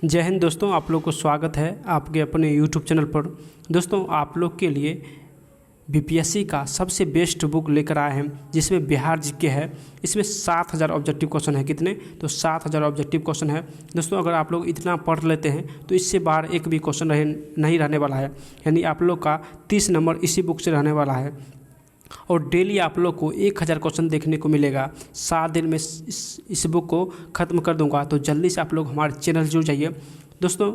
जय हिंद दोस्तों, आप लोग को स्वागत है आपके अपने YouTube चैनल पर। दोस्तों, आप लोग के लिए बीपीएससी का सबसे बेस्ट बुक लेकर आए हैं, जिसमें बिहार जीके है। इसमें 7000 ऑब्जेक्टिव क्वेश्चन है। कितने? तो 7000 ऑब्जेक्टिव क्वेश्चन है। दोस्तों, अगर आप लोग इतना पढ़ लेते हैं तो इससे बाहर एक भी क्वेश्चन नहीं रहने वाला है। यानी आप लोग का 30 नंबर इसी बुक से रहने वाला है। और डेली आप लोग को 1000 क्वेश्चन देखने को मिलेगा। 7 दिन में इस बुक को ख़त्म कर दूंगा। तो जल्दी से आप लोग हमारे चैनल जुड़ जाइए। दोस्तों,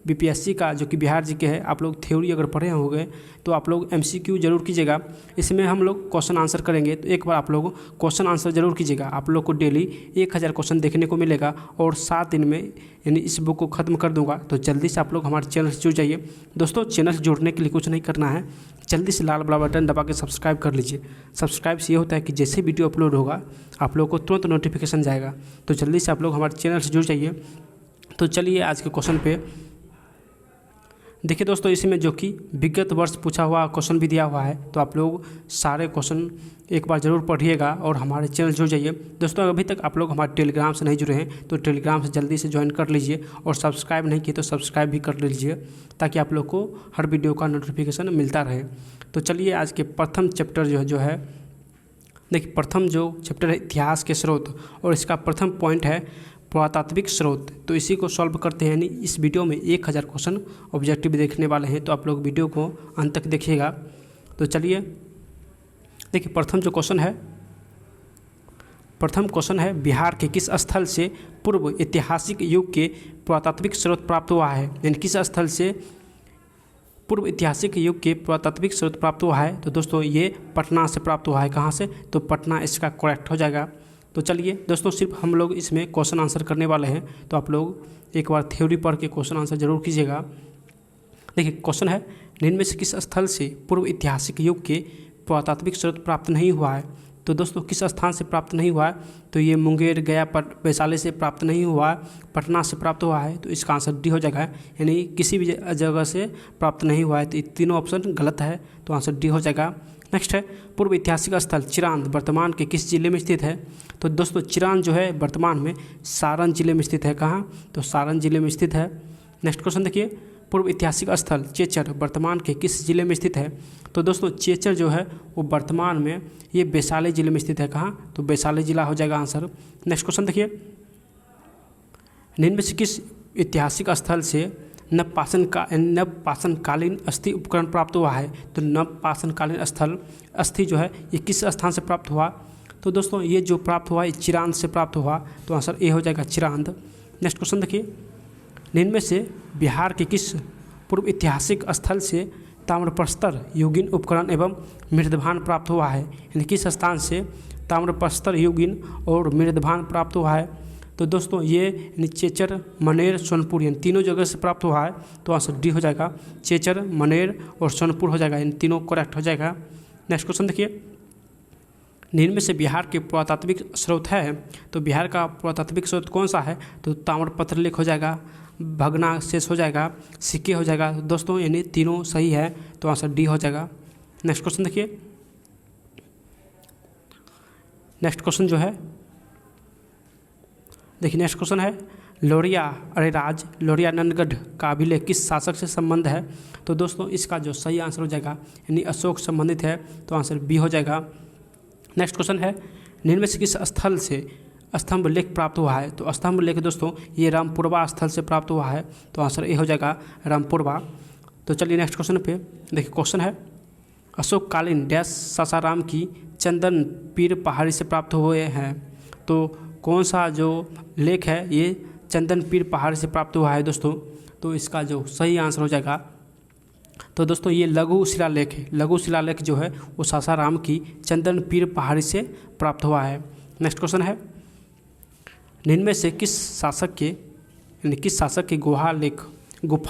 बीपीएससी का जो कि बिहार जीके है, आप लोग थ्योरी अगर पढ़े होंगे तो आप लोग एमसीक्यू जरूर कीजिएगा। इसमें हम लोग क्वेश्चन आंसर करेंगे, तो एक बार आप लोग क्वेश्चन आंसर जरूर कीजिएगा। आप लोग को डेली 1000 क्वेश्चन देखने को मिलेगा और 7 दिन में यानी इस बुक को ख़त्म कर दूंगा। तो जल्दी से आप लोग हमारे चैनल से जुड़ जाइए। दोस्तों, चैनल से जुड़ने के लिए कुछ नहीं करना है, जल्दी से लाल बड़ा बटन दबा के सब्सक्राइब कर लीजिए। सब्सक्राइब से ये होता है कि जैसे वीडियो अपलोड होगा आप लोग को तुरंत नोटिफिकेशन जाएगा। तो जल्दी से आप लोग हमारे चैनल से जुड़ जाइए। तो चलिए आज के क्वेश्चन पे देखिए। दोस्तों, इसमें जो कि विगत वर्ष पूछा हुआ क्वेश्चन भी दिया हुआ है, तो आप लोग सारे क्वेश्चन एक बार ज़रूर पढ़िएगा और हमारे चैनल जुड़ जाइए। दोस्तों, अभी तक आप लोग हमारे टेलीग्राम से नहीं जुड़े हैं तो टेलीग्राम से जल्दी से ज्वाइन कर लीजिए, और सब्सक्राइब नहीं किए तो सब्सक्राइब भी कर लीजिए, ताकि आप लोग को हर वीडियो का नोटिफिकेशन मिलता रहे। तो चलिए आज के प्रथम चैप्टर जो है देखिए, प्रथम जो चैप्टर है इतिहास के स्रोत, और इसका प्रथम पॉइंट है पुरातात्विक स्रोत। तो इसी को सॉल्व करते हैं। यानी इस वीडियो में 1000 क्वेश्चन ऑब्जेक्टिव देखने वाले हैं, तो आप लोग वीडियो को अंत तक देखिएगा। तो चलिए देखिए, प्रथम क्वेश्चन है बिहार के किस स्थल से पूर्व ऐतिहासिक युग के पुरातात्विक स्रोत प्राप्त हुआ है। यानी किस स्थल से पूर्व ऐतिहासिक युग के पुरातात्विक स्रोत प्राप्त हुआ है। तो दोस्तों, ये पटना से प्राप्त हुआ है। कहाँ से? तो पटना इसका करेक्ट हो जाएगा। तो चलिए दोस्तों, सिर्फ हम लोग इसमें क्वेश्चन आंसर करने वाले हैं, तो आप लोग एक बार थ्योरी पढ़ के क्वेश्चन आंसर जरूर कीजिएगा। देखिए, क्वेश्चन है निम्न में से किस स्थल से पूर्व ऐतिहासिक युग के पुरातात्विक स्रोत प्राप्त नहीं हुआ है। तो दोस्तों, किस स्थान से प्राप्त नहीं हुआ है? तो ये मुंगेर, गया, वैशाली से प्राप्त नहीं हुआ, पटना से प्राप्त हुआ है। तो इसका आंसर डी हो जाएगा। यानी किसी भी जगह से प्राप्त नहीं हुआ है। तो ये तीनों ऑप्शन गलत है, तो आंसर डी हो जाएगा। नेक्स्ट है पूर्व ऐतिहासिक स्थल चिरांद वर्तमान के किस जिले में स्थित है। तो दोस्तों, चिरांद जो है वर्तमान में सारण जिले में स्थित है। कहाँ? तो सारण जिले में स्थित है। नेक्स्ट क्वेश्चन देखिए, पूर्व ऐतिहासिक स्थल चेचर वर्तमान के किस जिले में स्थित है। तो दोस्तों, चेचर जो है वो वर्तमान में ये वैशाली जिले में स्थित है। कहाँ? तो वैशाली जिला हो जाएगा आंसर। नेक्स्ट क्वेश्चन देखिए, निम्न में से किस ऐतिहासिक स्थल से नवपाषाणकालीन अस्थि उपकरण प्राप्त हुआ है। तो नवपाषाणकालीन अस्थि जो है ये किस स्थान से प्राप्त हुआ। तो दोस्तों, ये जो प्राप्त हुआ ये चिरांद से प्राप्त हुआ। तो आंसर ए हो जाएगा, चिरांद। नेक्स्ट क्वेश्चन देखिए, निम्न में से बिहार के किस पूर्व ऐतिहासिक स्थल से ताम्रप्रस्तर युगीन उपकरण एवं मृदभान प्राप्त हुआ है। यानी किस स्थान से ताम्रप्रस्तर युगीन और मृदभान प्राप्त हुआ है। तो दोस्तों, ये चेचर, मनेर, सोनपुर, इन तीनों जगह से प्राप्त हुआ है। तो आंसर डी हो जाएगा, चेचर, मनेर और सोनपुर हो जाएगा। इन तीनों करेक्ट हो जाएगा। नेक्स्ट क्वेश्चन देखिए, निम्न में से बिहार के पुरातात्विक स्रोत है। तो बिहार का पुरातात्विक स्रोत कौन सा है। तो ताम्रपत्र लेख हो जाएगा, भग्नावशेष हो जाएगा, सिक्के हो जाएगा। दोस्तों, यानी तीनों सही है, तो आंसर डी हो जाएगा। नेक्स्ट क्वेश्चन देखिए, नेक्स्ट क्वेश्चन जो है देखिए, नेक्स्ट क्वेश्चन है लौरिया अरेराज लौरियानंदगढ़ का अभिलेख किस शासक से संबंध है। तो दोस्तों, इसका जो सही आंसर हो जाएगा यानी अशोक संबंधित है, तो आंसर बी हो जाएगा। नेक्स्ट क्वेश्चन है निम्न में से किस स्थल से स्तंभ लेख प्राप्त हुआ है। तो स्तंभ लेख दोस्तों ये रामपुरवा स्थल से प्राप्त हुआ है। तो आंसर ए हो जाएगा, रामपुरवा। तो चलिए नेक्स्ट क्वेश्चन पे देखिए, क्वेश्चन है अशोककालीन डैश सासाराम की चंदन पीर पहाड़ी से प्राप्त हुए हैं। तो कौन सा जो लेख है ये चंदन पीर पहाड़ी से प्राप्त हुआ है दोस्तों। तो इसका जो सही आंसर हो जाएगा, तो दोस्तों ये लघु शिलालेख है। लघु शिलालेख जो है वो सासाराम की चंदन पीर पहाड़ी से प्राप्त हुआ है। नेक्स्ट क्वेश्चन है निम्न में से किस शासक के गुफा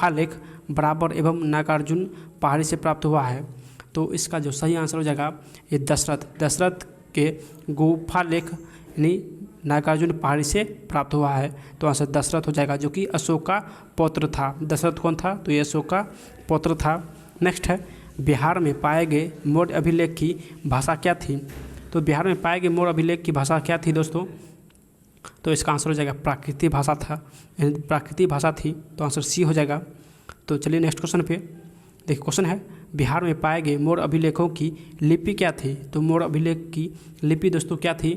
लेख बराबर एवं नागार्जुन पहाड़ी से प्राप्त हुआ है। तो इसका जो सही आंसर हो जाएगा ये दशरथ के गुफा लेख यानी नागार्जुन पहाड़ी से प्राप्त हुआ है। तो आंसर दशरथ हो जाएगा, जो कि अशोक का पौत्र था। दशरथ कौन था? तो ये अशोक का पौत्र था। नेक्स्ट है बिहार में पाए गए मौर्य अभिलेख की भाषा क्या थी। तो बिहार में पाए गए मौर्य अभिलेख की भाषा क्या थी दोस्तों। तो इसका आंसर हो जाएगा प्राकृतिक भाषा था, प्राकृतिक भाषा थी, तो आंसर सी हो जाएगा। तो चलिए नेक्स्ट क्वेश्चन पे देखिए। क्वेश्चन है बिहार में पाए गए मौर्य अभिलेखों की लिपि क्या थी? तो मौर्य अभिलेख की लिपि दोस्तों क्या थी?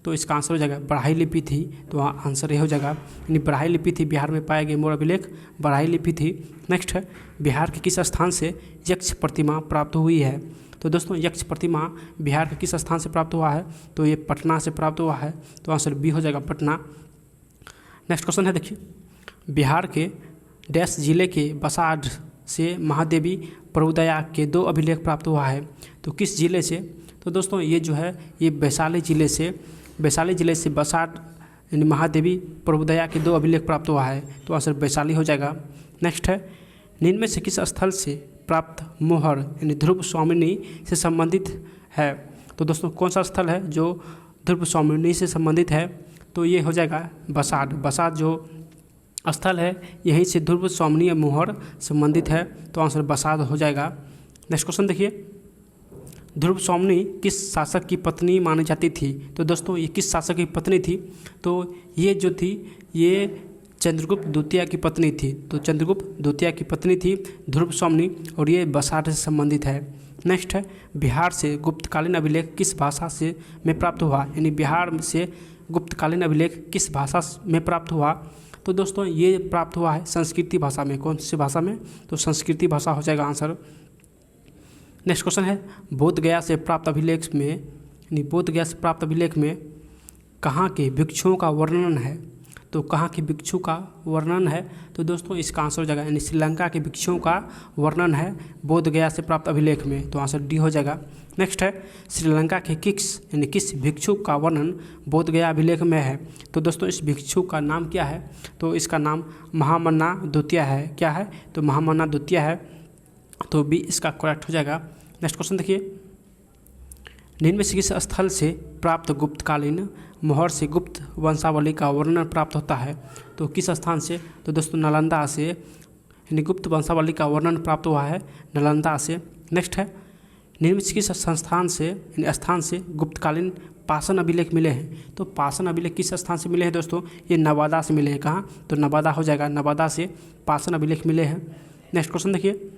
तो इसका आंसर हो जाएगा बढ़ाई लिपि थी, तो वहाँ आंसर ये हो जाएगा, यानी बढ़ाई लिपि थी। बिहार में पाए गए मौर्य अभिलेख बढ़ाई लिपि थी। नेक्स्ट है बिहार के किस स्थान से यक्ष प्रतिमा प्राप्त हुई है? तो दोस्तों यक्ष प्रतिमा बिहार के किस स्थान से प्राप्त हुआ है? तो ये पटना से प्राप्त हुआ है, तो आंसर बी हो जाएगा पटना। नेक्स्ट क्वेश्चन है देखिए, बिहार के डैश जिले के बसाढ़ से महादेवी प्रभुदया के 2 अभिलेख प्राप्त हुआ है, तो किस जिले से? तो दोस्तों ये जो है ये वैशाली जिले से बसाढ़ यानी महादेवी प्रभुदया के 2 अभिलेख प्राप्त हुआ है, तो आंसर वैशाली हो जाएगा। नेक्स्ट है निम्न में से किस स्थल से प्राप्त मोहर यानी ध्रुव स्वामिनी से संबंधित है? तो दोस्तों कौन सा स्थल है जो ध्रुव स्वामिनी से संबंधित है? तो ये हो जाएगा बसाढ़ जो स्थल है यहीं से ध्रुव स्वामिनी मोहर संबंधित है, तो आंसर बसाढ़ हो जाएगा। नेक्स्ट क्वेश्चन देखिए, ध्रुव स्वामिनी किस शासक की पत्नी मानी जाती थी? तो दोस्तों ये किस शासक की पत्नी थी? तो ये जो थी ये चंद्रगुप्त द्वितीय की पत्नी थी, तो चंद्रगुप्त द्वितीय की पत्नी थी ध्रुव स्वामिनी, और ये बसाढ़ से संबंधित है। नेक्स्ट है बिहार से गुप्तकालीन अभिलेख किस भाषा से में प्राप्त हुआ? यानी बिहार से गुप्तकालीन अभिलेख किस भाषा में प्राप्त हुआ? तो दोस्तों ये प्राप्त हुआ है संस्कृति भाषा में। कौन सी भाषा में? तो संस्कृति भाषा हो जाएगा आंसर। नेक्स्ट क्वेश्चन है बोध गया से प्राप्त अभिलेख में यानी बोध गया से प्राप्त अभिलेख में कहाँ के भिक्षुओं का वर्णन है? तो कहाँ के भिक्षु का वर्णन है? तो दोस्तों इसका आंसर हो जाएगा यानी श्रीलंका के भिक्षुओं का वर्णन है बोध गया से प्राप्त अभिलेख में, तो आंसर डी हो जाएगा। नेक्स्ट है श्रीलंका के किस भिक्षु का वर्णन बोध गया अभिलेख में है? तो दोस्तों इस भिक्षु का नाम क्या है? तो इसका नाम महामन्ना द्वितीय है। क्या है? तो महामन्ना द्वितीय है, तो बी इसका करेक्ट हो जाएगा। नेक्स्ट क्वेश्चन देखिए, निम्न में से किस स्थल से प्राप्त गुप्तकालीन मोहर से गुप्त वंशावली का वर्णन प्राप्त होता है? तो किस स्थान से? तो दोस्तों नालंदा से, यानी गुप्त वंशावली का वर्णन प्राप्त हुआ है नालंदा से। नेक्स्ट है निम्न में से किस संस्थान से यानी स्थान से गुप्तकालीन पाषाण अभिलेख मिले हैं? तो पाषाण अभिलेख किस स्थान से मिले हैं दोस्तों? ये नवादा से मिले हैं। कहाँ? तो नवादा हो जाएगा, नवादा से पाषाण अभिलेख मिले हैं। नेक्स्ट क्वेश्चन देखिए,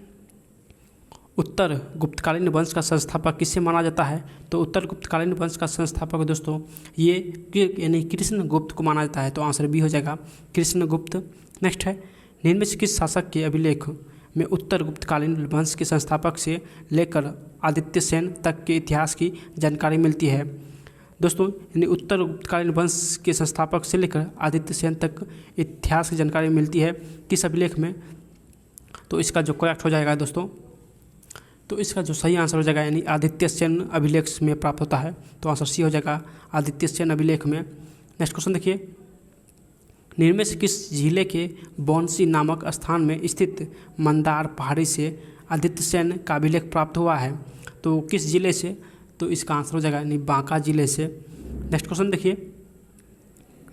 उत्तर गुप्तकालीन वंश का संस्थापक किसे माना जाता है? तो उत्तर गुप्तकालीन वंश का संस्थापक दोस्तों ये यानी कृष्णगुप्त को माना जाता है, तो आंसर बी हो जाएगा कृष्णगुप्त। नेक्स्ट है निम्न में से किस शासक के अभिलेख में उत्तर गुप्तकालीन वंश के संस्थापक से लेकर आदित्य सेन तक के इतिहास की जानकारी मिलती है? दोस्तों यानी उत्तर गुप्तकालीन वंश के संस्थापक से लेकर आदित्य सेन तक इतिहास की जानकारी मिलती है किस अभिलेख में? तो इसका जो करेक्ट हो जाएगा दोस्तों, तो इसका जो सही आंसर हो जाएगा यानी आदित्य सेन अभिलेख में प्राप्त होता है, तो आंसर सी हो जाएगा आदित्य सेन अभिलेख में। नेक्स्ट क्वेश्चन देखिए, निम्न में से किस जिले के बौंसी नामक स्थान में स्थित मंदार पहाड़ी से आदित्य सेन का अभिलेख प्राप्त हुआ है? तो किस जिले से? तो इसका आंसर हो जाएगा यानी बांका जिले से। नेक्स्ट क्वेश्चन देखिए,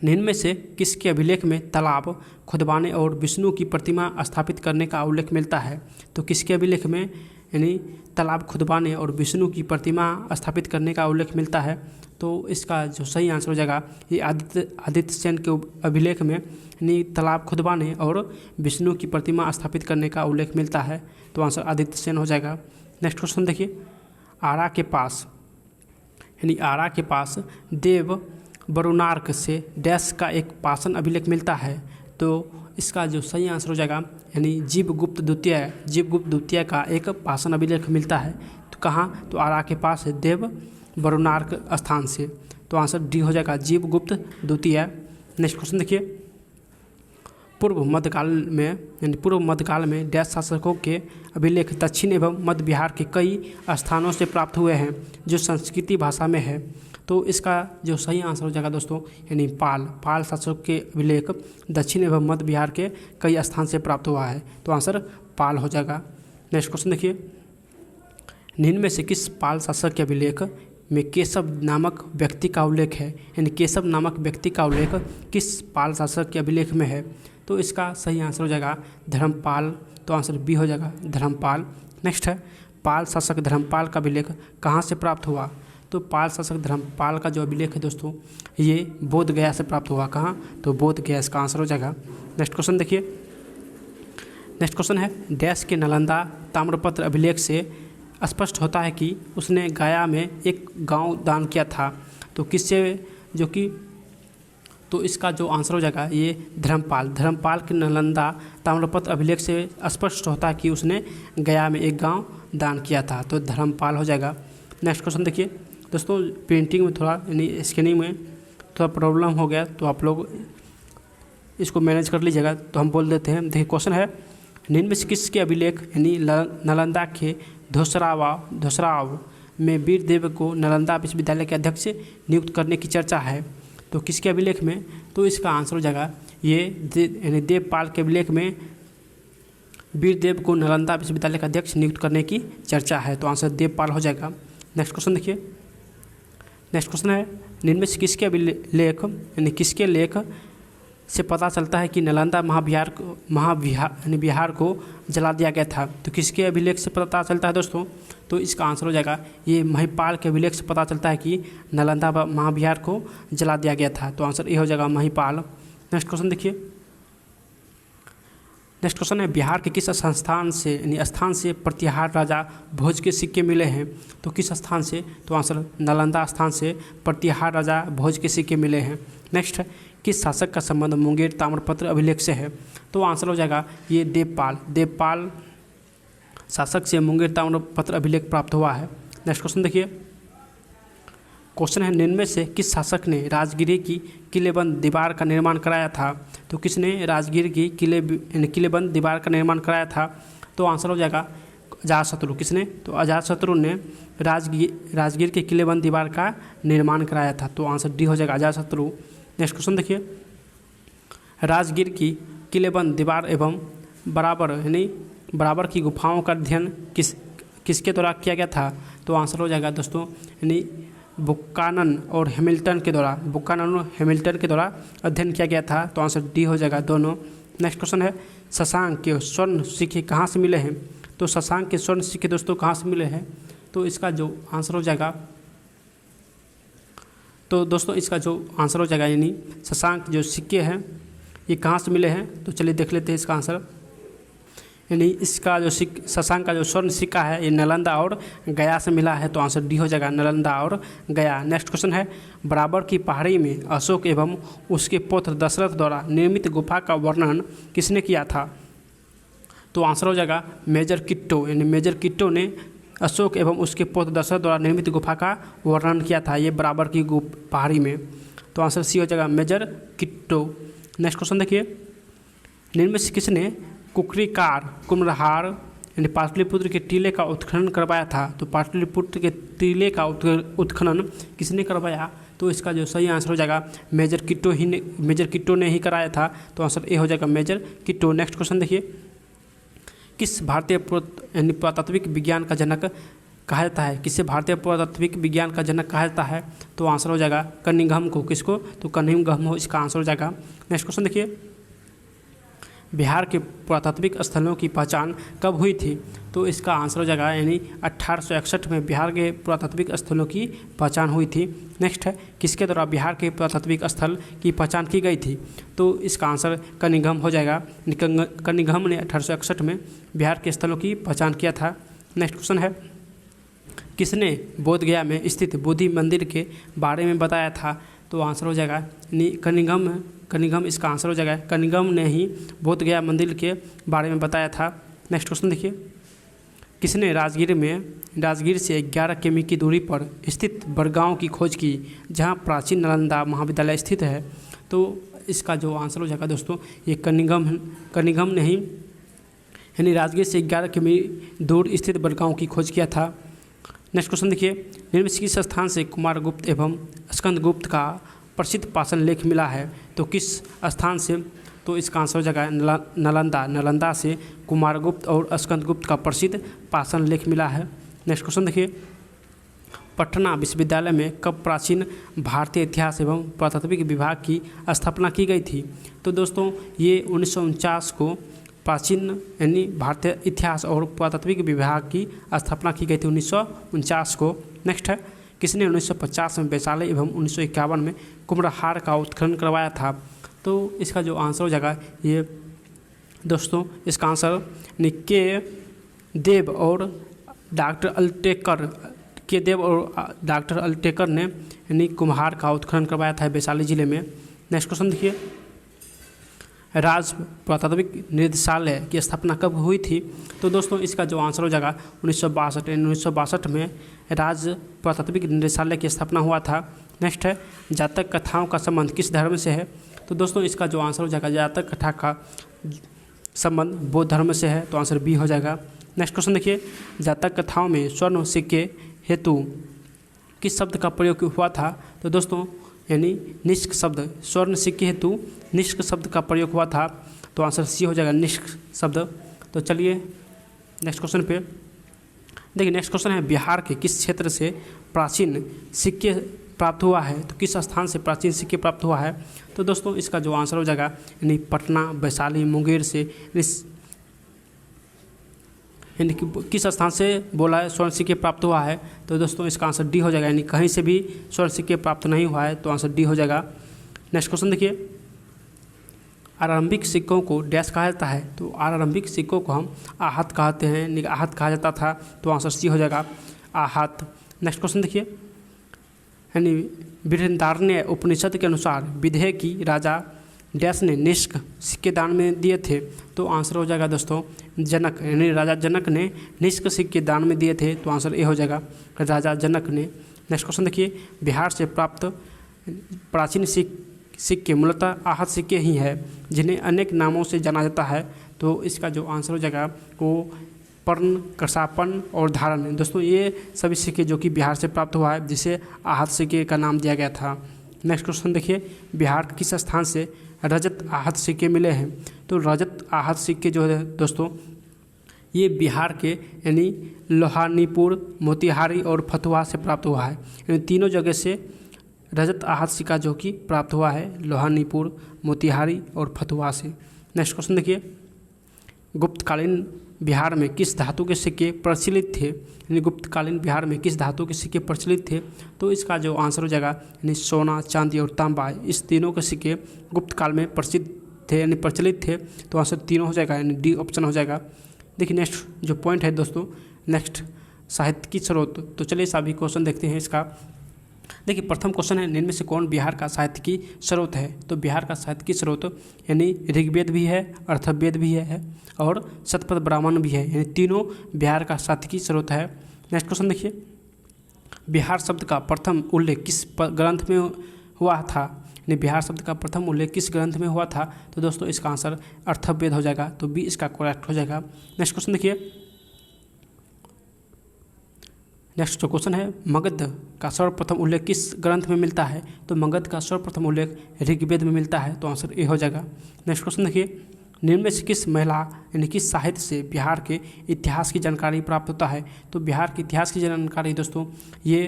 निम्न में से किसके अभिलेख में तालाब खुदवाने और विष्णु की प्रतिमा स्थापित करने का उल्लेख मिलता है? तो किसके अभिलेख में यानी तालाब खुदवाने और विष्णु की प्रतिमा स्थापित करने का उल्लेख मिलता है? तो इसका जो सही आंसर हो जाएगा ये आदित्य सेन के अभिलेख में यानी तालाब खुदवाने और विष्णु की प्रतिमा स्थापित करने का उल्लेख मिलता है, तो आंसर आदित्य सेन हो जाएगा। नेक्स्ट क्वेश्चन देखिए, आरा के पास देव वरुणार्क से डैश का एक पाषाण अभिलेख मिलता है? तो इसका जो सही आंसर हो जाएगा यानी जीवगुप्त द्वितीय का एक पाषाण अभिलेख मिलता है। तो कहाँ? तो आरा के पास देव वरुणार्क स्थान से, तो आंसर डी हो जाएगा जीवगुप्त द्वितीय। नेक्स्ट क्वेश्चन देखिए, पूर्व मध्यकाल में डैश शासकों के अभिलेख दक्षिण एवं मध्य बिहार के कई स्थानों से प्राप्त हुए हैं जो संस्कृति भाषा में है? तो इसका जो सही आंसर हो जाएगा दोस्तों यानी पाल शासक के अभिलेख दक्षिण एवं मध्य बिहार के कई स्थान से प्राप्त हुआ है, तो आंसर पाल हो जाएगा। नेक्स्ट क्वेश्चन देखिए, निम्न में से किस पाल शासक के अभिलेख में केशव नामक व्यक्ति का उल्लेख है? यानी केशव नामक व्यक्ति का उल्लेख किस पाल शासक के अभिलेख में है? तो इसका सही आंसर हो जाएगा धर्मपाल, तो आंसर बी हो जाएगा धर्मपाल। नेक्स्ट है पाल शासक धर्मपाल का अभिलेख कहाँ से प्राप्त हुआ? तो पाल शासक धर्मपाल का जो अभिलेख है दोस्तों ये बोध गया से प्राप्त हुआ। कहाँ? तो बोध गया, इसका आंसर हो जाएगा। नेक्स्ट क्वेश्चन देखिए, नेक्स्ट क्वेश्चन है डैश के नालंदा ताम्रपत्र अभिलेख से स्पष्ट होता है कि उसने गया में एक गांव दान किया था। तो किससे, जो कि तो इसका जो आंसर हो जाएगा ये धर्मपाल के नालंदा ताम्रपत्र अभिलेख से स्पष्ट होता है कि उसने गया में एक गांव दान किया था। तो धर्मपाल हो जाएगा। नेक्स्ट क्वेश्चन देखिए दोस्तों, पेंटिंग में थोड़ा यानी स्कैनिंग में थोड़ा प्रॉब्लम हो गया तो आप लोग इसको मैनेज कर लीजिएगा। तो हम बोल देते हैं, देखिए क्वेश्चन है निम्न में से किसके अभिलेख यानी नालंदा के धोसराव में वीरदेव को नालंदा विश्वविद्यालय के अध्यक्ष नियुक्त करने की चर्चा है। तो किसके अभिलेख में? तो इसका आंसर हो जाएगा ये यानी देवपाल के अभिलेख में वीरदेव को नालंदा विश्वविद्यालय का अध्यक्ष नियुक्त करने की चर्चा है। तो आंसर देवपाल हो जाएगा। नेक्स्ट क्वेश्चन देखिए, नेक्स्ट क्वेश्चन है निम्न में से किसके अभिलेख यानी किसके लेख से पता चलता है कि नालंदा महाविहार को जला दिया गया था। तो किसके अभिलेख से पता चलता है दोस्तों? तो इसका आंसर हो जाएगा ये महिपाल के अभिलेख से पता चलता है कि नालंदा महाविहार को जला दिया गया था। तो आंसर ये हो जाएगा महिपाल। नेक्स्ट क्वेश्चन देखिए, नेक्स्ट क्वेश्चन है बिहार के किस संस्थान से यानी स्थान से प्रतिहार राजा भोज के सिक्के मिले हैं। तो किस स्थान से? तो आंसर नालंदा स्थान से प्रतिहार राजा भोज के सिक्के मिले हैं। नेक्स्ट है किस शासक का संबंध मुंगेर ताम्रपत्र अभिलेख से है। तो आंसर हो जाएगा ये देवपाल शासक से मुंगेर ताम्रपत्र अभिलेख प्राप्त हुआ है। नेक्स्ट क्वेश्चन देखिए, क्वेश्चन है निम्न में से किस शासक ने राजगिरी की किलेबंद दीवार का निर्माण कराया था। तो किसने राजगीर की किलेबंद दीवार का निर्माण कराया था? तो आंसर हो जाएगा अजातशत्रु। किसने? तो अजातशत्रु ने राजगीर के किलेबंद दीवार का निर्माण कराया था। तो आंसर डी हो जाएगा अजातशत्रु। नेक्स्ट क्वेश्चन देखिए, राजगीर की किलेबंद दीवार एवं बराबर की गुफाओं का अध्ययन किसके द्वारा किया गया था। तो आंसर हो जाएगा दोस्तों यानी बुक्कानन और हैमिल्टन के द्वारा अध्ययन किया गया था। तो आंसर डी हो जाएगा दोनों। नेक्स्ट क्वेश्चन है शशांक के स्वर्ण सिक्के कहाँ से मिले हैं। तो शशांक के स्वर्ण सिक्के दोस्तों कहाँ से मिले हैं। तो इसका जो आंसर हो जाएगा यानी शशांक जो सिक्के हैं ये कहाँ से मिले हैं। तो चलिए देख लेते हैं इसका आंसर। यानी इसका जो शशांक का जो स्वर्ण सिक्का है ये नालंदा और गया से मिला है। तो आंसर डी हो जाएगा नालंदा और गया। नेक्स्ट क्वेश्चन है बराबर की पहाड़ी में अशोक एवं उसके पुत्र दशरथ द्वारा निर्मित गुफा का वर्णन किसने किया था। तो आंसर हो जाएगा मेजर किट्टो, यानी मेजर किट्टो ने अशोक एवं उसके पुत्र दशरथ द्वारा निर्मित गुफा का वर्णन किया था ये बराबर की पहाड़ी में। तो आंसर सी हो जाएगा मेजर किट्टो। नेक्स्ट क्वेश्चन देखिए, निम्न में से किसने कुकरीकार कुम्हरार यानी पाटलिपुत्र के टीले का उत्खनन करवाया था। तो पाटलिपुत्र के टीले का उत्खनन किसने करवाया। तो इसका जो सही आंसर हो जाएगा मेजर किट्टो ने ही कराया था। तो आंसर ए हो जाएगा मेजर किट्टो। नेक्स्ट क्वेश्चन देखिए, किस भारतीय यानी पुरातात्विक विज्ञान का जनक कहा जाता है। किसे भारतीय पुरातात्विक विज्ञान का जनक कहा जाता है। तो आंसर हो जाएगा कनिंघम को। किसको? तो कनिंघम हो इसका आंसर हो जाएगा। नेक्स्ट क्वेश्चन देखिए, बिहार के पुरातात्विक स्थलों की पहचान कब हुई थी। तो इसका आंसर हो जाएगा यानी 1861 में बिहार के पुरातात्विक स्थलों की पहचान हुई थी। नेक्स्ट है किसके द्वारा बिहार के पुरातात्विक स्थल की पहचान की गई थी। तो इसका आंसर कनिंघम हो जाएगा। कनिंघम ने 1861 में बिहार के स्थलों की पहचान किया था। नेक्स्ट क्वेश्चन है किसने बोधगया में स्थित बोधि मंदिर के बारे में बताया था। तो आंसर हो जाएगा कनिंघम इसका आंसर हो जाएगा। कनिंघम ने ही बोधगया मंदिर के बारे में बताया था। नेक्स्ट क्वेश्चन देखिए, किसने राजगीर से 11 किमी की दूरी पर स्थित बड़गांव की खोज की जहां प्राचीन नालंदा महाविद्यालय स्थित है। तो इसका जो आंसर हो जाएगा दोस्तों ये कनिंघम ने ही यानी राजगीर से 11 किमी दूर स्थित बड़गांव की खोज किया था। नेक्स्ट क्वेश्चन देखिए, निम्न में किस स्थान से कुमारगुप्त एवं स्कंदगुप्त का प्रसिद्ध पाषाण लेख मिला है। तो किस स्थान से। तो इसका आंसर हो जाएगा नालंदा से कुमारगुप्त और स्कंदगुप्त का प्रसिद्ध पाषाण लेख मिला है। नेक्स्ट क्वेश्चन देखिए, पटना विश्वविद्यालय में कब प्राचीन भारतीय इतिहास एवं पुरातात्विक विभाग की स्थापना की गई थी। तो दोस्तों ये 1949 को प्राचीन यानी भारतीय इतिहास और पुरातात्विक विभाग की स्थापना की गई थी 1949 को। नेक्स्ट है किसने 1950 में वैशाली एवं 1951 में कुम्हरार का उत्खनन करवाया था। तो इसका जो आंसर हो जाएगा ये दोस्तों, इसका आंसर के देव और डॉक्टर अल्टेकर ने यानी कुम्हार का उत्खनन करवाया था वैशाली जिले में। नेक्स्ट क्वेश्चन देखिए, राज्य पुरातात्विक निदेशालय की स्थापना कब हुई थी। तो दोस्तों इसका जो आंसर हो जाएगा 1962 में राज्य पुरातात्विक निदेशालय की स्थापना हुआ था। नेक्स्ट है, जातक कथाओं का संबंध किस धर्म से है। तो दोस्तों इसका जो आंसर हो जाएगा जातक कथा का संबंध बौद्ध धर्म से है, तो आंसर बी हो जाएगा। नेक्स्ट क्वेश्चन देखिए, जातक कथाओं में स्वर्ण सिक्के हेतु किस शब्द का प्रयोग हुआ था। तो दोस्तों यानी निष्क शब्द, स्वर्ण सिक्के हेतु निष्क शब्द का प्रयोग हुआ था, तो आंसर सी हो जाएगा निष्क शब्द। तो चलिए नेक्स्ट क्वेश्चन पे देखिए। नेक्स्ट क्वेश्चन है, बिहार के किस क्षेत्र से प्राचीन सिक्के प्राप्त हुआ है। तो किस स्थान से प्राचीन सिक्के प्राप्त हुआ है। तो दोस्तों इसका जो आंसर हो जाएगा यानी पटना, वैशाली, मुंगेर से यानी किस स्थान से बोला है स्वर्ण सिक्के प्राप्त हुआ है। तो दोस्तों इसका आंसर डी हो जाएगा, यानी कहीं से भी स्वर्ण सिक्के प्राप्त नहीं हुआ है, तो आंसर डी हो जाएगा। नेक्स्ट क्वेश्चन देखिए, आरंभिक सिक्कों को डैश कहा जाता है। तो आरंभिक सिक्कों को हम आहत कहते हैं, यानी आहत कहा जाता था, तो आंसर सी हो जाएगा आहत। नेक्स्ट क्वेश्चन देखिए, यानी बृहदारण्यक उपनिषद के अनुसार विदेह की राजा डैश ने निष्क सिक्के दान में दिए थे। तो आंसर हो जाएगा दोस्तों जनक, यानी राजा जनक ने निष्क सिक्के दान में दिए थे, तो आंसर ए हो जाएगा राजा जनक ने। नेक्स्ट क्वेश्चन देखिए, बिहार से प्राप्त प्राचीन सिक्के मूलतः आहत सिक्के ही है, जिन्हें अनेक नामों से जाना जाता है। तो इसका जो आंसर हो जाएगा वो पर्ण, कसापन और धारण। दोस्तों ये सभी सिक्के जो कि बिहार से प्राप्त हुआ है, जिसे आहत सिक्के का नाम दिया गया था। नेक्स्ट क्वेश्चन देखिए, बिहार के किस स्थान से रजत आहत सिक्के मिले हैं। तो रजत आहत सिक्के जो है दोस्तों ये बिहार के यानी लोहानीपुर, मोतिहारी और फतुहा से प्राप्त हुआ है। यानी तीनों जगह से रजत आहत सिक्का जो कि प्राप्त हुआ है, लोहानीपुर, मोतिहारी और फतुहा से। नेक्स्ट क्वेश्चन देखिए, गुप्तकालीन बिहार में किस धातु के सिक्के प्रचलित थे। यानी गुप्तकालीन बिहार में किस धातु के सिक्के प्रचलित थे। तो इसका जो आंसर हो जाएगा यानी सोना, चांदी और तांबा, इस तीनों के सिक्के गुप्त काल में प्रसिद्ध थे, यानी प्रचलित थे, तो आंसर तीनों हो जाएगा, यानी डी ऑप्शन हो जाएगा। देखिए नेक्स्ट जो पॉइंट है दोस्तों, नेक्स्ट साहित्य की स्रोत। तो चलिए सभी क्वेश्चन देखते हैं इसका। देखिए प्रथम क्वेश्चन है, निम्न में से कौन बिहार का साहित्य की स्रोत है। तो बिहार का साहित्य की स्रोत यानी ऋग्वेद भी है, अर्थवेद भी है और शतपथ ब्राह्मण भी है, यानी तीनों बिहार का साहित्य की स्रोत है। नेक्स्ट क्वेश्चन देखिए, बिहार शब्द का प्रथम उल्लेख किस ग्रंथ में हुआ था। यानी बिहार शब्द का प्रथम उल्लेख किस ग्रंथ में हुआ था। तो दोस्तों इसका आंसर अर्थवेद हो जाएगा, तो बी इसका करेक्ट हो जाएगा। नेक्स्ट क्वेश्चन देखिए, नेक्स्ट जो क्वेश्चन है, मगध का सर्वप्रथम उल्लेख किस ग्रंथ में मिलता है। तो मगध का सर्वप्रथम उल्लेख ऋग्वेद में मिलता है, तो आंसर ए हो जाएगा। नेक्स्ट क्वेश्चन देखिए, निम्न में से किस महिला यानी किस साहित्य से बिहार के इतिहास की जानकारी प्राप्त होता है। तो बिहार के इतिहास की जानकारी दोस्तों ये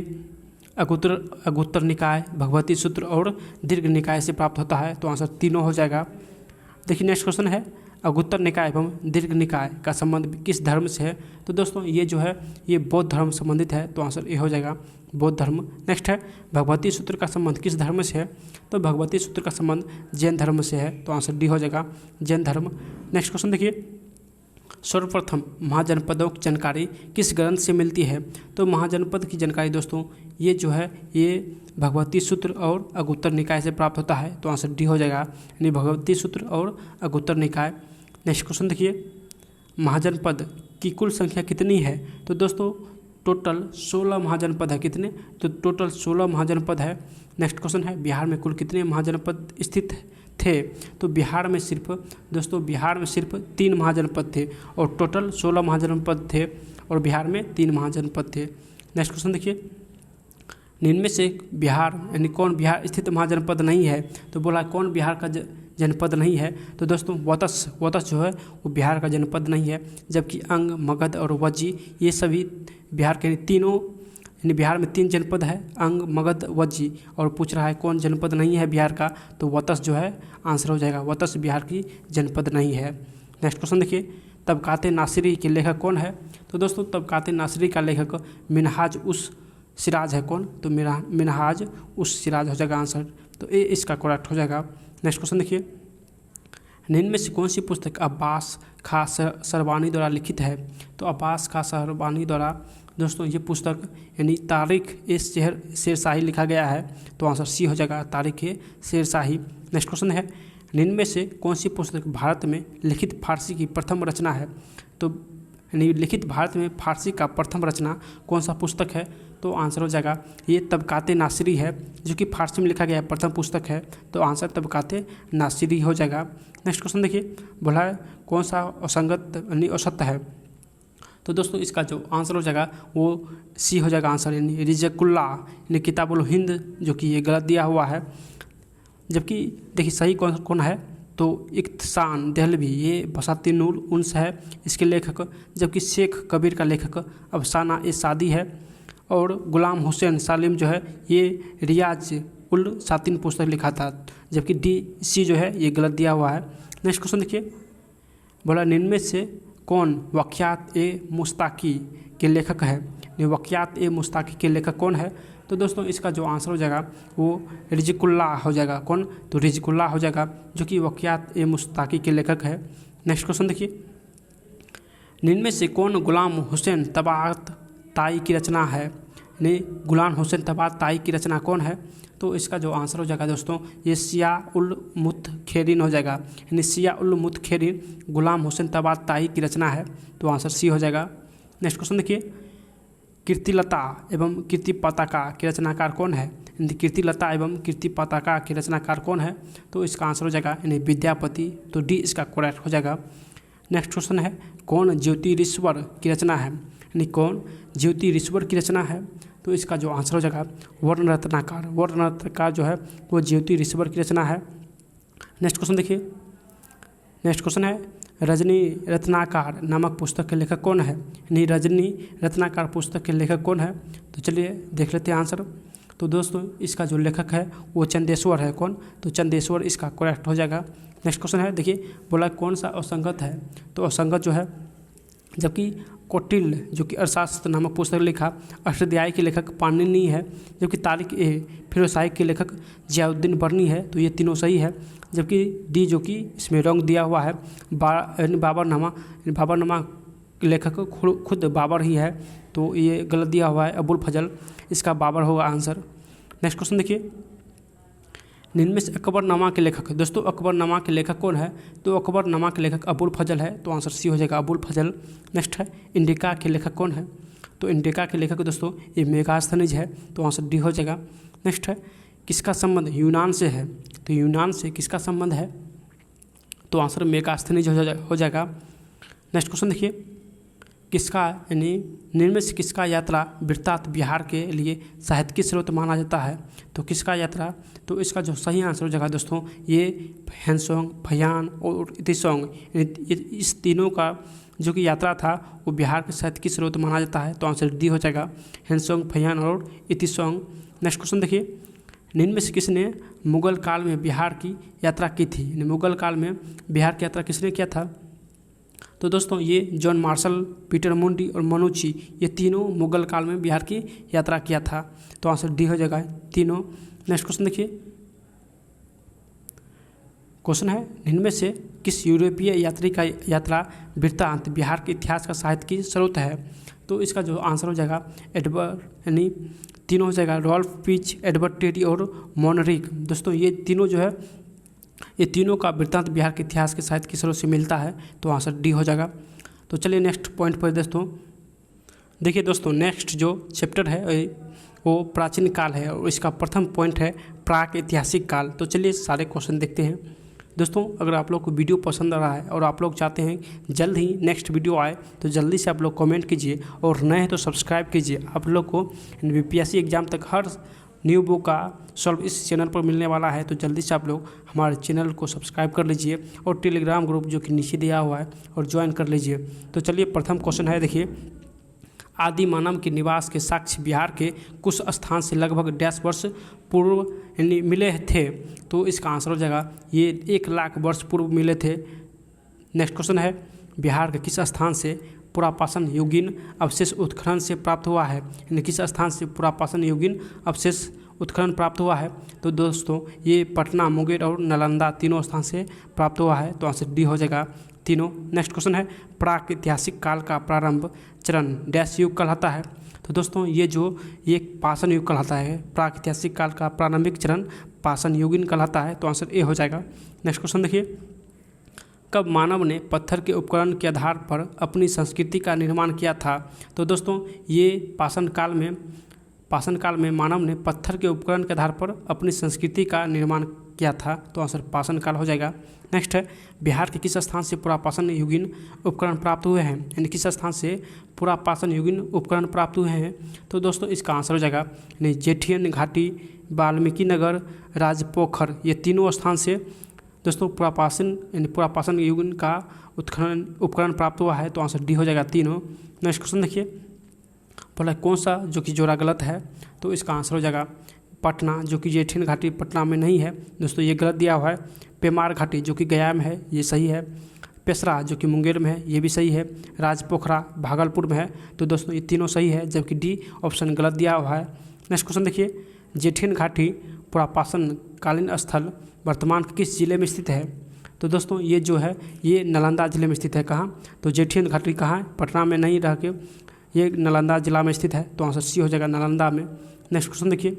अगुत्तर निकाय, भगवती सूत्र और दीर्घ निकाय से प्राप्त होता है, तो आंसर तीनों हो जाएगा। देखिए नेक्स्ट क्वेश्चन है, अगुत्तर निकाय एवं दीर्घ निकाय का संबंध किस धर्म से है। तो दोस्तों ये जो है ये बौद्ध धर्म संबंधित है, तो आंसर ए हो जाएगा बौद्ध धर्म। नेक्स्ट है, भगवती सूत्र का संबंध किस धर्म से है। तो भगवती सूत्र का संबंध जैन धर्म से है, तो आंसर डी हो जाएगा जैन धर्म। नेक्स्ट क्वेश्चन देखिए, सर्वप्रथम महाजनपदों की जानकारी किस ग्रंथ से मिलती है। तो महाजनपद की जानकारी दोस्तों ये जो है ये भगवती सूत्र और अगुत्तर निकाय से प्राप्त होता है, तो आंसर डी हो जाएगा, यानी भगवती सूत्र और अगुत्तर निकाय। नेक्स्ट क्वेश्चन देखिए, महाजनपद की कुल संख्या कितनी है। तो दोस्तों टोटल 16 महाजनपद है। कितने। तो टोटल 16 महाजनपद है। नेक्स्ट क्वेश्चन है, बिहार में कुल कितने महाजनपद स्थित थे। तो बिहार में सिर्फ दोस्तों बिहार में सिर्फ 3 महाजनपद थे और टोटल 16 महाजनपद थे और बिहार में 3 महाजनपद थे। नेक्स्ट क्वेश्चन देखिए, निम्न में से बिहार यानी कौन बिहार स्थित महाजनपद नहीं है। तो बोला कौन बिहार का जनपद नहीं है। तो दोस्तों वतस जो है वो बिहार का जनपद नहीं है, जबकि अंग, मगध और वज्जी ये सभी बिहार के तीनों यानी बिहार में 3 जनपद है, अंग, मगध, वज्जी, और पूछ रहा है कौन जनपद नहीं है बिहार का। तो वतस जो है आंसर हो जाएगा, वतस बिहार की जनपद नहीं है। नेक्स्ट क्वेश्चन देखिए, तबकाते नासिरी के लेखक कौन है। तो दोस्तों तबकाते नासिरी का लेखक मिनहाज उस सिराज है कौन, तो मिनहाज उस सिराज हो जाएगा आंसर। तो ए इसका करेक्ट हो जाएगा। नेक्स्ट क्वेश्चन देखिए, निम्न में से कौन सी पुस्तक अब्बास खां सरवानी द्वारा लिखित है। तो अब्बास खां सरवानी द्वारा दोस्तों ये पुस्तक यानी तारिक ए शेरशाही लिखा गया है। तो आंसर सी हो जाएगा, तारिक ए शेरशाही। नेक्स्ट क्वेश्चन है, निम्न में से कौन सी पुस्तक भारत में लिखित फारसी की प्रथम रचना है। तो यानी लिखित भारत में फारसी का प्रथम रचना कौन सा पुस्तक है। तो आंसर हो जाएगा ये तबकाते नासिरी है, जो कि फारसी में लिखा गया प्रथम पुस्तक है। तो आंसर तबकाते नासिरी हो जाएगा। नेक्स्ट क्वेश्चन देखिए, बोला है कौन सा असंगत यानी असत्य है। तो दोस्तों इसका जो आंसर हो जाएगा वो सी हो जाएगा आंसर, यानी रिजकुल्ला यानी किताबुल हिंद, जो कि ये गलत दिया हुआ है। जबकि देखिए सही कौन कौन है, तो इख्तिसान देहलवी ये बसातिनुल उन्स है इसके लेखक, जबकि शेख कबीर का लेखक अफसाना ए सादी है, और गुलाम हुसैन सालिम जो है ये रियाज उल सातिन पुस्तक लिखा था। जबकि डी सी जो है ये गलत दिया हुआ है। नेक्स्ट क्वेश्चन देखिए, बोला निम्न में से कौन वक़ियात ए मुस्ताकी के लेखक है। वक़ियात ए मुस्ताकी के लेखक कौन है। तो दोस्तों इसका जो आंसर हो जाएगा वो रिजकुल्ला हो जाएगा कौन, तो रिजकुल्ला हो जाएगा, जो कि वक़ियात ए मुस्ताकी के लेखक है। नेक्स्ट क्वेश्चन देखिए, निम्न में से कौन गुलाम हुसैन तबात ताई की रचना है। यानी गुलाम हुसैन तबात ताई की रचना कौन है। तो इसका जो आंसर हो जाएगा दोस्तों ये सिया उल मुतखेरीन हो जाएगा, यानी सिया उल मुतखेरीन गुलाम हुसैन तबात ताई की रचना है। तो आंसर सी हो जाएगा। नेक्स्ट क्वेश्चन देखिए, कीर्तिलता एवं कीर्ति पताका के रचनाकार कौन है। यानी कीर्तिलता एवं कीर्ति पताका के रचनाकार कौन है। तो इसका आंसर हो जाएगा यानी विद्यापति। तो डी इसका करेक्ट हो जाएगा। नेक्स्ट क्वेश्चन है, कौन ज्योतिरीश्वर की रचना है। यानी कौन ज्योतिरीश्वर की रचना है। तो इसका जो आंसर हो जाएगा वर्णरत्नाकार, वर्णरत्नाकार जो है वो ज्योतिरीश्वर की रचना है। नेक्स्ट क्वेश्चन देखिए, नेक्स्ट क्वेश्चन है, रजनी रत्नाकार नामक पुस्तक के लेखक कौन है। यानी रजनी रत्नाकार पुस्तक के लेखक कौन है। तो चलिए देख लेते हैं आंसर। तो दोस्तों इसका जो लेखक है वो चंदेश्वर है कौन, तो चंदेश्वर इसका करेक्ट हो जाएगा। नेक्स्ट क्वेश्चन है देखिए, बोला कौन सा असंगत है। तो असंगत जो है, जबकि कौटिल्य जो कि अर्थशास्त्र नामक पुस्तक लिखा अष्टाध्यायी के लेखक पाणिनि है, जबकि तारिक ए फिरोशाही के लेखक जियाउद्दीन बर्नी है। तो ये तीनों सही है। जबकि डी जो कि इसमें रंग दिया हुआ है बाबरनामा लेखक खुद बाबर ही है। तो ये गलत दिया हुआ है अबुल फजल, इसका बाबर होगा आंसर। नेक्स्ट क्वेश्चन देखिए, निम्न में से अकबरनामा के लेखक, दोस्तों अकबरनामा के लेखक कौन है। तो अकबरनामा के लेखक अबुल फजल है। तो आंसर सी हो जाएगा अबुल फजल। नेक्स्ट है, इंडिका के लेखक कौन है। तो इंडिका के लेखक दोस्तों ये मेगास्थनीज है। तो आंसर डी हो जाएगा। नेक्स्ट है, किसका संबंध यूनान से है। तो यूनान से किसका संबंध है। तो आंसर मेगास्थनीज हो जाएगा। नेक्स्ट क्वेश्चन देखिए, किसका यानी निम्न में से किसका यात्रा वृत्तांत बिहार के लिए साहित्य की स्रोत माना जाता है। तो किसका यात्रा। तो इसका जो सही आंसर हो जाएगा दोस्तों ये हैंसोंग, फयान और इतिसोंग, इस तीनों का जो कि यात्रा था वो बिहार के साहित्य की स्रोत माना जाता है। तो आंसर डी हो जाएगा, हैंसोंग, फयान और इतिसोंग। नेक्स्ट क्वेश्चन देखिए, निम्न में से किसने मुगल काल में बिहार की यात्रा की थी। मुगल काल में बिहार की यात्रा किसने किया था। तो दोस्तों ये जॉन मार्शल, पीटर मुंडी और मनुची, ये तीनों मुगल काल में बिहार की यात्रा किया था। तो आंसर डी हो जाएगा तीनों। नेक्स्ट क्वेश्चन देखिए, क्वेश्चन है, निम्न में से किस यूरोपीय यात्री का यात्रा वृत्तांत बिहार के इतिहास का साहित्य की स्रोत है। तो इसका जो आंसर हो जाएगा एडवर्ड, यानी तीनों हो जाएगा रॉल्फ पीच, एडवर्ड टेरी और मोनरिक। दोस्तों ये तीनों जो है ये तीनों का वृत्तांत बिहार के इतिहास के साहित्य के स्रोत से मिलता है। तो आंसर डी हो जाएगा। तो चलिए नेक्स्ट पॉइंट पर दोस्तों देखिए, दोस्तों नेक्स्ट जो चैप्टर है वो प्राचीन काल है और इसका प्रथम पॉइंट है प्राक ऐतिहासिक काल। तो चलिए सारे क्वेश्चन देखते हैं। दोस्तों अगर आप लोग को वीडियो पसंद आ रहा है और आप लोग चाहते हैं जल्द ही नेक्स्ट वीडियो आए तो जल्दी से आप लोग कमेंट कीजिए और नए हैं तो सब्सक्राइब कीजिए। आप लोग को बीपीएससी एग्जाम तक हर न्यू बुक का सॉल्व इस चैनल पर मिलने वाला है। तो जल्दी से आप लोग हमारे चैनल को सब्सक्राइब कर लीजिए और टेलीग्राम ग्रुप जो कि नीचे दिया हुआ है और ज्वाइन कर लीजिए। तो चलिए प्रथम क्वेश्चन है देखिए, आदि मानव के निवास के साक्ष्य बिहार के कुछ स्थान से लगभग 100 वर्ष पूर्व मिले थे। तो इसका आंसर हो जाएगा ये 1 लाख वर्ष पूर्व मिले थे। नेक्स्ट क्वेश्चन है, बिहार के किस स्थान से पुरापाषाण युगीन अवशेष उत्खनन से प्राप्त हुआ है, यानी किस स्थान से पुरापाषाण युगीन अवशेष उत्खनन प्राप्त हुआ है? तो दोस्तों ये पटना, मुंगेर और नालंदा तीनों स्थान से प्राप्त हुआ है। तो आंसर डी हो जाएगा तीनों। नेक्स्ट क्वेश्चन है, प्राक ऐतिहासिक काल का प्रारंभ चरण डैश युग कहलाता है? तो दोस्तों ये पाषाण युग कहलाता है। प्राक ऐतिहासिक काल का प्रारंभिक चरण पाषाण युगीन कहलाता है। तो आंसर ए हो जाएगा। नेक्स्ट क्वेश्चन देखिए, कब मानव ने पत्थर के उपकरण के आधार पर अपनी संस्कृति का निर्माण किया था? तो दोस्तों ये पाषाण काल में मानव ने पत्थर के उपकरण के आधार पर अपनी संस्कृति का निर्माण किया था। तो आंसर पाषाण काल हो जाएगा। नेक्स्ट है, बिहार के किस स्थान से पुरापाषाण युगीन उपकरण प्राप्त हुए हैं? यानी किस स्थान से पुरापाषाण युगीन उपकरण प्राप्त हुए हैं? तो दोस्तों इसका आंसर हो जाएगा यानी जेठियन घाटी, वाल्मीकि नगर, राजपोखर, ये तीनों स्थान से दोस्तों पुरापाषाण युगीन का उपकरण प्राप्त हुआ है। तो आंसर डी हो जाएगा तीनों। नेक्स्ट क्वेश्चन देखिए, पहला कौन सा जो कि जोड़ा गलत है? तो इसका आंसर हो जाएगा पटना, जो कि जेठियन घाटी पटना में नहीं है दोस्तों, ये गलत दिया हुआ है। पेमार घाटी जो कि गया में है, ये सही है। पेशरा जो कि मुंगेर में है, ये भी सही है। राजपोखरा भागलपुर में है। तो दोस्तों ये तीनों सही है, जबकि डी ऑप्शन गलत दिया हुआ है। नेक्स्ट क्वेश्चन देखिए, जेठियन घाटी पुरापाषाण कालीन स्थल वर्तमान किस जिले में स्थित है? तो दोस्तों ये जो है ये नालंदा जिले में स्थित है। कहाँ? तो जेठियन घाटी कहाँ है? पटना में नहीं रह के ये नालंदा जिला में स्थित है। तो आंसर सी हो जाएगा नालंदा में। नेक्स्ट क्वेश्चन देखिए,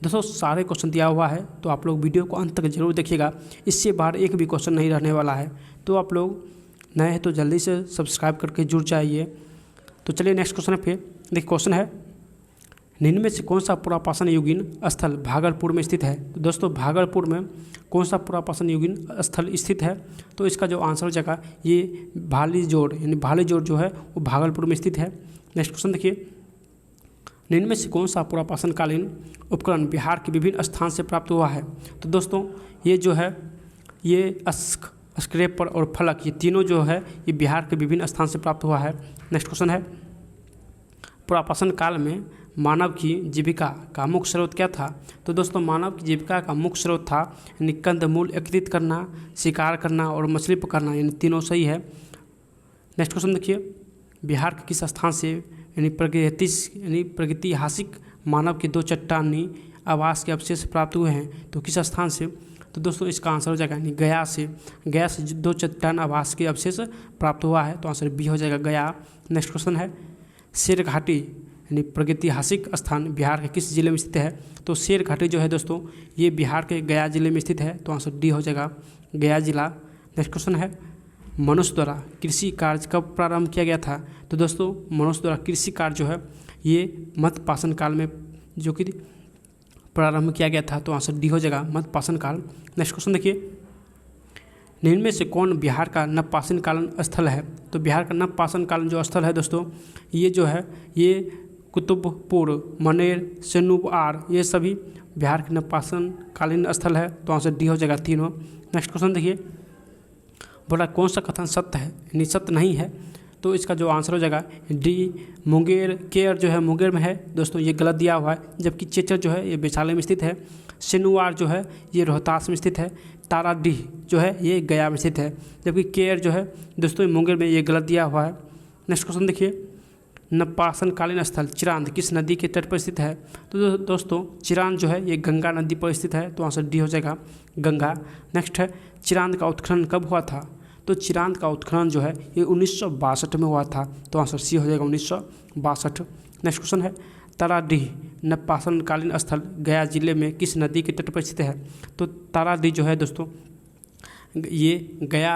दोस्तों सारे क्वेश्चन दिया हुआ है, तो आप लोग वीडियो को अंत तक जरूर देखिएगा। इससे बाहर एक भी क्वेश्चन नहीं रहने वाला है। तो आप लोग नए हैं तो जल्दी से सब्सक्राइब करके जुड़ जाइए। तो चलिए नेक्स्ट क्वेश्चन पे देखिए। क्वेश्चन है, निम्न में से कौन सा पुरापाषाण युगीन स्थल भागलपुर में स्थित है? तो दोस्तों भागलपुर में कौन सा पुरापाषाण युगीन स्थल स्थित है? तो इसका जो आंसर हो जाएगा ये भालीजोड़, यानी भालीजोड़ जो है वो भागलपुर में स्थित है। नेक्स्ट क्वेश्चन देखिए, निम्न में से कौन सा पुरापाषाण कालीन उपकरण बिहार के विभिन्न स्थान से प्राप्त हुआ है? तो दोस्तों ये जो है ये स्क्रैपर और फलक, ये तीनों जो है ये बिहार के विभिन्न स्थान से प्राप्त हुआ है। नेक्स्ट क्वेश्चन है, पुरापाषाण काल में मानव की जीविका का मुख्य स्रोत क्या था? तो दोस्तों मानव की जीविका का मुख्य स्रोत था यानी कंदमूल एकत्रित करना, शिकार करना और मछली पकड़ना, यानी तीनों सही है। नेक्स्ट क्वेश्चन देखिए, बिहार के किस स्थान से यानी प्रागैतिहासिक मानव के 2 चट्टानी आवास के अवशेष प्राप्त हुए हैं? तो किस स्थान से? तो दोस्तों इसका आंसर हो जाएगा यानी गया से 2 चट्टान आवास के अवशेष प्राप्त हुआ है। तो आंसर बी हो जाएगा गया। नेक्स्ट क्वेश्चन है, शेर घाटी यानी प्रागैतिहासिक स्थान बिहार के किस जिले में स्थित है? तो शेर घाटी जो है दोस्तों ये बिहार के गया जिले में स्थित है। तो आंसर डी हो जाएगा गया जिला। नेक्स्ट क्वेश्चन है, मनुष्य द्वारा कृषि कार्य कब प्रारंभ किया गया था? तो दोस्तों मनुष्य द्वारा कृषि कार्य जो है ये मध्य पाषाण काल में जो कि प्रारंभ किया गया था। तो आंसर डी हो जाएगा मध्य पाषाण काल। नेक्स्ट क्वेश्चन देखिए, निम्न में से कौन बिहार का नवपाषाण कालीन स्थल है? तो बिहार का नवपाषाण कालीन जो स्थल है दोस्तों ये जो है ये कुतुबपुर, मनेर, सेनुआर, ये सभी बिहार के नवपाषाण कालीन स्थल है। तो आंसर डी हो जाएगा तीनों। नेक्स्ट क्वेश्चन देखिए, बोला कौन सा कथन सत्य है यानी सत्य नहीं है? तो इसका जो आंसर हो जाएगा डी मुंगेर, केयर जो है मुंगेर में है दोस्तों, ये गलत दिया हुआ है। जबकि चेचर जो है ये वैशाली में स्थित है। सेनुआर जो है ये रोहतास में स्थित है। ताराडीह जो है ये गया में स्थित है। जबकि केयर जो है दोस्तों मुंगेर में, ये गलत दिया हुआ है। नेक्स्ट क्वेश्चन देखिए, नवपाषाण कालीन स्थल चिरांद किस नदी के तट पर स्थित है? तो दोस्तों चिरांद जो है ये गंगा नदी पर स्थित है। तो आंसर डी हो जाएगा गंगा। नेक्स्ट है, चिरांद का उत्खनन कब हुआ था? तो चिरांद का उत्खनन जो है ये 1962 में हुआ था। तो आंसर सी हो जाएगा 1962। नेक्स्ट क्वेश्चन है, ताराडीह नवपाषाण कालीन स्थल गया जिले में किस नदी के तट पर स्थित है? तो ताराडीह जो है दोस्तों ये गया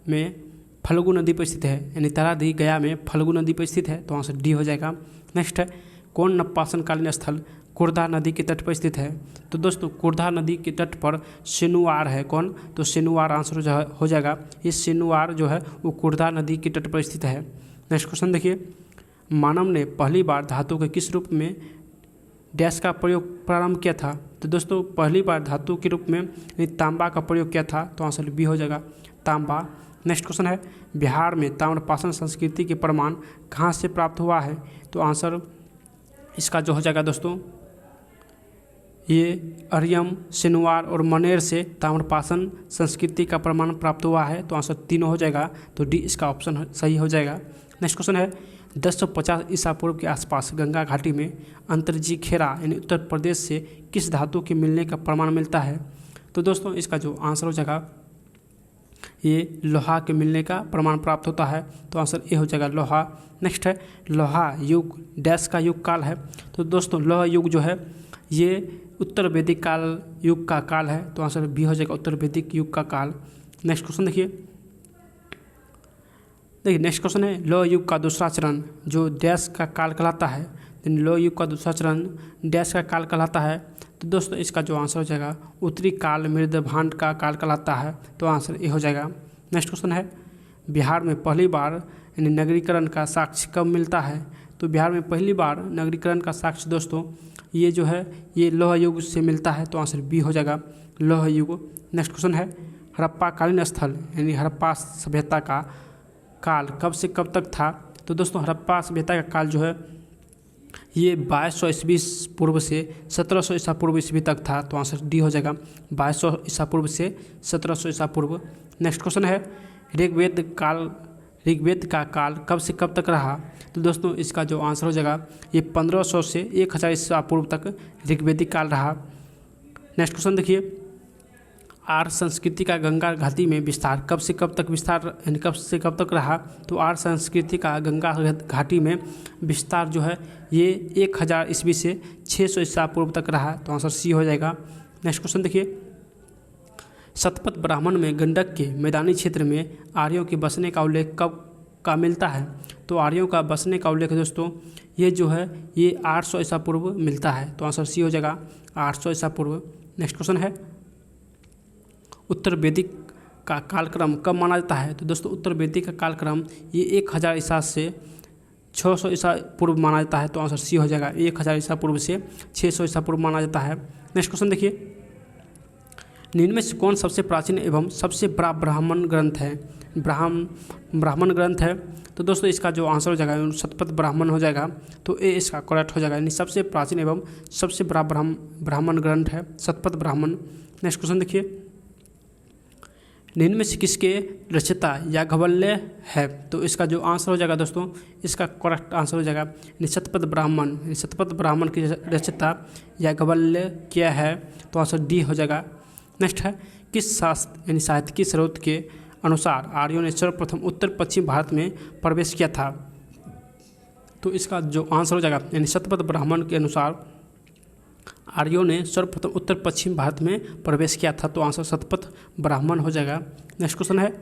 में फल्गु नदी पर स्थित है, यानी ताराडीह गया में फल्गु नदी पर स्थित है। तो आंसर डी हो जाएगा। नेक्स्ट है, कौन नवपाषाण कालीन स्थल कुर्धा नदी के तट पर स्थित है? तो दोस्तों कुर्धा नदी के तट पर सेनुआर है। कौन? तो सेनुआर आंसर हो जाएगा। ये सेनुआर जो है वो कुर्धा नदी के तट पर स्थित है। नेक्स्ट क्वेश्चन देखिए, मानव ने पहली बार धातु के किस रूप में डैश का प्रयोग प्रारंभ किया था? तो दोस्तों पहली बार धातु के रूप में तांबा का प्रयोग किया था। तो आंसर बी हो जाएगा तांबा। नेक्स्ट क्वेश्चन है, बिहार में ताम्रपाषाण संस्कृति के प्रमाण कहाँ से प्राप्त हुआ है? तो आंसर इसका जो हो जाएगा दोस्तों ये अर्यम, सिनवार और मनेर से ताम्रपाषाण संस्कृति का प्रमाण प्राप्त हुआ है। तो आंसर तीनों हो जाएगा, तो डी इसका ऑप्शन सही हो जाएगा। नेक्स्ट क्वेश्चन है 1050 ईसा पूर्व के आसपास गंगा घाटी में अंतर्जीखेरा यानी उत्तर प्रदेश से किस धातु के मिलने का प्रमाण मिलता है। तो दोस्तों इसका जो आंसर हो जाएगा ये लोहा के मिलने का प्रमाण प्राप्त होता है। तो आंसर ए हो जाएगा लोहा। नेक्स्ट है लोहा युग डैश का युग काल है। तो दोस्तों लोहा युग जो है ये उत्तर वैदिक काल युग का काल है। तो आंसर बी हो जाएगा उत्तर वैदिक युग का काल। नेक्स्ट क्वेश्चन देखिए नेक्स्ट क्वेश्चन है लोह युग का दूसरा चरण जो डैश का काल कहलाता है। लोह युग का दूसरा चरण डैश का काल कहलाता है। तो दोस्तों इसका जो आंसर हो जाएगा उत्तरी काल मृदभांड का काल कहलाता है। तो आंसर ए हो जाएगा। नेक्स्ट क्वेश्चन है बिहार में पहली बार यानी नगरीकरण का साक्ष्य कब मिलता है। तो बिहार में पहली बार नगरीकरण का साक्ष्य दोस्तों ये जो है ये लोह युग से मिलता है। तो आंसर बी हो जाएगा लोह युग। नेक्स्ट क्वेश्चन है हड़प्पाकालीन स्थल यानी हड़प्पा सभ्यता का काल कब से कब तक था। तो दोस्तों हड़प्पा सभ्यता का काल जो है ये 2200 ईस्वी पूर्व से 1700 ईसा पूर्व ईस्वी तक था। तो आंसर डी हो जाएगा 2200 ईसा पूर्व से 1700 ईसा पूर्व। नेक्स्ट क्वेश्चन है ऋग्वेद का काल कब से कब तक रहा। तो दोस्तों इसका जो आंसर हो जाएगा ये 1500 से 1000 ईसा पूर्व तक ऋग्वेदिक काल रहा। नेक्स्ट क्वेश्चन देखिए आर्य संस्कृति का गंगा घाटी में विस्तार कब से कब तक यानी कब से कब तक रहा। तो आर्य संस्कृति का गंगा घाटी में विस्तार जो है ये 1000 ईस्वी से 600 ईसा पूर्व तक रहा। तो आंसर सी हो जाएगा। नेक्स्ट क्वेश्चन देखिए शतपथ ब्राह्मण में गंडक के मैदानी क्षेत्र में आर्यों के बसने का उल्लेख कब का मिलता है। तो आर्यों का बसने का उल्लेख दोस्तों ये जो है ये 800 ईसा पूर्व मिलता है। तो आंसर सी हो जाएगा 800 ईसा पूर्व। नेक्स्ट क्वेश्चन है उत्तर वैदिक का कालक्रम कब माना जाता है। तो दोस्तों उत्तर वैदिक का कालक्रम ये 1000 ईसा से 600 ईसा पूर्व माना जाता है। तो आंसर सी हो जाएगा 1000 ईसा पूर्व से 600 ईसा पूर्व माना जाता है। नेक्स्ट क्वेश्चन देखिए निम्न में से कौन सबसे प्राचीन एवं सबसे बड़ा ब्राह्मण ग्रंथ है। ब्राह्मण ग्रंथ है। तो दोस्तों इसका जो आंसर हो जाएगा शतपथ ब्राह्मण हो जाएगा। तो ए इसका करेक्ट हो जाएगा यानी सबसे प्राचीन एवं सबसे बड़ा ब्राह्मण ग्रंथ है शतपथ ब्राह्मण। नेक्स्ट क्वेश्चन देखिए निम्न में से किसके रचयिता याज्ञवल्क्य है। तो इसका जो आंसर हो जाएगा दोस्तों इसका करेक्ट आंसर हो जाएगा शतपथ ब्राह्मण की रचयिता याज्ञवल्क्य क्या है। तो आंसर डी हो जाएगा। नेक्स्ट है किस शास्त्र यानी साहित्यिक स्रोत के अनुसार आर्यों ने सर्वप्रथम उत्तर पश्चिम भारत में प्रवेश किया था। तो इसका जो आंसर हो जाएगा यानी शतपथ ब्राह्मण के अनुसार आर्यों ने सर्वप्रथम उत्तर पश्चिम भारत में प्रवेश किया था। तो आंसर शतपथ ब्राह्मण हो जाएगा। नेक्स्ट क्वेश्चन है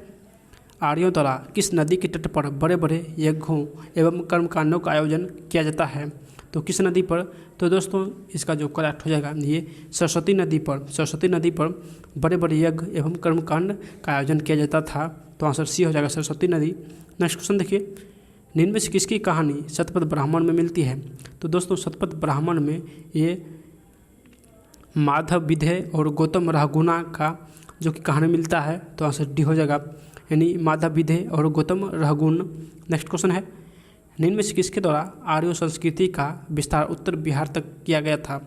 आर्यों द्वारा किस नदी के तट पर बड़े बड़े यज्ञों एवं कर्मकांडों का आयोजन किया जाता है। तो किस नदी पर। तो दोस्तों इसका जो करेक्ट हो जाएगा ये सरस्वती नदी पर बड़े बड़े यज्ञ एवं कर्मकांड का आयोजन किया जाता था। तो आंसर सी हो जाएगा सरस्वती नदी। नेक्स्ट क्वेश्चन देखिए निम्न में से किसकी कहानी शतपथ ब्राह्मण में मिलती है। तो दोस्तों शतपथ ब्राह्मण में ये माधव विधेय और गौतम रहगुणा का जो कि कहानी मिलता है। तो आंसर डी हो जाएगा यानी माधव विधेय और गौतम रहगुण। नेक्स्ट क्वेश्चन है निम्न में से किसके द्वारा आर्य संस्कृति का विस्तार उत्तर बिहार तक किया गया था।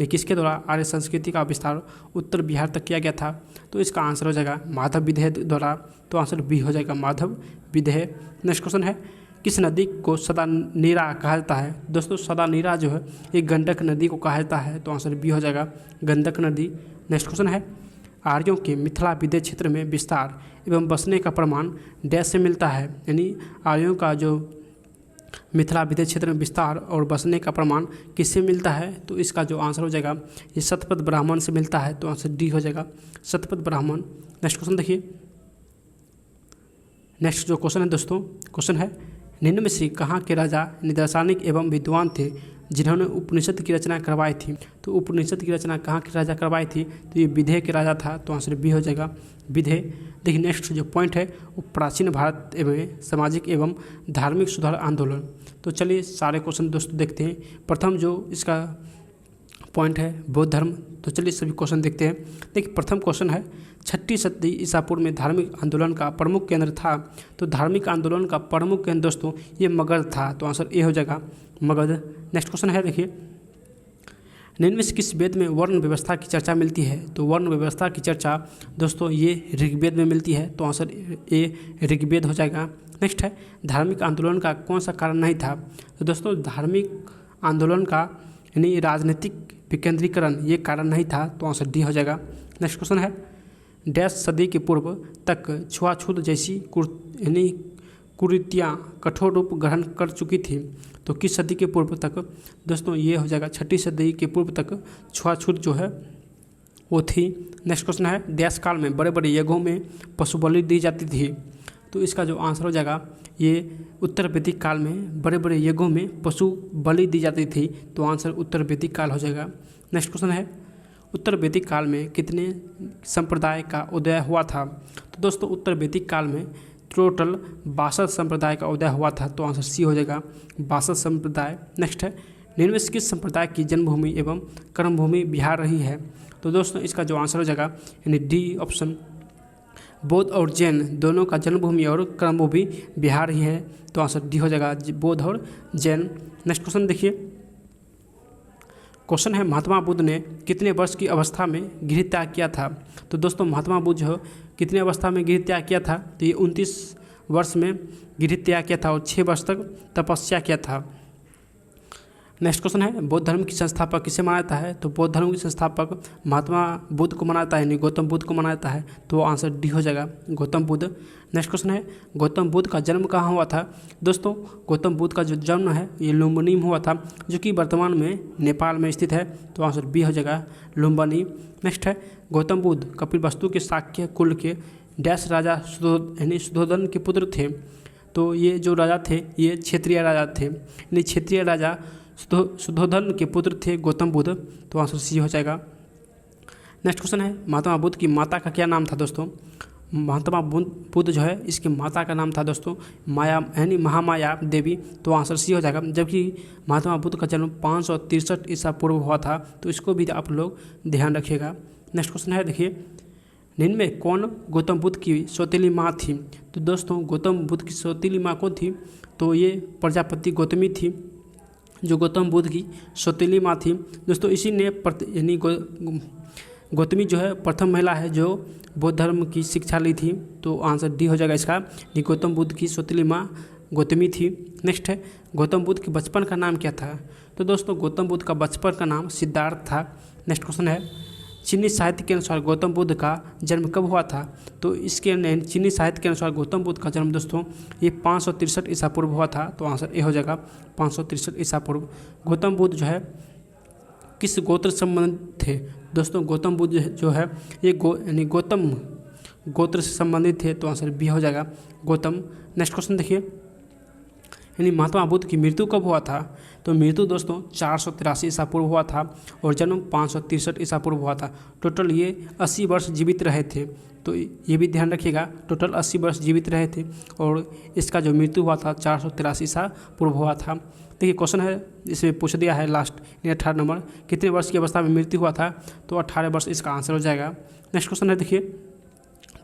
किसके द्वारा आर्य संस्कृति का विस्तार उत्तर बिहार तक किया गया था। तो इसका आंसर हो जाएगा माधव विधेय द्वारा। तो आंसर बी हो जाएगा माधव विधेय। नेक्स्ट क्वेश्चन है किस नदी को सदा नीरा कहा जाता है। दोस्तों सदा नीरा जो है ये गंडक नदी को कहा जाता है। तो आंसर बी हो जाएगा गंडक नदी। नेक्स्ट क्वेश्चन है आर्यों के मिथिला विधेय क्षेत्र में विस्तार एवं बसने का प्रमाण डैश से मिलता है। यानी आर्यों का जो मिथिला विधेय क्षेत्र में विस्तार और बसने का प्रमाण किससे मिलता है। तो इसका जो आंसर हो जाएगा ये शतपथ ब्राह्मण से मिलता है। तो आंसर डी हो जाएगा शतपथ ब्राह्मण। नेक्स्ट क्वेश्चन देखिए नेक्स्ट जो क्वेश्चन है दोस्तों क्वेश्चन है निम्न में से कहाँ के राजा दार्शनिक एवं विद्वान थे जिन्होंने उपनिषद की रचना करवाई थी। तो उपनिषद की रचना कहाँ के राजा करवाई थी। तो ये विधेय के राजा था। तो आंसर बी हो जाएगा विधेय। देखिए नेक्स्ट जो पॉइंट है वो प्राचीन भारत एवं सामाजिक एवं धार्मिक सुधार आंदोलन। तो चलिए सारे क्वेश्चन दोस्तों देखते हैं। प्रथम जो इसका पॉइंट है बौद्ध धर्म। तो चलिए सभी क्वेश्चन देखते हैं। देखिए प्रथम क्वेश्चन है 6ठी शताब्दी ईसा पूर्व में धार्मिक आंदोलन का प्रमुख केंद्र था। तो धार्मिक आंदोलन का प्रमुख केंद्र दोस्तों ये मगध था। तो आंसर ए हो जाएगा मगध। नेक्स्ट क्वेश्चन है देखिए निम्न से किस वेद में वर्ण व्यवस्था की चर्चा मिलती है? तो वर्ण व्यवस्था की चर्चा दोस्तों ये ऋग्वेद में मिलती है, तो आंसर ए ऋग्वेद हो जाएगा। नेक्स्ट है, धार्मिक आंदोलन का कौन सा कारण नहीं था? तो दोस्तों धार्मिक आंदोलन का यानी राजनीतिक विकेंद्रीकरण ये कारण नहीं था, तो आंसर डी हो जाएगा। नेक्स्ट क्वेश्चन है, डैश सदी के पूर्व तक छुआछूत जैसी यानी कुरीतियाँ कठोर रूप ग्रहण कर चुकी थी? तो किस सदी के पूर्व तक? दोस्तों ये हो जाएगा 6ठी सदी के पूर्व तक छुआछूत जो है वो थी। नेक्स्ट क्वेश्चन है, डैश काल में बड़े बड़े यज्ञों में पशु बलि दी जाती थी? तो इसका जो आंसर हो जाएगा ये उत्तर वैदिक काल में बड़े बड़े यज्ञों में पशु बलि दी जाती थी, तो आंसर उत्तर वैदिक काल हो जाएगा। नेक्स्ट क्वेश्चन है, उत्तर वैदिक काल में कितने संप्रदाय का उदय हुआ था? तो दोस्तों उत्तर वैदिक काल में टोटल 62 संप्रदाय का उदय हुआ था, तो आंसर सी हो जाएगा 62 संप्रदाय। नेक्स्ट है, निम्न में से किस संप्रदाय की जन्मभूमि एवं कर्मभूमि बिहार रही है? तो दोस्तों इसका जो आंसर हो जाएगा यानी डी ऑप्शन, बौद्ध और जैन दोनों का जन्मभूमि और कर्मभूमि बिहार ही है, तो आंसर डी हो जाएगा बौद्ध और जैन। नेक्स्ट क्वेश्चन देखिए, क्वेश्चन है, महात्मा बुद्ध ने कितने वर्ष की अवस्था में गृह त्याग किया था? तो दोस्तों महात्मा बुद्ध जो कितने अवस्था में गृह त्याग किया था? तो ये 29 वर्ष में गृह त्याग किया था और 6 वर्ष तक तपस्या किया था। नेक्स्ट क्वेश्चन है, बौद्ध धर्म की संस्थापक किसे माना जाता है? तो बौद्ध धर्म के संस्थापक महात्मा बुद्ध को माना जाता है, यानी गौतम बुद्ध को माना जाता है, तो आंसर डी हो जाएगा गौतम बुद्ध। नेक्स्ट क्वेश्चन है, गौतम बुद्ध का जन्म कहाँ हुआ था? दोस्तों गौतम बुद्ध का जो जन्म है ये लुम्बिनी में हुआ था, जो कि वर्तमान में नेपाल में स्थित है, तो आंसर बी हो जाएगा लुम्बिनी। नेक्स्ट है, गौतम बुद्ध कपिलवस्तु के शाक्य कुल के डैश राजा यानी सुधोधन के पुत्र थे? तो ये जो राजा थे ये क्षेत्रीय राजा थे, यानी क्षेत्रीय राजा सुधोधन के पुत्र थे गौतम बुद्ध, तो आंसर सी हो जाएगा। नेक्स्ट क्वेश्चन है, महात्मा बुद्ध की माता का क्या नाम था? दोस्तों महात्मा बुद्ध जो है इसकी माता का नाम था दोस्तों माया यानी महामाया देवी, तो आंसर सी हो जाएगा। जबकि महात्मा बुद्ध का जन्म 563 ईसा पूर्व हुआ था, तो इसको भी आप लोग ध्यान रखिएगा। नेक्स्ट क्वेश्चन है, देखिए निम्न में कौन गौतम बुद्ध की सौतेली माँ थी? तो दोस्तों गौतम बुद्ध की सौतेली माँ कौन थी? तो ये प्रजापति गौतमी थी, जो गौतम बुद्ध की सौतेली माँ थी। दोस्तों इसी ने यानी गौतमी जो है प्रथम महिला है जो बौद्ध धर्म की शिक्षा ली थी, तो आंसर डी हो जाएगा इसका, ये गौतम बुद्ध की सौतेली माँ गौतमी थी। नेक्स्ट है, गौतम बुद्ध के बचपन का नाम क्या था? तो दोस्तों गौतम बुद्ध का बचपन का नाम सिद्धार्थ था। नेक्स्ट क्वेश्चन है, चीनी साहित्य के अनुसार गौतम बुद्ध का जन्म कब हुआ था? तो इसके चीनी साहित्य के अनुसार गौतम बुद्ध का जन्म दोस्तों ये 563 ईसा पूर्व हुआ था, तो आंसर ए हो जाएगा 563 ईसा पूर्व। गौतम बुद्ध जो है किस गोत्र संबंधित थे? दोस्तों गौतम बुद्ध जो है ये यानी गौतम गोत्र से संबंधित थे, तो आंसर बी हो जाएगा गौतम। नेक्स्ट क्वेश्चन देखिए, यानी महात्मा बुद्ध की मृत्यु कब हुआ था? तो मृत्यु दोस्तों 483 ईसा पूर्व हुआ था और जन्म 563 ईसा पूर्व हुआ था। टोटल ये 80 वर्ष जीवित रहे थे, तो ये भी ध्यान रखिएगा, टोटल 80 वर्ष जीवित रहे थे और इसका जो मृत्यु हुआ था 483 ईसा पूर्व हुआ था। देखिए क्वेश्चन है इसमें पूछ दिया है लास्ट 18 नंबर, कितने वर्ष की अवस्था में मृत्यु हुआ था? तो 18 वर्ष इसका आंसर हो जाएगा। नेक्स्ट क्वेश्चन है, देखिए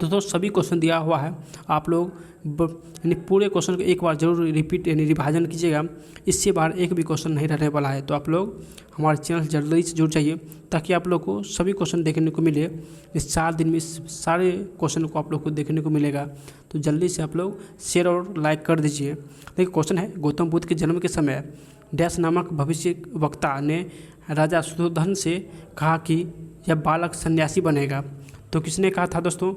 दोस्तों सभी क्वेश्चन दिया हुआ है, आप लोग यानी पूरे क्वेश्चन को एक बार जरूर रिपीट यानी रिवाइजन कीजिएगा, इससे बाहर एक भी क्वेश्चन नहीं रहने वाला है। तो आप लोग हमारे चैनल जल्दी से जुड़ जाइए ताकि आप लोग को सभी क्वेश्चन देखने को मिले। इस 4 दिन में इस सारे क्वेश्चन को आप लोग को देखने को मिलेगा, तो जल्दी से आप लोग शेयर और लाइक कर दीजिए। देखिए क्वेश्चन है, गौतम बुद्ध के जन्म के समय डैश नामक भविष्य वक्ता ने राजा सुधोधन से कहा कि यह बालक सन्यासी बनेगा? तो किसने कहा था दोस्तों?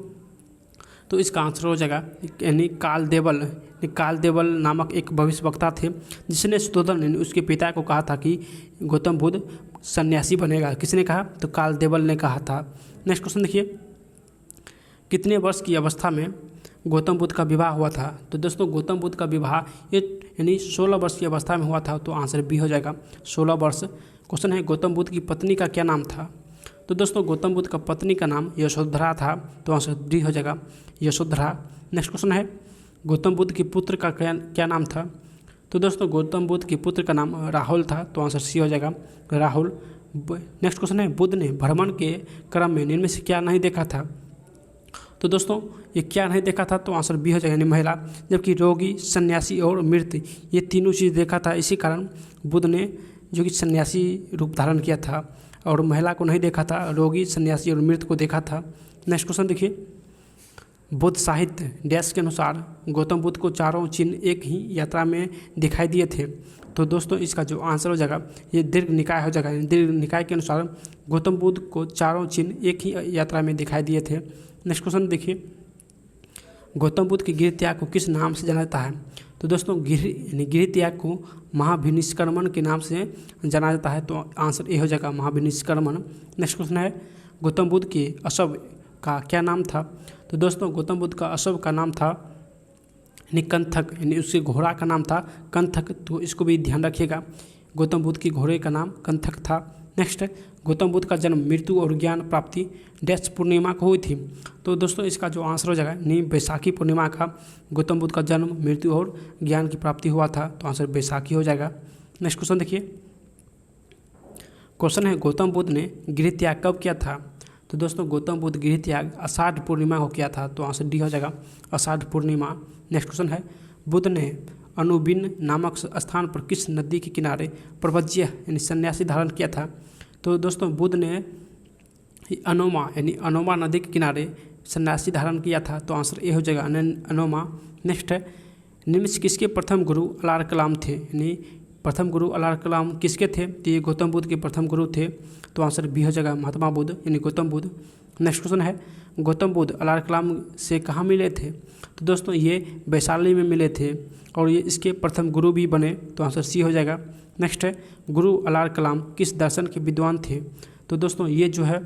तो इसका आंसर हो जाएगा यानी कालदेवल नामक एक भविष्यवक्ता थे, जिसने सुधोधन यानी उसके पिता को कहा था कि गौतम बुद्ध सन्यासी बनेगा। किसने कहा? तो कालदेवल ने कहा था। नेक्स्ट क्वेश्चन देखिए, कितने वर्ष की अवस्था में गौतम बुद्ध का विवाह हुआ था? तो दोस्तों गौतम बुद्ध का विवाह यानी 16 वर्ष की अवस्था में हुआ था, तो आंसर बी हो जाएगा 16 वर्ष। क्वेश्चन है, गौतम बुद्ध की पत्नी का क्या नाम था? तो दोस्तों गौतम बुद्ध का पत्नी का नाम यशोधरा था, तो आंसर डी हो जाएगा यशोधरा। नेक्स्ट क्वेश्चन है, गौतम बुद्ध के पुत्र का क्या नाम था? तो दोस्तों गौतम बुद्ध के पुत्र का नाम राहुल था, तो आंसर सी हो जाएगा राहुल। नेक्स्ट क्वेश्चन है, बुद्ध ने भ्रमण के क्रम में इनमें से क्या नहीं देखा था? तो दोस्तों ये क्या नहीं देखा था? तो आंसर बी हो जाएगा यानी महिला, जबकि रोगी, सन्यासी और मृत ये तीनों चीज़ देखा था। इसी कारण बुद्ध ने जो कि सन्यासी रूप धारण किया था। और महिला को नहीं देखा था, रोगी, सन्यासी और मृत को देखा था। नेक्स्ट क्वेश्चन देखिए, बुद्ध साहित्य डैश के अनुसार गौतम बुद्ध को चारों चिन्ह एक ही यात्रा में दिखाई दिए थे। तो दोस्तों इसका जो आंसर हो जाएगा ये दीर्घ निकाय हो जाएगा। दीर्घ निकाय के अनुसार गौतम बुद्ध को चारों चिन्ह एक ही यात्रा में दिखाई दिए थे। नेक्स्ट क्वेश्चन देखिए, गौतम बुद्ध के गृह त्याग को किस नाम से जाना जाता है। तो दोस्तों गृह त्याग को महाभिनिष्क्रमण के नाम से जाना जाता है। तो आंसर ए हो जाएगा महाभिनिष्क्रमण। नेक्स्ट क्वेश्चन है, गौतम बुद्ध के अश्व का क्या नाम था। तो दोस्तों गौतम बुद्ध का अश्व का नाम था कंथक, यानी उसके घोड़ा का नाम था कंथक। तो इसको भी ध्यान रखिएगा, गौतम बुद्ध के घोड़े का नाम कंथक था। नेक्स्ट, गौतम बुद्ध का जन्म, मृत्यु और ज्ञान प्राप्ति डैश पूर्णिमा को हुई थी। तो दोस्तों इसका जो आंसर हो जाएगा नहीं, बैसाखी पूर्णिमा का गौतम बुद्ध का जन्म, मृत्यु और ज्ञान की प्राप्ति हुआ था। तो आंसर बैसाखी हो जाएगा। नेक्स्ट क्वेश्चन देखिए, क्वेश्चन है, गौतम बुद्ध ने गृह त्याग कब किया था। तो दोस्तों गौतम बुद्ध गृह त्याग आषाढ़ पूर्णिमा को किया था। तो आंसर डी हो जाएगा आषाढ़ पूर्णिमा। नेक्स्ट क्वेश्चन है, बुद्ध ने अनुबिन नामक स्थान पर किस नदी के किनारे प्रवज्य यानी सन्यासी धारण किया था। तो दोस्तों बुद्ध ने अनोमा यानी अनोमा नदी के किनारे सन्यासी धारण किया था। तो आंसर ए हो जाएगा अनोमा। नेक्स्ट है, निम्न में किसके प्रथम गुरु अलार कलाम थे, यानी प्रथम गुरु अलार कलाम किसके थे। तो ये गौतम बुद्ध के प्रथम गुरु थे। तो आंसर बी हो जाएगा महात्मा बुद्ध यानी गौतम बुद्ध। नेक्स्ट क्वेश्चन है, गौतम बुद्ध अलार कलाम से कहाँ मिले थे। तो दोस्तों ये वैशाली में मिले थे और ये इसके प्रथम गुरु भी बने। तो आंसर सी हो जाएगा। नेक्स्ट है, गुरु अलार कलाम किस दर्शन के विद्वान थे। तो दोस्तों ये जो है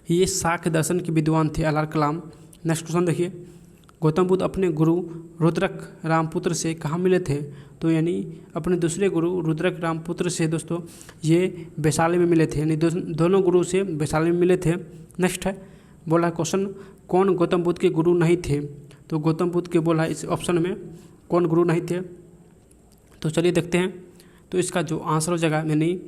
ये शाक्य दर्शन के विद्वान थे अलार कलाम। नेक्स्ट क्वेश्चन देखिए, गौतम बुद्ध अपने गुरु रुद्रक रामपुत्र से कहाँ मिले थे। तो यानी अपने दूसरे गुरु रुद्रक रामपुत्र से दोस्तों ये वैशाली में मिले थे, यानी दोनों गुरु से वैशाली में मिले थे। नेक्स्ट है, बोला क्वेश्चन, कौन गौतम बुद्ध के गुरु नहीं थे। तो गौतम बुद्ध के बोला इस ऑप्शन में कौन गुरु नहीं थे। तो चलिए देखते हैं। तो इसका जो आंसर हो जाएगा यानी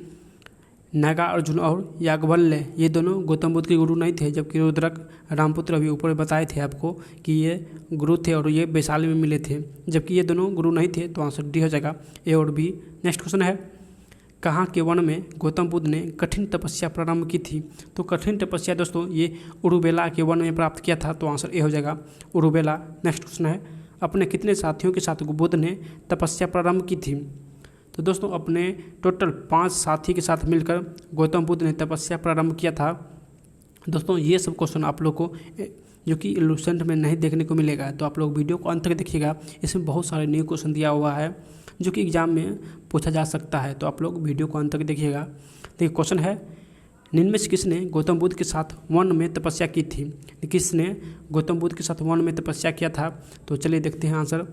नागार्जुन और याज्ञवल्क्य ये दोनों गौतम बुद्ध के गुरु नहीं थे, जबकि रुद्रक रामपुत्र अभी ऊपर बताए थे आपको कि ये गुरु थे और ये वैशाली में मिले थे, जबकि ये दोनों गुरु नहीं थे। तो आंसर डी हो जाएगा ए और बी। नेक्स्ट क्वेश्चन है, कहाँ के वन में गौतम बुद्ध ने कठिन तपस्या प्रारंभ की थी। तो कठिन तपस्या दोस्तों ये उरुबेला के वन में प्राप्त किया था। तो आंसर ए हो जाएगा उरुबेला। नेक्स्ट क्वेश्चन है, अपने कितने साथियों के साथ बुद्ध ने तपस्या प्रारंभ की थी। तो दोस्तों अपने टोटल 5 साथी के साथ मिलकर गौतम बुद्ध ने तपस्या प्रारंभ किया था। दोस्तों ये सब क्वेश्चन आप लोग को जो कि इल्यूसेंट में नहीं देखने को मिलेगा, तो आप लोग वीडियो को अंत तक देखिएगा। इसमें बहुत सारे न्यू क्वेश्चन दिया हुआ है जो कि एग्जाम में पूछा जा सकता है, तो आप लोग वीडियो को अंत तक देखिएगा। देखिए क्वेश्चन है, निम्न में से किसने गौतम बुद्ध के साथ वन में तपस्या की थी। किसने गौतम बुद्ध के साथ वन में तपस्या किया था। तो चलिए देखते हैं आंसर।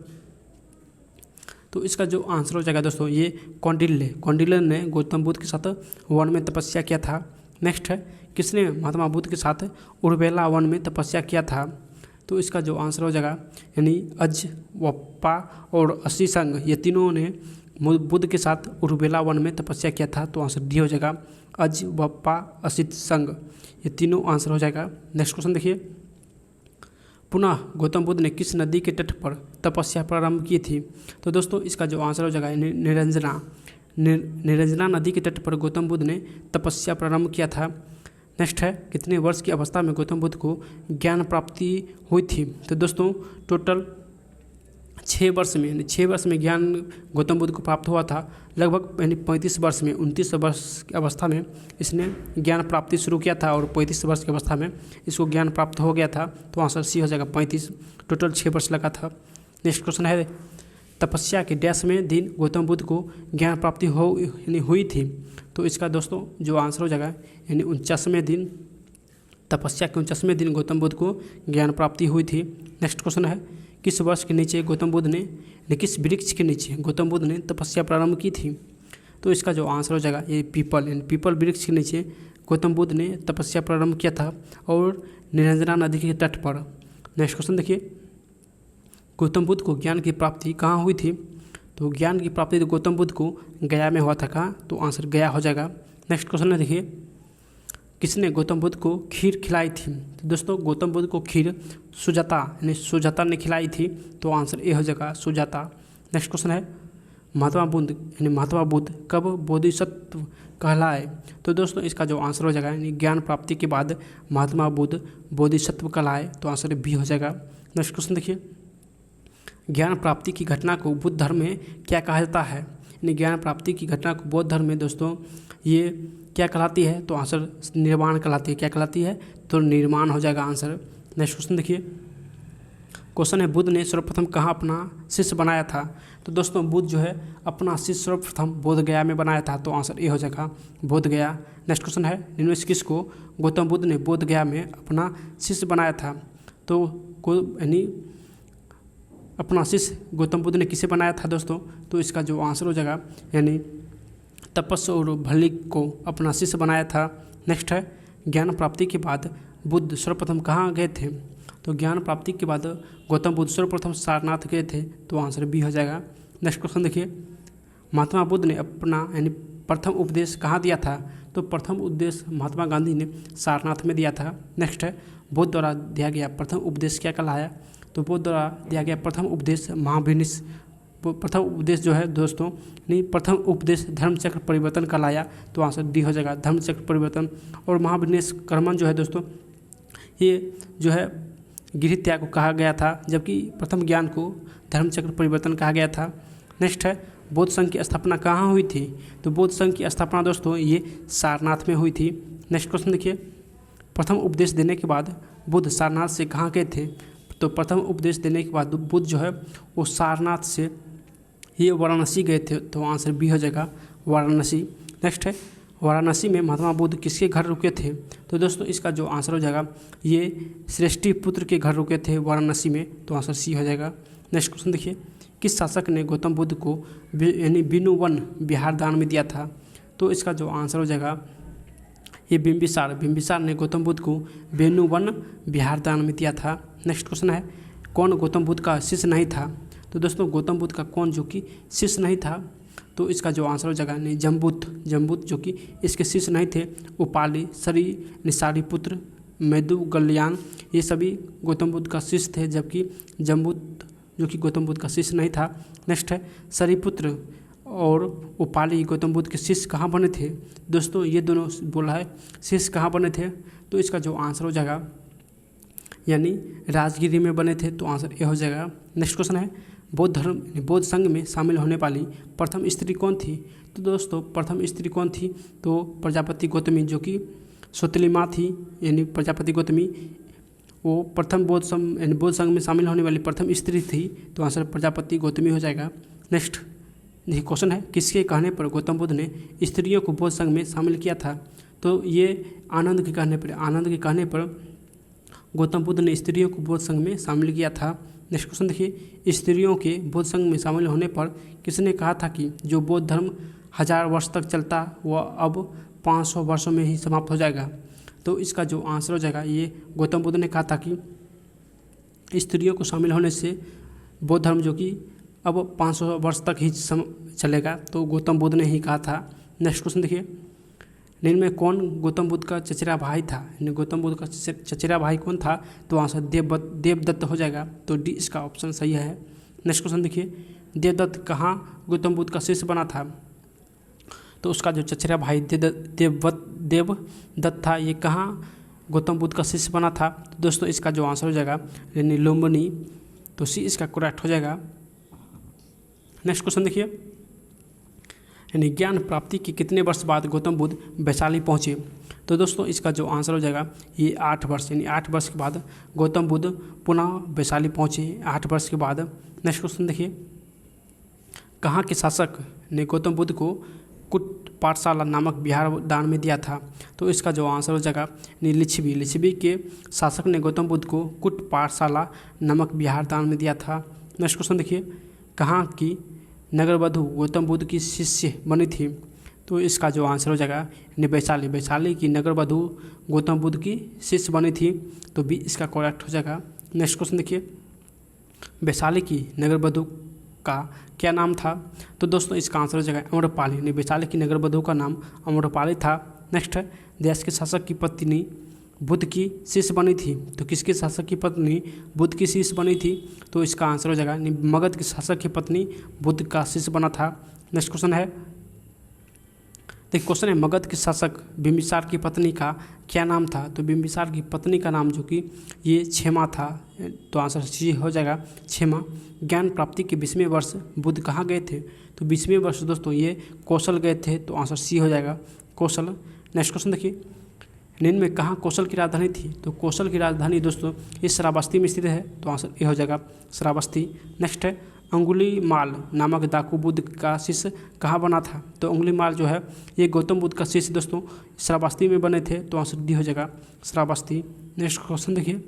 तो इसका जो आंसर हो जाएगा दोस्तों ये कौंडिल्य ने गौतम बुद्ध के साथ वन में तपस्या किया था। नेक्स्ट है, किसने महात्मा बुद्ध के साथ उर्वेला वन में तपस्या किया था। तो इसका जो आंसर हो जाएगा यानी अजवप्पा और असीसंग ये तीनों ने बुद्ध के साथ उर्वेला वन में तपस्या किया था। तो आंसर डी हो जाएगा अजवप्पा असीसंग ये तीनों आंसर हो जाएगा। नेक्स्ट क्वेश्चन देखिए, पुनः गौतम बुद्ध ने किस नदी के तट पर तपस्या प्रारंभ की थी। तो दोस्तों इसका जो आंसर हो जाएगा निरंजना नदी के तट पर गौतम बुद्ध ने तपस्या प्रारंभ किया था। नेक्स्ट है, कितने वर्ष की अवस्था में गौतम बुद्ध को ज्ञान प्राप्ति हुई थी। तो दोस्तों टोटल 6 वर्ष में, 6 वर्ष में ज्ञान गौतम बुद्ध को प्राप्त हुआ था। लगभग यानी 35 वर्ष में, 29 वर्ष की अवस्था में इसने ज्ञान प्राप्ति शुरू किया था और 35 वर्ष की अवस्था में इसको ज्ञान प्राप्त हो गया था। तो आंसर सी हो जाएगा 35। टोटल 6 वर्ष लगा था। नेक्स्ट क्वेश्चन है, तपस्या के डैश में दिन गौतम बुद्ध को ज्ञान प्राप्ति हुई थी। तो इसका दोस्तों जो आंसर हो जाएगा यानी 49वें दिन, तपस्या के 49वें दिन गौतम बुद्ध को ज्ञान प्राप्ति हुई थी। नेक्स्ट क्वेश्चन है, किस वर्ष के नीचे गौतम बुद्ध ने किस वृक्ष के नीचे गौतम बुद्ध ने तपस्या प्रारंभ की थी। तो इसका जो आंसर हो जाएगा ये पीपल वृक्ष के नीचे गौतम बुद्ध ने तपस्या प्रारंभ किया था और निरंजना नदी के तट पर। नेक्स्ट क्वेश्चन देखिए, गौतम बुद्ध को ज्ञान की प्राप्ति कहाँ हुई थी। तो ज्ञान की प्राप्ति तो गौतम बुद्ध को गया में हुआ था। कहाँ, तो आंसर गया हो जाएगा। नेक्स्ट क्वेश्चन है देखिए, किसने गौतम बुद्ध को खीर खिलाई थी। तो दोस्तों गौतम बुद्ध को खीर सुजाता यानी सुजाता ने खिलाई थी। तो आंसर ए हो जाएगा सुजाता। नेक्स्ट क्वेश्चन है, महात्मा बुद्ध कब बोधिसत्व कहलाए? तो दोस्तों इसका जो आंसर हो जाएगा यानी ज्ञान प्राप्ति के बाद महात्मा बुद्ध बोधिसत्व कहलाए, तो आंसर बी हो जाएगा। नेक्स्ट क्वेश्चन देखिए, ज्ञान प्राप्ति की घटना को बुद्ध धर्म में क्या कहा जाता है? यानी ज्ञान प्राप्ति की घटना को बौद्ध धर्म में दोस्तों ये क्या कहलाती है? तो आंसर निर्वाण कहलाती है। क्या कहलाती है? तो निर्माण हो जाएगा आंसर। नेक्स्ट क्वेश्चन देखिए, क्वेश्चन है बुद्ध ने सर्वप्रथम कहाँ अपना शिष्य बनाया था? तो दोस्तों बुद्ध जो है अपना शिष्य सर्वप्रथम बोध गया में बनाया था, तो आंसर ए हो जाएगा बोध गया। नेक्स्ट क्वेश्चन है निम्न में से किसको गौतम बुद्ध ने बोध गया में अपना शिष्य बनाया था? तो यानी अपना शिष्य गौतम बुद्ध ने किसे बनाया था दोस्तों? तो इसका जो आंसर हो जाएगा यानी तपस्या और भल्ली को अपना शिष्य बनाया था। नेक्स्ट है ज्ञान प्राप्ति के बाद बुद्ध सर्वप्रथम कहाँ गए थे? तो ज्ञान प्राप्ति के बाद गौतम बुद्ध सर्वप्रथम सारनाथ गए थे, तो आंसर बी हो जाएगा। नेक्स्ट क्वेश्चन देखिए, महात्मा बुद्ध ने अपना यानी प्रथम उपदेश कहाँ दिया था? तो प्रथम उपदेश महात्मा गांधी ने सारनाथ में दिया था। नेक्स्ट है बुद्ध द्वारा दिया गया प्रथम उपदेश क्या कहलाया? तो बुद्ध द्वारा दिया गया प्रथम उपदेश महाविनिस प्रथम उपदेश जो है दोस्तों नहीं प्रथम उपदेश धर्मचक्र परिवर्तन कहलाया, तो आंसर डी हो जाएगा धर्मचक्र परिवर्तन। और महाविनिस कर्मण जो है दोस्तों ये जो है गृह त्याग को कहा गया था, जबकि प्रथम ज्ञान को धर्मचक्र परिवर्तन कहा गया था। नेक्स्ट है बौद्ध संघ की स्थापना कहाँ हुई थी? तो बौद्ध संघ की स्थापना दोस्तों ये सारनाथ में हुई थी। नेक्स्ट क्वेश्चन देखिए, प्रथम उपदेश देने के बाद बुद्ध सारनाथ से कहाँ गए थे? तो प्रथम उपदेश देने के बाद बुद्ध जो है वो सारनाथ से ये वाराणसी गए थे, तो आंसर बी हो जाएगा वाराणसी। नेक्स्ट है वाराणसी में महात्मा बुद्ध किसके घर रुके थे? तो दोस्तों इसका जो आंसर हो जाएगा ये श्रेष्ठी पुत्र के घर रुके थे वाराणसी में, तो आंसर सी हो जाएगा। नेक्स्ट क्वेश्चन देखिए, किस शासक ने गौतम बुद्ध को यानी बिनुवन बिहार दान में दिया था? तो इसका जो आंसर हो जाएगा ये बिम्बिसार ने गौतम बुद्ध को बेनुवन बिहार दान में दिया था। नेक्स्ट क्वेश्चन है कौन गौतम बुद्ध का शिष्य नहीं था? तो दोस्तों गौतम बुद्ध का कौन जो कि शिष्य नहीं था? तो इसका जो आंसर हो जाएगा नहीं जम्बुत जो कि इसके शिष्य नहीं थे। उपाली सारीपुत्र मेदु गलयान ये सभी गौतम बुद्ध का शिष्य थे, जबकि जम्बुत जो कि गौतम बुद्ध का शिष्य नहीं था। नेक्स्ट है सारीपुत्र और उपाली गौतम बुद्ध के शिष्य कहाँ बने थे? दोस्तों ये दोनों बोला है शिष्य कहाँ बने थे, तो इसका जो आंसर हो जाएगा यानी राजगिरी में बने थे, तो आंसर ए हो जाएगा। नेक्स्ट क्वेश्चन है बौद्ध संघ में शामिल होने वाली प्रथम स्त्री कौन थी? तो दोस्तों प्रथम स्त्री कौन थी? तो प्रजापति गौतमी जो कि सौतेली माँ थी, यानी प्रजापति गौतमी वो प्रथम बौद्ध संघ में शामिल होने वाली प्रथम स्त्री थी, तो आंसर प्रजापति गौतमी हो जाएगा। नेक्स्ट ये क्वेश्चन है किसके कहने पर गौतम बुद्ध ने स्त्रियों को बौद्ध संघ में शामिल किया था? तो ये आनंद के कहने पर गौतम बुद्ध ने स्त्रियों को बौद्ध संघ में शामिल किया था। नेक्स्ट क्वेश्चन देखिए, स्त्रियों के बौद्ध संघ में शामिल होने पर किसने कहा था कि जो बौद्ध धर्म 1000 वर्ष तक चलता वह अब 500 वर्षों में ही समाप्त हो जाएगा? तो इसका जो आंसर हो जाएगा ये गौतम बुद्ध ने कहा था कि स्त्रियों को शामिल होने से बौद्ध धर्म जो कि अब 500 वर्ष तक ही चलेगा, तो गौतम बुद्ध ने ही कहा था। नेक्स्ट क्वेश्चन देखिए, निम्न में कौन गौतम बुद्ध का चचेरा भाई था? गौतम बुद्ध का चचेरा भाई कौन था? तो आंसर देवदत्त हो जाएगा, तो डी इसका ऑप्शन सही है। नेक्स्ट क्वेश्चन देखिए, देवदत्त कहाँ गौतम बुद्ध का शिष्य बना था? तो उसका जो चचेरा भाई देवदत्त था ये कहाँ गौतम बुद्ध का शिष्य बना था? तो दोस्तों इसका जो आंसर हो जाएगा यानी लुम्बिनी, तो सी इसका करेक्ट हो जाएगा। नेक्स्ट क्वेश्चन देखिए, यानी ज्ञान प्राप्ति के कितने वर्ष बाद गौतम बुद्ध वैशाली पहुँचे? तो दोस्तों इसका जो आंसर हो जाएगा ये 8 वर्ष, यानी 8 वर्ष के बाद गौतम बुद्ध पुनः वैशाली पहुँचे 8 वर्ष के बाद। नेक्स्ट क्वेश्चन देखिए, कहाँ के शासक ने गौतम बुद्ध को कुट पाठशाला नामक बिहार दान में दिया था? तो इसका जो आंसर हो जाएगा यानी लिच्छवी के शासक ने गौतम बुद्ध को कुट पाठशाला नामक बिहार दान में दिया था। नेक्स्ट क्वेश्चन देखिए, कहाँ की नगरवधु गौतम बुद्ध की शिष्य बनी थी? तो इसका जो आंसर हो जाएगा यानी वैशाली की नगरवधु गौतम बुद्ध की शिष्य बनी थी, तो बी इसका करेक्ट हो जाएगा। नेक्स्ट क्वेश्चन देखिए, वैशाली की नगरवधु का क्या नाम था? तो दोस्तों इसका आंसर हो जाएगा अम्रपाली, यानी वैशाली की नगरवधु का नाम अम्रपाली था। नेक्स्ट है देश के शासक की पत्नी बुद्ध की शिष्य बनी थी। तो किसके शासक की पत्नी बुद्ध की शिष्य बनी थी? तो इसका आंसर हो जाएगा मगध के शासक की पत्नी बुद्ध का शिष्य बना था। नेक्स्ट क्वेश्चन है, देखिए क्वेश्चन है, मगध के शासक बिंबिसार की पत्नी का क्या नाम था? तो बिंबिसार की पत्नी का नाम जो कि ये क्षेमा था। तो आंसर सी हो जाएगा क्षेमा। ज्ञान प्राप्ति के 20वें वर्ष बुद्ध कहाँ गए थे? तो 20वें वर्ष दोस्तों ये कौशल गए थे। तो आंसर सी हो जाएगा कौशल। नेक्स्ट क्वेश्चन देखिए, निम्न में कहाँ कौशल की राजधानी थी? तो कौशल की राजधानी दोस्तों ये श्रावस्ती में स्थित है। तो आंसर ए हो जाएगा श्रावस्ती। नेक्स्ट है, अंगुलीमाल नामक डाकू बुद्ध का शिष्य कहाँ बना था? तो अंगुलीमाल जो है ये गौतम बुद्ध का शिष्य दोस्तों श्रावस्ती में बने थे। तो आंसर डी हो जाएगा श्रावस्ती। नेक्स्ट क्वेश्चन देखिए,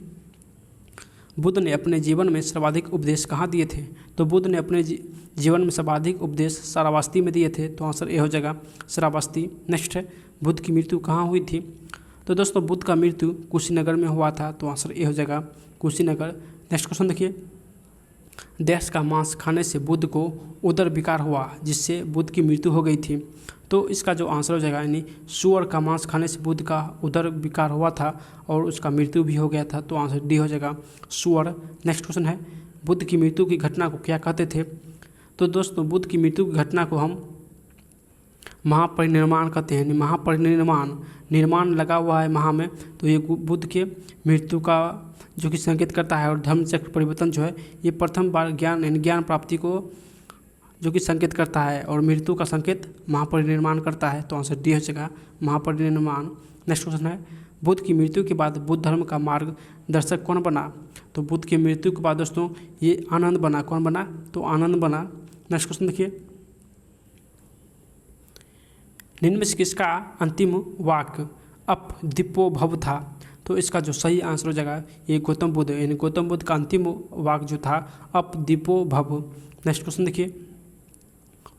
बुद्ध ने अपने जीवन में सर्वाधिक उपदेश कहाँ दिए थे? तो बुद्ध ने अपने जीवन में सर्वाधिक उपदेश श्रावस्ती में दिए थे। तो आंसर ए हो जाएगा श्रावस्ती। नेक्स्ट है, बुद्ध की मृत्यु कहाँ हुई थी? तो दोस्तों बुद्ध का मृत्यु कुशीनगर में हुआ था। तो आंसर ए हो जाएगा कुशीनगर। नेक्स्ट क्वेश्चन देखिए, देश का मांस खाने से बुद्ध को उदर विकार हुआ जिससे बुद्ध की मृत्यु हो गई थी। तो इसका जो आंसर हो जाएगा यानी सुअर का मांस खाने से बुद्ध का उदर विकार हुआ था और उसका मृत्यु भी हो गया था। तो आंसर डी हो जाएगा सुअर। नेक्स्ट क्वेश्चन है, बुद्ध की मृत्यु की घटना को क्या कहते थे? तो दोस्तों बुद्ध की मृत्यु की घटना को हम महापरिनिर्वाण कहते हैं। निर्माण लगा हुआ है महा में, तो ये बुद्ध के मृत्यु का जो कि संकेत करता है। और धर्म चक्र परिवर्तन जो है ये प्रथम बार ज्ञान प्राप्ति को जो कि संकेत करता है और मृत्यु का संकेत महापरिनिर्वाण करता है। तो आंसर डी हो जाएगा महापरिनिर्वाण। नेक्स्ट क्वेश्चन है, बुद्ध की मृत्यु के बाद बुद्ध धर्म का मार्गदर्शक कौन बना? तो बुद्ध की मृत्यु के बाद दोस्तों ये आनंद बना। कौन बना? तो आनंद बना। नेक्स्ट क्वेश्चन देखिए, निम्न में से किसका अंतिम वाक्य अप दीपो भव था? तो इसका जो सही आंसर हो जाएगा ये गौतम बुद्ध, यानी गौतम बुद्ध का अंतिम वाक्य जो था अप दीपो भव। नेक्स्ट क्वेश्चन देखिए,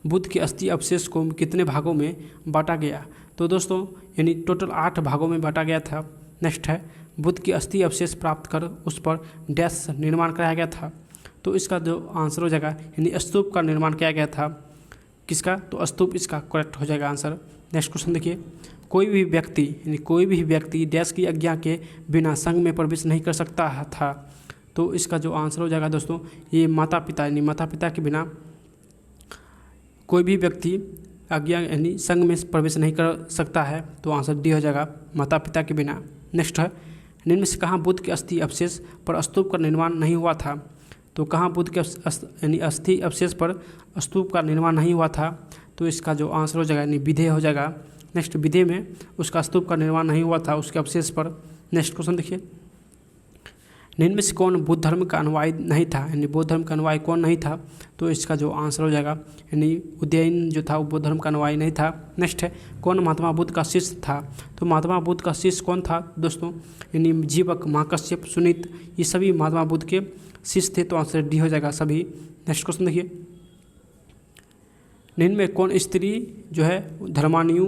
बुद्ध के अस्थि अवशेष को कितने भागों में बांटा गया? तो दोस्तों यानी टोटल 8 भागों में बांटा गया था। नेक्स्ट है, बुद्ध की अस्थि अवशेष प्राप्त कर उस पर डैश निर्माण कराया गया था। तो इसका जो आंसर हो जाएगा यानी स्तूप का निर्माण किया गया था। किसका? तो स्तूप इसका करेक्ट हो जाएगा आंसर। नेक्स्ट क्वेश्चन देखिए, कोई भी व्यक्ति डैश की आज्ञा के बिना संघ में प्रवेश नहीं कर सकता था। तो इसका जो आंसर हो जाएगा दोस्तों ये माता पिता, यानी माता पिता के बिना कोई भी व्यक्ति आज्ञा यानी संघ में प्रवेश नहीं कर सकता है। तो आंसर डी हो जाएगा माता पिता के बिना। नेक्स्ट है, निम्न में से कहाँ बुद्ध के अस्थि अवशेष पर स्तूप का निर्माण नहीं हुआ था? तो कहाँ बुद्ध के यानी अस्थि अवशेष पर स्तूप का निर्माण नहीं हुआ था? तो इसका जो आंसर हो जाएगा यानी विधेय हो जाएगा। नेक्स्ट विधेय में उसका स्तूप का निर्माण नहीं हुआ था उसके अवशेष पर। नेक्स्ट क्वेश्चन देखिए, निम्न में से कौन बुद्ध धर्म का अनुयायी नहीं था? यानी बौद्ध धर्म का अनुयायी कौन नहीं था? तो इसका जो आंसर हो जाएगा यानी उदयन जो था वो बौद्ध धर्म का अनुयायी नहीं था। नेक्स्ट है, कौन महात्मा बुद्ध का शिष्य था? तो महात्मा बुद्ध का शिष्य कौन था दोस्तों? यानी जीवक, महाकश्यप, सुनीत, ये सभी महात्मा बुद्ध के शिष्य थे। तो आंसर डी हो जाएगा सभी। नेक्स्ट क्वेश्चन देखिए, निम्न में कौन स्त्री जो है धर्मानुयू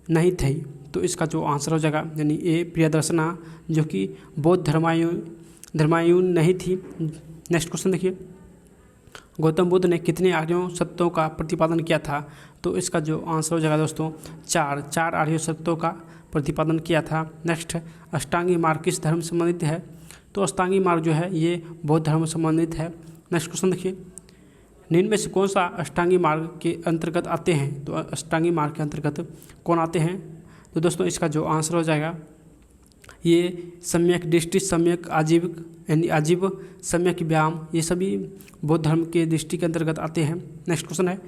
नहीं थी? तो इसका जो आंसर हो जाएगा यानी ए प्रियदर्शना जो कि बौद्ध धर्मायुन नहीं थी। नेक्स्ट क्वेश्चन देखिए, गौतम बुद्ध ने कितने आर्यों सत्यों का प्रतिपादन किया था? तो इसका जो आंसर हो जाएगा दोस्तों चार आर्यों सत्यों का प्रतिपादन किया था। नेक्स्ट, अष्टांगी मार्ग किस धर्म से संबंधित है? तो अष्टांगी मार्ग जो है ये बौद्ध धर्म से संबंधित है। नेक्स्ट क्वेश्चन देखिए, निम्न में से कौन सा अष्टांगी मार्ग के अंतर्गत आते हैं? तो अष्टांगी मार्ग के अंतर्गत कौन आते हैं? तो दोस्तों इसका जो आंसर हो जाएगा ये सम्यक दृष्टि, सम्यक आजीविक यानी आजीव, सम्यक व्यायाम, ये सभी बौद्ध धर्म के दृष्टि के अंतर्गत आते हैं। नेक्स्ट क्वेश्चन है,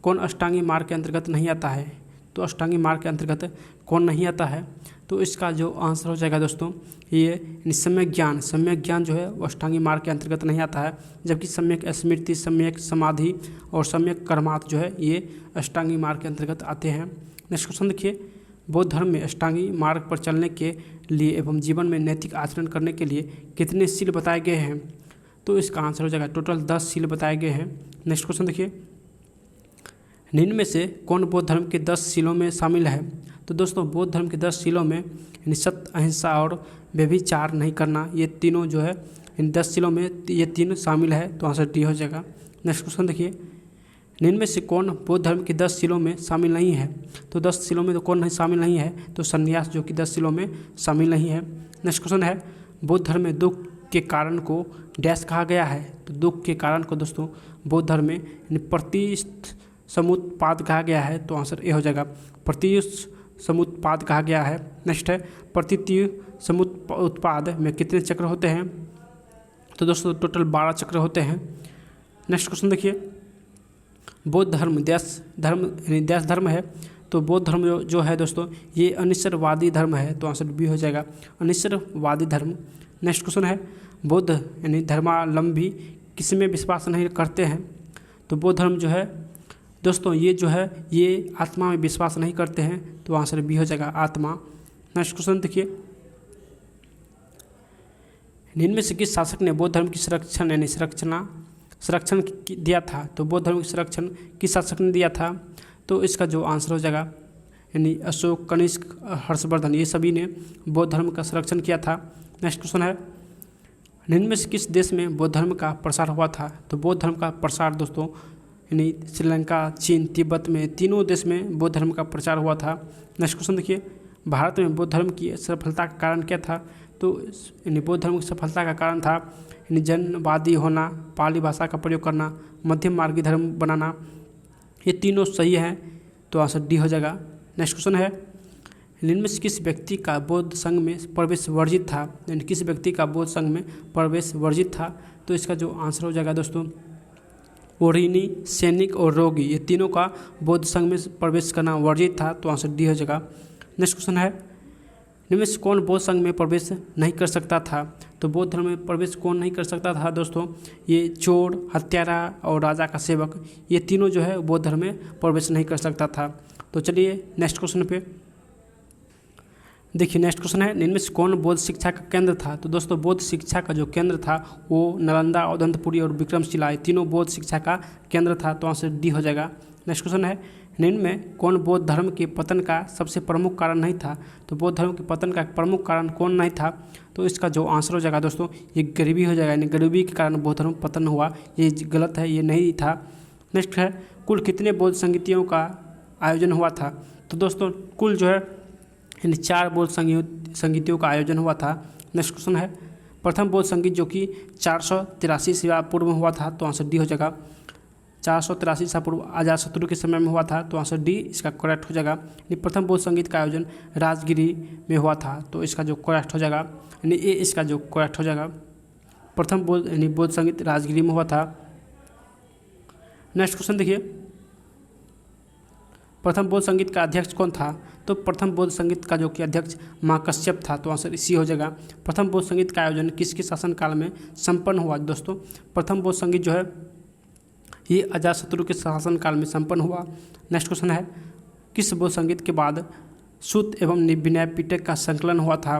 कौन अष्टांगी मार्ग के अंतर्गत नहीं आता है? तो अष्टांगी मार्ग के अंतर्गत कौन नहीं आता है? तो इसका जो आंसर हो जाएगा दोस्तों ये सम्यक ज्ञान जो है वो अष्टांगी मार्ग के अंतर्गत नहीं आता है, जबकि सम्यक स्मृति, सम्यक समाधि और सम्यक कर्मार्थ जो है ये अष्टांगी मार्ग के अंतर्गत आते हैं। नेक्स्ट क्वेश्चन देखिए, बौद्ध धर्म में अष्टांगी मार्ग पर चलने के लिए एवं जीवन में नैतिक आचरण करने के लिए कितने शील बताए गए हैं? तो इसका आंसर हो जाएगा टोटल 10 शील बताए गए हैं। नेक्स्ट क्वेश्चन देखिए, निम्न में से कौन बौद्ध धर्म के 10 शीलों में शामिल है? तो दोस्तों बौद्ध धर्म के 10 शीलों में यानी सत्य, अहिंसा और व्यभिचार नहीं करना, ये तीनों जो है इन 10 शीलों में ये 3 शामिल है। तो आंसर डी हो जाएगा। नेक्स्ट क्वेश्चन देखिए, निम्न में से कौन बौद्ध धर्म के 10 शीलों में शामिल नहीं है? तो 10 शीलों में तो कौन नहीं शामिल नहीं है? तो संन्यास जो कि 10 शीलों में शामिल नहीं है। नेक्स्ट क्वेश्चन है, बौद्ध धर्म में दुख के कारण को डैश कहा गया है? तो दुख के कारण को दोस्तों बौद्ध धर्म में प्रतिसमुत्पाद कहा गया है। तो आंसर ए हो जाएगा, प्रतिसमुत्पाद कहा गया है। नेक्स्ट है, प्रतिसमुत्पाद में कितने चक्र होते हैं? तो दोस्तों टोटल 12 चक्र होते हैं। नेक्स्ट क्वेश्चन देखिए, बौद्ध धर्म देश धर्म है। तो बौद्ध धर्म जो है दोस्तों ये अनिश्चरवादी धर्म है। तो आंसर बी हो जाएगा, अनिश्चरवादी धर्म। नेक्स्ट क्वेश्चन है, बौद्ध यानी धर्मावलंबी किसमें विश्वास नहीं करते हैं? तो बौद्ध धर्म जो है दोस्तों ये जो है ये आत्मा में विश्वास नहीं करते हैं। तो आंसर बी हो जाएगा, आत्मा। नेक्स्ट क्वेश्चन देखिए, निम्न में से किस शासक ने बौद्ध धर्म की संरक्षण यानी संरक्षण दिया था? तो बौद्ध धर्म की संरक्षण किस शासक ने दिया था? तो इसका जो आंसर हो जाएगा यानी अशोक, कनिष्क, हर्षवर्धन, ये सभी ने बौद्ध धर्म का संरक्षण किया था। नेक्स्ट क्वेश्चन है, निम्न में से किस देश में बौद्ध धर्म का प्रसार हुआ था? तो बौद्ध धर्म का प्रसार दोस्तों यानी श्रीलंका, चीन, तिब्बत में तीनों देश में बौद्ध धर्म का प्रचार हुआ था। नेक्स्ट क्वेश्चन देखिए, भारत में बौद्ध धर्म की सफलता का कारण क्या था? तो यानी बौद्ध धर्म की सफलता का कारण था यानी जनवादी होना, पाली भाषा का प्रयोग करना, मध्यम मार्गी धर्म बनाना, ये तीनों सही हैं। तो आंसर डी हो जाएगा। नेक्स्ट क्वेश्चन है, निम्न में से किस व्यक्ति का बौद्ध संघ में प्रवेश वर्जित था? यानी किस व्यक्ति का बौद्ध संघ में प्रवेश वर्जित था? तो इसका जो आंसर हो जाएगा दोस्तों ओरिनी, सैनिक और रोगी, ये तीनों का बौद्ध संघ में प्रवेश करना वर्जित था। तो आंसर डी हो जाएगा। नेक्स्ट क्वेश्चन है, निम्न में से कौन बौद्ध संघ में प्रवेश नहीं कर सकता था? तो बौद्ध धर्म में प्रवेश कौन नहीं कर सकता था दोस्तों? ये चोर, हत्यारा और राजा का सेवक, ये तीनों जो है बौद्ध धर्म में प्रवेश नहीं कर सकता था। तो चलिए नेक्स्ट क्वेश्चन पे देखिए। नेक्स्ट क्वेश्चन है, निम्न में से कौन बौद्ध शिक्षा का केंद्र था? तो दोस्तों बौद्ध शिक्षा का जो केंद्र था वो नालंदा, अवधपुरी और विक्रमशिला, तीनों बौद्ध शिक्षा का केंद्र था। तो आंसर डी हो जाएगा। नेक्स्ट क्वेश्चन है, निम्न में कौन बौद्ध धर्म के पतन का सबसे प्रमुख कारण नहीं था? तो बौद्ध धर्म के पतन का प्रमुख कारण कौन नहीं था? तो इसका जो आंसर हो जाएगा दोस्तों ये गरीबी हो जाएगा, यानी गरीबी के कारण बौद्ध धर्म पतन हुआ। ये गलत है, ये नहीं था। नेक्स्ट है, कुल कितने बौद्ध संगीतियों का आयोजन हुआ था? तो दोस्तों कुल जो है यानी 4 बौद्ध संगीतियों का आयोजन हुआ था। नेक्स्ट क्वेश्चन है, प्रथम बौद्ध संगीत जो कि 483 ईसा पूर्व में हुआ था। तो आंसर डी हो जाएगा, 483 ईसा पूर्व अजातशत्रु के समय में हुआ था। तो आंसर डी इसका करेक्ट हो जाएगा। यानी प्रथम बौद्ध संगीत का आयोजन राजगिरी में हुआ था। तो इसका जो करेक्ट हो जाएगा यानी ए इसका जो करेक्ट हो जाएगा, प्रथम बौद्ध यानी बौद्ध संगीत राजगिरी में हुआ था। नेक्स्ट क्वेश्चन देखिए, प्रथम बौद्ध संगीत का अध्यक्ष कौन था? तो प्रथम बौद्ध संगीत का जो कि अध्यक्ष माँ कश्यप था। तो आंसर इसी हो जाएगा। प्रथम बौद्ध संगीत का आयोजन किसके शासनकाल में संपन्न हुआ? दोस्तों प्रथम बौद्ध संगीत जो है ये अजातशत्रु के शासनकाल में संपन्न हुआ। नेक्स्ट क्वेश्चन है, किस बौद्ध संगीत के बाद सूत एवं विनय पिटक का संकलन हुआ था?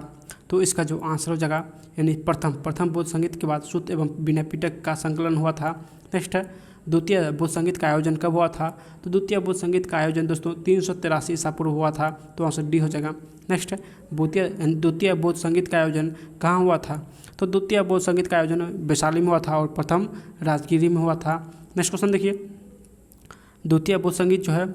तो इसका जो आंसर हो जाएगा यानी प्रथम बौद्ध संगीत के बाद सूत एवं विनय पिटक का संकलन हुआ था। नेक्स्ट है, द्वितीय बौद्ध संगीत का आयोजन कब हुआ था? तो द्वितीय बौद्ध संगीत का आयोजन दोस्तों 383 ईसा पूर्व हुआ था। तो आंसर डी हो जाएगा। नेक्स्ट है, द्वितीय बौद्ध संगीत का आयोजन कहाँ हुआ था? तो द्वितीय बौद्ध संगीत का आयोजन वैशाली में हुआ था और प्रथम राजगिरी में हुआ था। नेक्स्ट क्वेश्चन देखिए, द्वितीय बौद्ध संगीत जो है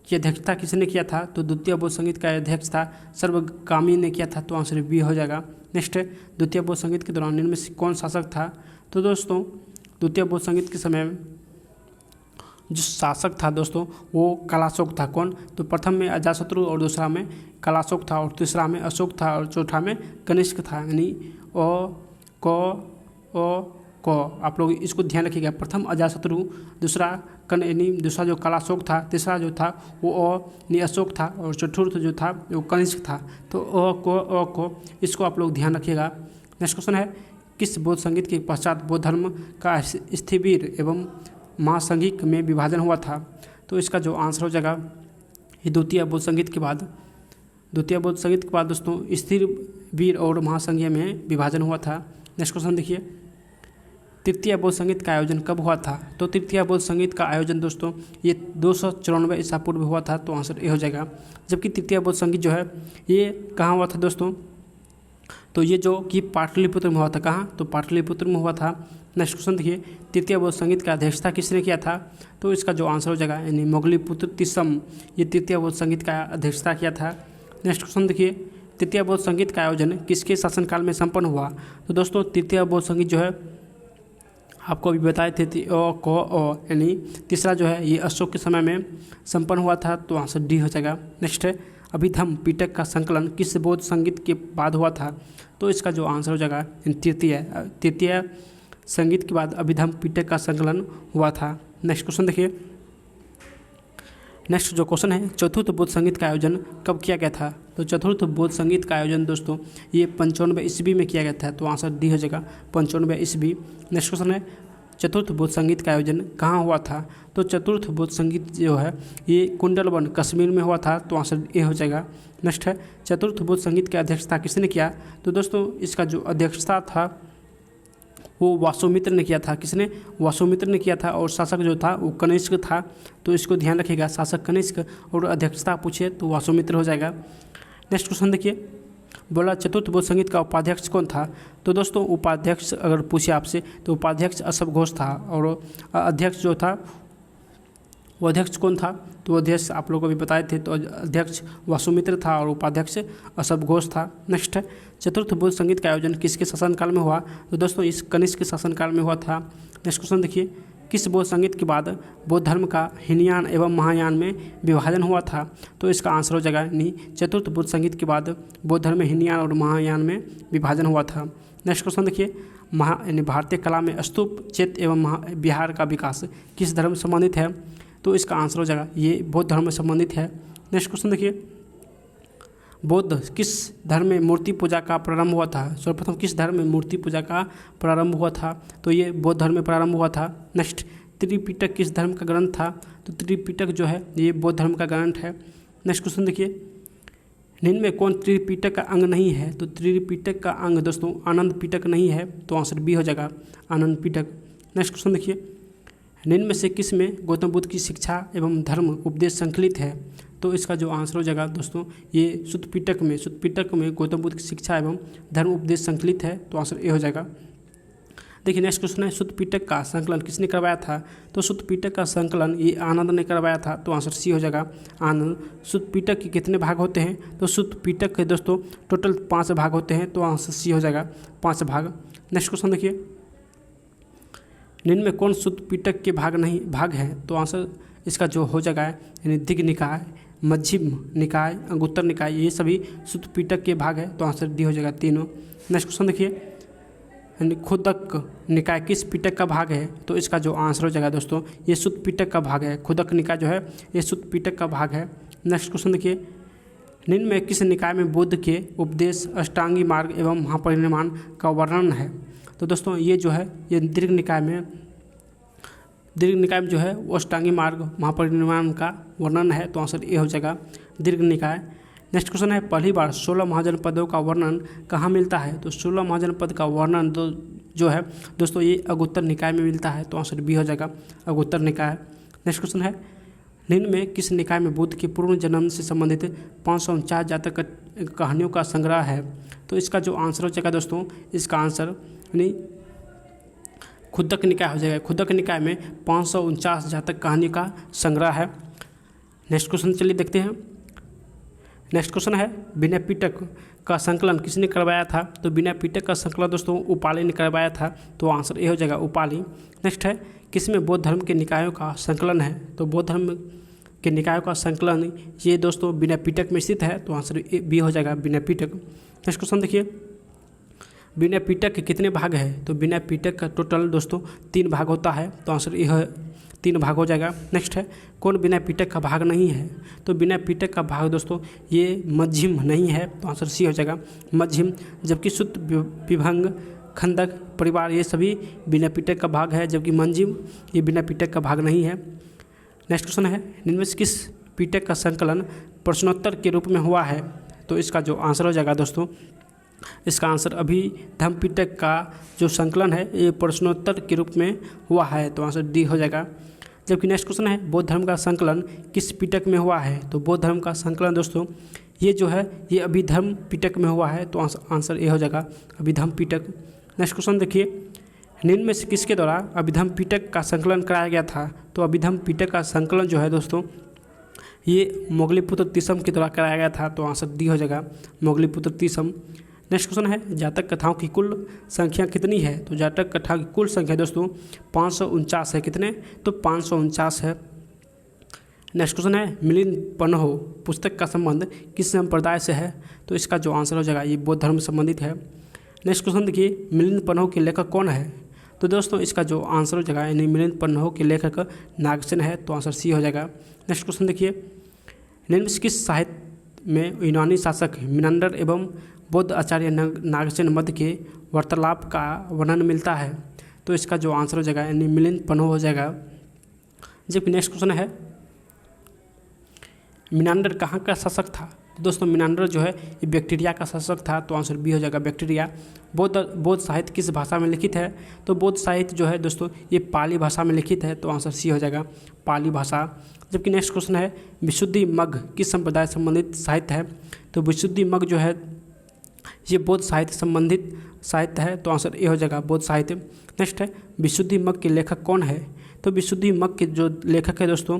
की अध्यक्षता किसने किया था? तो द्वितीय बौद्ध संगीत का अध्यक्ष था सर्वगामी ने किया था। तो आंसर बी हो जाएगा। नेक्स्ट है, द्वितीय बौद्ध संगीत के दौरान इनमें से कौन शासक था? तो दोस्तों द्वितीय बौद्ध संगीत के समय जो शासक था दोस्तों वो कलाशोक था। कौन? तो प्रथम में अजातशत्रु और दूसरा में कलाशोक था और तीसरा में अशोक था और चौथा में कनिष्क था। यानी को आप लोग इसको ध्यान रखिएगा। प्रथम अजातशत्रु, दूसरा दूसरा जो कलाशोक था, तीसरा जो था वो अशोक था और चतुर्थ जो था वो कनिष्क था। तो को इसको आप लोग ध्यान रखिएगा। नेक्स्ट क्वेश्चन है, किस बौद्ध संगीत के पश्चात बौद्ध धर्म का स्थिर एवं महासंघिक में विभाजन हुआ था? तो इसका जो आंसर हो जाएगा ये द्वितीय बौद्ध संगीत के बाद दोस्तों स्थिर वीर और महासंघीय में विभाजन हुआ था। नेक्स्ट क्वेश्चन देखिए, तृतीय बौद्ध संगीत का आयोजन कब हुआ था? तो तृतीय बौद्ध संगीत का आयोजन दोस्तों ये 294 ईसा पूर्व हुआ था। तो आंसर ए हो जाएगा। जबकि तृतीय बौद्ध संगीत जो है ये कहाँ हुआ था दोस्तों? तो ये जो कि पाटलिपुत्र में हुआ था। कहाँ? तो पाटलिपुत्र में हुआ था। नेक्स्ट क्वेश्चन देखिए, तृतीय बौद्ध संगीत का अध्यक्षता किसने किया था? तो इसका जो आंसर हो जाएगा यानी मोगलीपुत्र तिसम, ये तृतीय बौद्ध संगीत का अध्यक्षता किया था। नेक्स्ट क्वेश्चन देखिए, तृतीय बौद्ध संगीत का आयोजन किसके शासनकाल में संपन्न हुआ? तो दोस्तों तृतीय बौद्ध संगीत जो है आपको अभी बताए थे यानी तीसरा जो है ये अशोक के समय में संपन्न हुआ था, तो आंसर डी हो जाएगा। नेक्स्ट है, अभिधम्म पिटक का संकलन किस बौद्ध संगीत के बाद हुआ था? तो इसका जो आंसर हो जाएगा तृतीय संगीत के बाद अभिधम्म पिटक का संकलन हुआ था। नेक्स्ट क्वेश्चन देखिए, नेक्स्ट जो क्वेश्चन है, चतुर्थ बौद्ध संगीत का आयोजन कब किया गया था? तो चतुर्थ बौद्ध संगीत का आयोजन दोस्तों ये 95 ईस्वी में किया गया था, तो आंसर डी हो जाएगा 95 ईस्वी। नेक्स्ट क्वेश्चन है, चतुर्थ बौद्ध संगीत का आयोजन कहाँ हुआ था? तो चतुर्थ बौद्ध संगीत जो है ये कुंडलवन कश्मीर में हुआ था, तो आंसर ए हो जाएगा। नेक्स्ट है, चतुर्थ बौद्ध संगीत की अध्यक्षता किसने किया? तो दोस्तों इसका जो अध्यक्षता था वो वासुमित्र ने किया था। किसने? वासुमित्र ने किया था, और शासक जो था वो कनिष्क था, तो इसको ध्यान रखिएगा, शासक कनिष्क और अध्यक्षता पूछे तो वासुमित्र हो जाएगा। नेक्स्ट क्वेश्चन देखिए, बोला चतुर्थ बौद्ध संगीत का उपाध्यक्ष कौन था? तो दोस्तों उपाध्यक्ष अगर पूछे आपसे तो उपाध्यक्ष अशब घोष था, और अध्यक्ष जो था वो अध्यक्ष कौन था? तो अध्यक्ष आप लोगों को भी बताए थे, तो अध्यक्ष वासुमित्र था और उपाध्यक्ष अशब घोष था। नेक्स्ट है, चतुर्थ बौद्ध संगीत का आयोजन किसके शासनकाल में हुआ? तो दोस्तों इस कनिष्क के शासनकाल में हुआ था। नेक्स्ट क्वेश्चन देखिए, किस बौद्ध संगीत के बाद बौद्ध धर्म का हीनयान एवं महायान में विभाजन हुआ था? तो इसका आंसर हो जाएगा नहीं, चतुर्थ बौद्ध संगीत के बाद बौद्ध धर्म में हीनयान और महायान में विभाजन हुआ था। नेक्स्ट क्वेश्चन देखिए, यानी भारतीय कला में स्तूप चित्र एवं विहार का विकास किस धर्म से संबंधित है? तो इसका आंसर हो जाएगा ये बौद्ध धर्म से संबंधित है। नेक्स्ट क्वेश्चन देखिए, बौद्ध किस धर्म में मूर्ति पूजा का प्रारंभ हुआ था? सर्वप्रथम किस धर्म में मूर्ति पूजा का प्रारंभ हुआ था? तो ये बौद्ध धर्म में प्रारंभ हुआ था। नेक्स्ट, त्रिपिटक किस धर्म का ग्रंथ था? तो त्रिपिटक जो है ये बौद्ध धर्म का ग्रंथ है। नेक्स्ट क्वेश्चन देखिए, निम्न में कौन त्रिपिटक का अंग नहीं है? तो त्रिपिटक का अंग दोस्तों आनंद पिटक नहीं है, तो आंसर बी हो जाएगा आनंद पिटक। नेक्स्ट क्वेश्चन देखिए, निम्न में से किस में गौतम बुद्ध की शिक्षा एवं धर्म उपदेश संकलित है? तो इसका जो आंसर हो जाएगा दोस्तों ये सुत्त पिटक में गौतम बुद्ध की शिक्षा एवं धर्म उपदेश संकलित है, तो आंसर ए हो जाएगा। देखिए नेक्स्ट क्वेश्चन है, सुत्त पिटक का संकलन किसने करवाया था? तो सुत्त पिटक का संकलन ये आनंद ने करवाया था, तो आंसर सी हो जाएगा आनंद। सुत्त पिटक के कितने भाग होते हैं? तो सुत्त पिटक के दोस्तों टोटल 5 भाग होते हैं, तो आंसर सी हो जाएगा 5 भाग। नेक्स्ट क्वेश्चन देखिए, निम्न में कौन सुत्त पिटक के भाग है? तो आंसर इसका जो हो जाएगा यानी दिग्ग निकाय, मध्यम निकाय, अंगुत्तर निकाय, ये सभी सुत्त पिटक के भाग है, तो आंसर डी हो जाएगा तीनों। नेक्स्ट क्वेश्चन देखिए, यानी खुदक निकाय किस पिटक का भाग है? तो इसका जो आंसर हो जाएगा दोस्तों ये सुत्त पिटक का भाग है। खुदक निकाय जो है ये सुत्त पिटक का भाग है। नेक्स्ट क्वेश्चन देखिए, निम्न में किस निकाय में बुद्ध के उपदेश, अष्टांगी मार्ग एवं महापरिनिर्वाण का वर्णन है? तो दोस्तों ये जो है ये दीर्घ निकाय में जो है वो अष्टांगी मार्ग महापरिनिर्वाण का वर्णन है, तो आंसर ए हो जाएगा दीर्घ निकाय। नेक्स्ट क्वेश्चन है, पहली बार 16 महाजनपदों का वर्णन कहाँ मिलता है? तो 16 महाजनपद का वर्णन जो है दोस्तों ये अगुत्तर निकाय में मिलता है, तो आंसर बी हो जाएगा अगुत्तर निकाय। नेक्स्ट क्वेश्चन है, निम्न में किस निकाय में बुद्ध के पूर्व जन्म से संबंधित 549 जातक कहानियों का संग्रह है? तो इसका जो आंसर हो जाएगा दोस्तों इसका आंसर यानी खुदक निकाय हो जाएगा। खुदक निकाय में 549 जातक कहानी का संग्रह है। नेक्स्ट क्वेश्चन चलिए देखते हैं। नेक्स्ट क्वेश्चन है, विनय पिटक का संकलन किसने करवाया था? तो विनय पिटक का संकलन दोस्तों उपाली ने करवाया था, तो आंसर ए हो जाएगा उपाली। नेक्स्ट है, किसमें बौद्ध धर्म के निकायों का संकलन है? तो बौद्ध धर्म के निकायों का संकलन ये दोस्तों विनय पिटक में स्थित है, तो आंसर बी हो जाएगा विनय पिटक। नेक्स्ट क्वेश्चन देखिए, विनय पिटक के कितने भाग है? तो विनय पिटक का टोटल दोस्तों 3 भाग होता है, तो आंसर यह 3 भाग हो जाएगा। नेक्स्ट है, कौन विनय पिटक का भाग नहीं है? तो विनय पिटक का भाग दोस्तों ये मध्यम नहीं है, तो आंसर सी हो जाएगा मध्यम। जबकि सुत्त विभंग खंडक परिवार ये सभी विनय पिटक का भाग है, जबकि मंजिम ये विनय पिटक का भाग नहीं है। नेक्स्ट क्वेश्चन है, निम्न से किस पिटक का संकलन प्रश्नोत्तर के रूप में हुआ है? तो इसका जो आंसर हो जाएगा दोस्तों इसका आंसर अभिधम्म पिटक का जो संकलन है ये प्रश्नोत्तर के रूप में हुआ है, तो आंसर डी हो जाएगा। जबकि नेक्स्ट क्वेश्चन है, बौद्ध धर्म का संकलन किस पिटक में हुआ है? तो बौद्ध धर्म का संकलन दोस्तों ये जो है ये अभिधम्म पिटक में हुआ है, तो आंसर ए हो जाएगा अभिधम्म पिटक। नेक्स्ट क्वेश्चन देखिए, निम्न में से किसके द्वारा अभिधम पिटक का संकलन कराया गया था? तो अभिधम पिटक का संकलन जो है दोस्तों ये मोगलीपुत्र तीसम के द्वारा कराया गया था। तो आंसर डी हो जाएगा मोगलीपुत्र तीसम। नेक्स्ट क्वेश्चन है जातक कथाओं की कुल संख्या कितनी है? तो जातक कथाओं की कुल संख्या दोस्तों 549 है। कितने? तो 549 है। नेक्स्ट क्वेश्चन है मिलिंद पन्हो पुस्तक का संबंध किस संप्रदाय से है? तो इसका जो आंसर हो जाएगा ये बौद्ध धर्म से संबंधित है। नेक्स्ट क्वेश्चन देखिए मिलिंद पन्हो के लेखक कौन है? तो दोस्तों इसका जो आंसर हो जाएगा यानी मिलिंद पन्हो के लेखक नागसेन है। तो आंसर सी हो जाएगा। नेक्स्ट क्वेश्चन देखिए निम्न में किस साहित्य में यूनानी शासक मिनांडर एवं बौद्ध आचार्य नागसेन मध्य के वार्तालाप का वर्णन मिलता है? तो इसका जो आंसर हो जाएगा यानी मिलिंद पन्हो हो जाएगा। जबकि नेक्स्ट क्वेश्चन है मिनांडर कहाँ का शासक था? तो दोस्तों मिनांडर जो है ये बैक्टीरिया का शासक था। तो आंसर बी हो जाएगा बैक्टीरिया। बौद्ध साहित्य किस भाषा में लिखित है? तो बौद्ध साहित्य जो है दोस्तों ये पाली भाषा में लिखित है। तो आंसर सी हो जाएगा पाली भाषा। जबकि नेक्स्ट क्वेश्चन है विशुद्धि मग्ग किस संप्रदाय से संबंधित साहित्य है? तो विशुद्धि मग्ग जो है ये बौद्ध साहित्य संबंधित साहित्य है। तो आंसर ए हो जाएगा बौद्ध साहित्य। नेक्स्ट है विशुद्धि मग्ग के लेखक कौन है? तो विशुद्धि मग्ग के जो लेखक है दोस्तों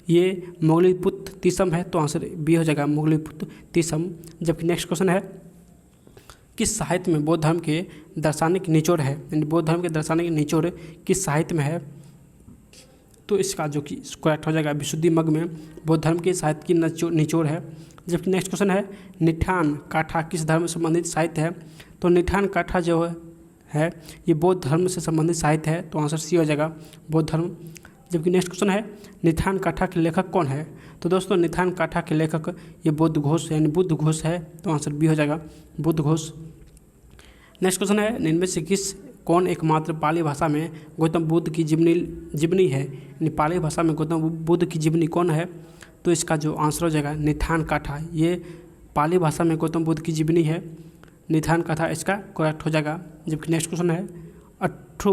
ये मोगलीपुत्र तीसम है। तो आंसर बी हो जाएगा मोगलीपुत्र तीसम। जबकि नेक्स्ट क्वेश्चन है किस साहित्य में बौद्ध धर्म के दार्शनिक निचोड़ है? यानी बौद्ध धर्म के दार्शनिक निचोड़ किस साहित्य में है? तो इसका जो कि करेक्ट हो जाएगा विशुद्धि मग्ग में बौद्ध धर्म के साहित्य की निचोड़ है। जबकि नेक्स्ट क्वेश्चन है निठान काठा किस धर्म से संबंधित साहित्य है? तो निठान काठा जो है ये बौद्ध धर्म से संबंधित साहित्य है। तो आंसर सी हो जाएगा बौद्ध धर्म। जबकि नेक्स्ट क्वेश्चन है निठान काठा के लेखक कौन है? तो दोस्तों निठान काठा के लेखक ये बुद्ध घोष यानी बुद्ध घोष है। तो आंसर बी हो जाएगा बुद्ध घोष। नेक्स्ट क्वेश्चन है निम्न में से कौन एकमात्र पाली भाषा में गौतम बुद्ध की जीवनी है? यानी पाली भाषा में गौतम बुद्ध की जीवनी कौन है? तो इसका जो आंसर हो जाएगा निठान काठा। ये पाली भाषा में गौतम बुद्ध की जीवनी है। निठान कथा इसका करेक्ट हो जाएगा। जबकि नेक्स्ट क्वेश्चन है अट्ठू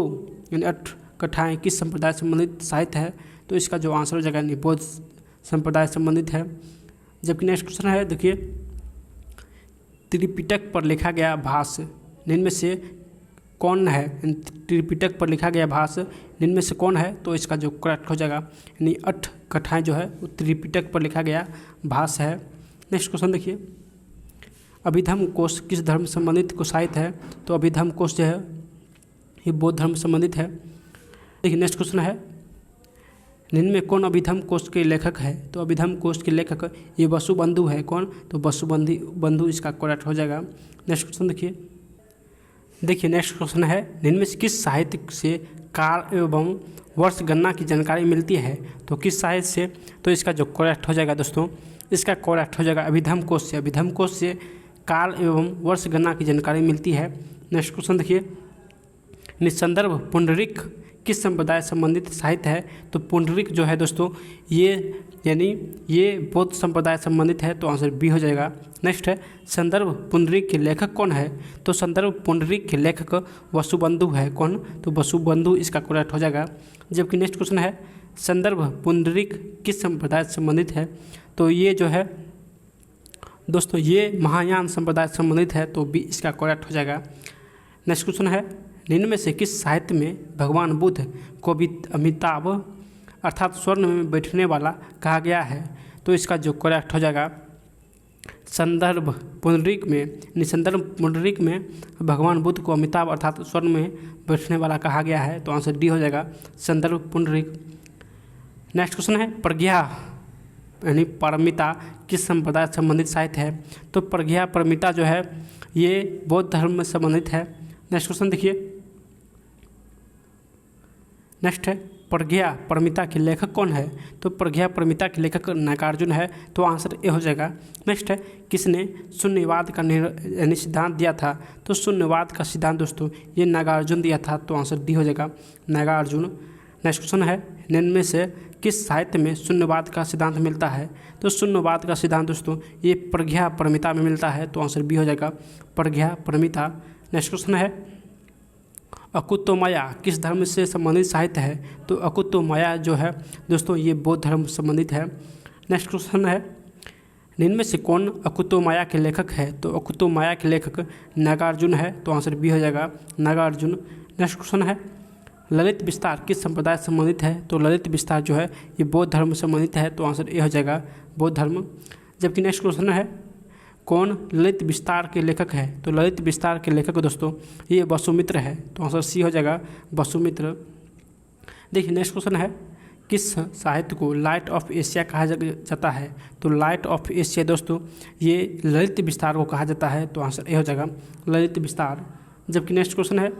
यानी अठ कथाएँ किस संप्रदाय से संबंधित साहित्य है? तो इसका जो आंसर हो जाएगा यानी बौद्ध संप्रदाय से संबंधित है। जबकि नेक्स्ट क्वेश्चन है देखिए त्रिपिटक पर लिखा गया भाष्य निम्न में से कौन है? त्रिपिटक पर लिखा गया भाष्य निम्न में से कौन है? तो इसका जो करेक्ट हो जाएगा यानी अठ कथाएँ जो है वो त्रिपिटक पर लिखा गया भाष्य है। नेक्स्ट क्वेश्चन देखिए अभिधम कोश किस धर्म से संबंधित को साहित्य है? तो अभिधम कोश जो है ये बौद्ध धर्म से संबंधित है। देखिए नेक्स्ट क्वेश्चन है निम्न में कौन अभिधम कोश के लेखक है? तो अभिधम कोश के लेखक ये वसुबंधु है। कौन? तो वसुबंधु इसका करेक्ट हो जाएगा। नेक्स्ट क्वेश्चन देखिए नेक्स्ट क्वेश्चन है निम्न में किस साहित्य से काल एवं वर्ष गणना की जानकारी मिलती है? तो किस साहित्य से? तो इसका जो करेक्ट हो जाएगा दोस्तों इसका करेक्ट हो जाएगा अभिधम कोश से। अभिधम कोश से काल एवं वर्ष गणना की जानकारी मिलती है। नेक्स्ट क्वेश्चन देखिए निसंदर्भ पुंडरीक किस संप्रदाय संबंधित साहित्य है? तो पुंडरीक जो है दोस्तों ये यानी ये बौद्ध संप्रदाय संबंधित है। तो आंसर बी हो जाएगा। नेक्स्ट है संदर्भ पुंडरीक के लेखक कौन है? तो संदर्भ पुंडरीक के लेखक वसुबंधु है। कौन? तो वसुबंधु इसका करेक्ट हो जाएगा। जबकि नेक्स्ट क्वेश्चन है संदर्भ पुंडरीक किस संप्रदाय से संबंधित है? तो ये जो है दोस्तों ये महायान संप्रदाय से संबंधित है। तो बी इसका करेक्ट हो जाएगा। नेक्स्ट क्वेश्चन है निम्न में से किस साहित्य में भगवान बुद्ध को भी अमिताभ अर्थात स्वर्ण में बैठने वाला कहा गया है? तो इसका जो करेक्ट हो जाएगा संदर्भ पुंडरीक में निसंदर्भ पुंडरीक में भगवान बुद्ध को अमिताभ अर्थात स्वर्ण में बैठने वाला कहा गया है। तो आंसर डी हो जाएगा संदर्भ पुंडरीक। नेक्स्ट क्वेश्चन है प्रज्ञा यानी पारमिता किस संप्रदाय से संबंधित साहित्य है? तो प्रज्ञा पारमिता जो है ये बौद्ध धर्म में संबंधित है। नेक्स्ट क्वेश्चन देखिए नेक्स्ट है प्रज्ञा पारमिता के लेखक कौन है? तो प्रज्ञा पारमिता के लेखक नागार्जुन है। तो आंसर ए हो जाएगा। नेक्स्ट है किसने शून्यवाद का यानी सिद्धांत दिया था? तो शून्यवाद का सिद्धांत दोस्तों ये नागार्जुन दिया था। तो आंसर डी हो जाएगा नागार्जुन। नेक्स्ट क्वेश्चन है निम्न में से किस साहित्य में शून्यवाद का सिद्धांत मिलता है? तो शून्यवाद का सिद्धांत दोस्तों ये प्रज्ञा पारमिता में मिलता है। तो आंसर बी हो जाएगा प्रज्ञा पारमिता। नेक्स्ट क्वेश्चन है अकुतोमाया किस धर्म से संबंधित साहित्य है? तो अकुतोमाया जो है दोस्तों ये बौद्ध धर्म से संबंधित है। नेक्स्ट क्वेश्चन है निम्न में से कौन अकुतोमाया के लेखक है? तो अकुतोमाया के लेखक नागार्जुन है। तो आंसर बी हो जाएगा नागार्जुन। नेक्स्ट क्वेश्चन है ललित विस्तार किस संप्रदाय से संबंधित है? तो ललित विस्तार जो है ये बौद्ध धर्म से संबंधित है, तो आंसर ए हो जाएगा बौद्ध धर्म। जबकि नेक्स्ट क्वेश्चन है, कौन ललित विस्तार के लेखक है? तो ललित विस्तार के लेखक दोस्तों ये वसुमित्र है, तो आंसर सी हो जाएगा वसुमित्र। देखिए नेक्स्ट क्वेश्चन है, किस साहित्य को लाइट ऑफ एशिया कहा जाता है? तो लाइट ऑफ एशिया दोस्तों ये ललित विस्तार को कहा जाता है, तो आंसर ए हो जाएगा ललित विस्तार। जबकि नेक्स्ट क्वेश्चन है,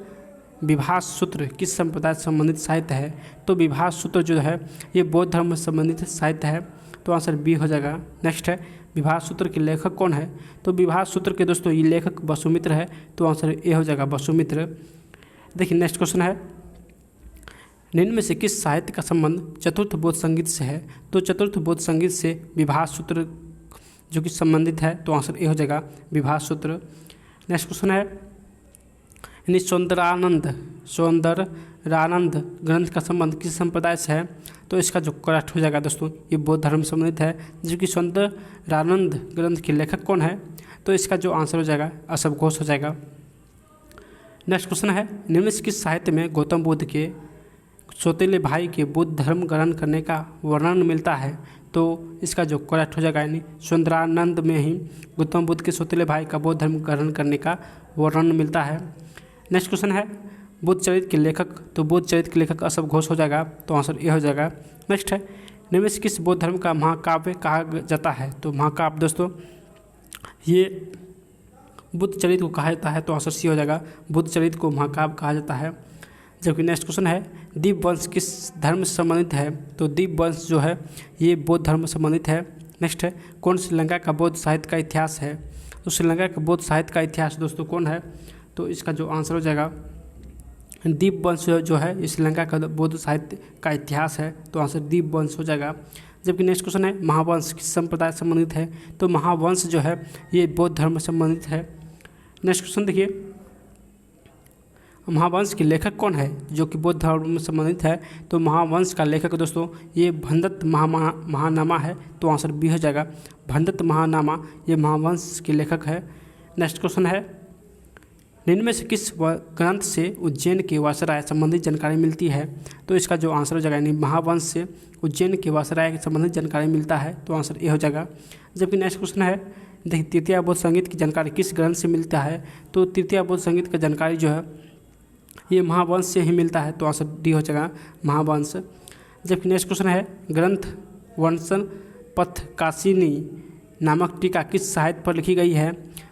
विभास सूत्र किस संप्रदाय से संबंधित साहित्य है? तो विभास सूत्र जो है ये बौद्ध धर्म से संबंधित साहित्य है, तो आंसर बी हो जाएगा। नेक्स्ट है, विभास सूत्र के लेखक कौन है? तो विभास सूत्र के दोस्तों ये लेखक वसुमित्र है, तो आंसर ए हो जाएगा वसुमित्र। देखिए नेक्स्ट क्वेश्चन है, निम्न में से किस साहित्य का संबंध चतुर्थ बौद्ध संगीत से है? तो चतुर्थ बौद्ध संगीत से विभास सूत्र जो कि संबंधित है, तो आंसर ए हो जाएगा विभास सूत्र। नेक्स्ट क्वेश्चन है, यानी सौंदर्यानंद ग्रंथ का संबंध किस संप्रदाय से है? तो इसका जो करेक्ट हो जाएगा दोस्तों ये बौद्ध धर्म से संबंधित है। जबकि सौंदर्यानंद ग्रंथ के लेखक कौन है? तो इसका जो आंसर हो जाएगा अशोक घोष हो जाएगा। नेक्स्ट क्वेश्चन है, निम्न से किस साहित्य में गौतम बुद्ध के सौतेले भाई के बुद्ध धर्म ग्रहण करने का वर्णन मिलता है? तो इसका जो करेक्ट हो जाएगा यानी सौंदर्यानंद में ही गौतम बुद्ध के सौतेले भाई का बौद्ध धर्म ग्रहण करने का वर्णन मिलता है। नेक्स्ट क्वेश्चन है, बुद्ध चरित्र के लेखक? तो बुद्ध चरित्र के लेखक अशोक घोष हो जाएगा, तो आंसर ए हो जाएगा। नेक्स्ट है, निम्न से किस बौद्ध धर्म का महाकाव्य कहा जाता है? तो महाकाव्य दोस्तों ये बुद्ध चरित्र को कहा जाता है, तो आंसर सी हो जाएगा बुद्ध चरित्र को महाकाव्य कहा जाता है। जबकि नेक्स्ट क्वेश्चन है, दीपवंश किस धर्म से संबंधित है? तो दीपवंश जो है ये बौद्ध धर्म से संबंधित है। नेक्स्ट है, कौन श्रीलंका का बौद्ध साहित्य का इतिहास है? तो श्रीलंका का बौद्ध साहित्य का इतिहास दोस्तों कौन है? तो इसका जो आंसर हो जाएगा दीपवंश जो है ये श्रीलंका का बौद्ध साहित्य का इतिहास है, तो आंसर दीपवंश हो जाएगा। जबकि नेक्स्ट क्वेश्चन है, महावंश किस संप्रदाय से संबंधित है? तो महावंश जो है ये बौद्ध धर्म से संबंधित है। नेक्स्ट क्वेश्चन देखिए, महावंश के लेखक कौन है जो कि बौद्ध धर्म से संबंधित है? तो महावंश का लेखक दोस्तों ये भंदत महानामा है, तो आंसर बी हो जाएगा भंदत महानामा ये महावंश के लेखक है। नेक्स्ट क्वेश्चन है, निम्न में से किस ग्रंथ से उज्जैन के वासराय संबंधित जानकारी मिलती है? तो इसका जो आंसर हो जाएगा यानी महावंश से उज्जैन के वासराय के संबंधित जानकारी मिलता है, तो आंसर ए हो जाएगा। जबकि नेक्स्ट क्वेश्चन है, देखिए तृतीय बौद्ध संगीत की जानकारी किस ग्रंथ से मिलता है? तो तृतीय बौद्ध संगीत का जानकारी जो है ये महावंश से ही मिलता है, तो आंसर डी हो जाएगा महावंश। जबकि नेक्स्ट क्वेश्चन है, ग्रंथ वंशन पथ काशिनी नामक टीका किस साहित्य पर लिखी गई है?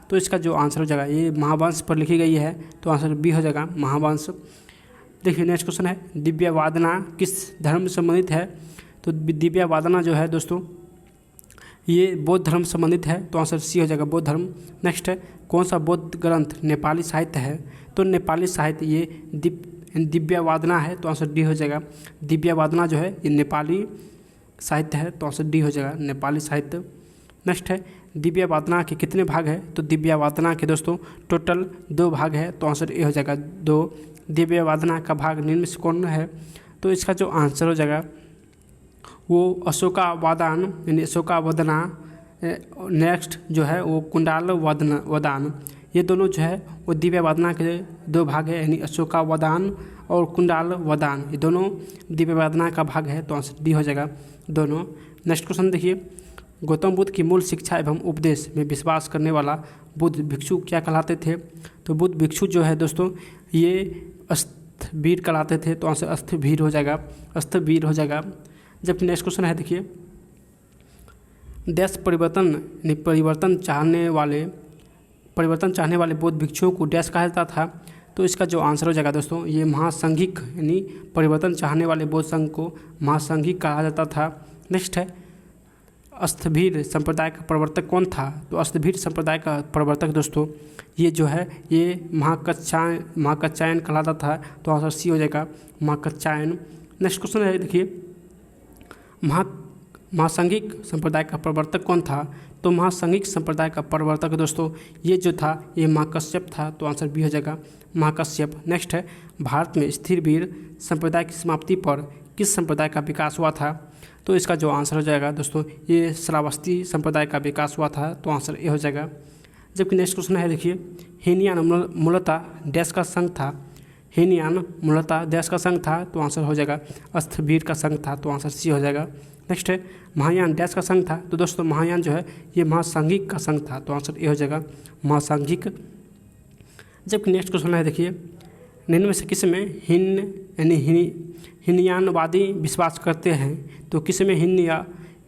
तो इसका जो आंसर हो जाएगा ये महावंश पर लिखी गई है, तो आंसर बी हो जाएगा महावंश। देखिए नेक्स्ट क्वेश्चन है, दिव्य वादना किस धर्म से संबंधित है? तो दिव्य वादना जो है दोस्तों ये बौद्ध धर्म से संबंधित है, तो आंसर सी हो जाएगा बौद्ध धर्म। नेक्स्ट है, कौन सा बौद्ध ग्रंथ नेपाली साहित्य है? तो नेपाली साहित्य ये दिव्य वादना है, तो आंसर डी हो जाएगा। दिव्य वादना जो है ये नेपाली साहित्य है, तो आंसर डी हो जाएगा नेपाली साहित्य। नेक्स्ट है, दिव्य वादना के कितने भाग है? तो दिव्य वादना के दोस्तों टोटल 2 भाग है, तो आंसर ए हो जाएगा 2। दिव्य वादना का भाग निम्न में से कौन है? तो इसका जो आंसर हो जाएगा वो अशोकावदान यानी अशोकावदना। नेक्स्ट जो है वो कुंडाल वदान, ये दोनों जो है वो दिव्य वादना के 2 भाग है, यानी अशोकावदान और कुंडाल वदान, ये दोनों दिव्य वादना का भाग है, तो आंसर डी हो जाएगा दोनों। नेक्स्ट क्वेश्चन देखिए, गौतम बुद्ध की मूल शिक्षा एवं उपदेश में विश्वास करने वाला बुद्ध भिक्षु क्या कहलाते थे? तो बुद्ध भिक्षु जो है दोस्तों ये अस्थवीर कहलाते थे, तो आंसर अस्थवीर हो जाएगा, अस्थवीर हो जाएगा। जबकि नेक्स्ट क्वेश्चन है देखिए, देश परिवर्तन यानी परिवर्तन चाहने वाले बौद्ध भिक्षुओं को डैश कहा जाता था? तो इसका जो आंसर हो जाएगा दोस्तों ये महासंघिक यानी परिवर्तन चाहने वाले बौद्ध संघ को महासंघिक कहा जाता था। नेक्स्ट है, अस्थवीर संप्रदाय का प्रवर्तक कौन था? तो अस्थवीर संप्रदाय का प्रवर्तक दोस्तों ये जो है ये महाकच्छायन कहलाता था, तो आंसर सी हो जाएगा महाकच्छायन। नेक्स्ट क्वेश्चन है देखिए, महासंघिक संप्रदाय का प्रवर्तक कौन था? तो महासंघिक संप्रदाय का प्रवर्तक दोस्तों ये जो था ये महाकश्यप था, तो आंसर बी हो जाएगा महाकश्यप। नेक्स्ट है, भारत में स्थिर वीर संप्रदाय की समाप्ति पर किस संप्रदाय का विकास हुआ था? तो इसका जो आंसर हो जाएगा दोस्तों ये श्रावस्ती संप्रदाय का विकास हुआ था, तो आंसर ए हो जाएगा। जबकि नेक्स्ट क्वेश्चन है देखिए, हीनयान मूलतः डैश का संघ था? हीनयान मूलतः डैश का संघ था, तो आंसर हो जाएगा स्थविर का संघ था, तो आंसर सी हो जाएगा। नेक्स्ट है महायान डैश का संघ था, तो दोस्तों महायान जो है ये महासांघिक का संघ था, तो आंसर ए हो जाएगा महासांघिक। जबकि नेक्स्ट क्वेश्चन है देखिए, निम्न में से किस में हीनयानवादी विश्वास करते हैं, तो किस में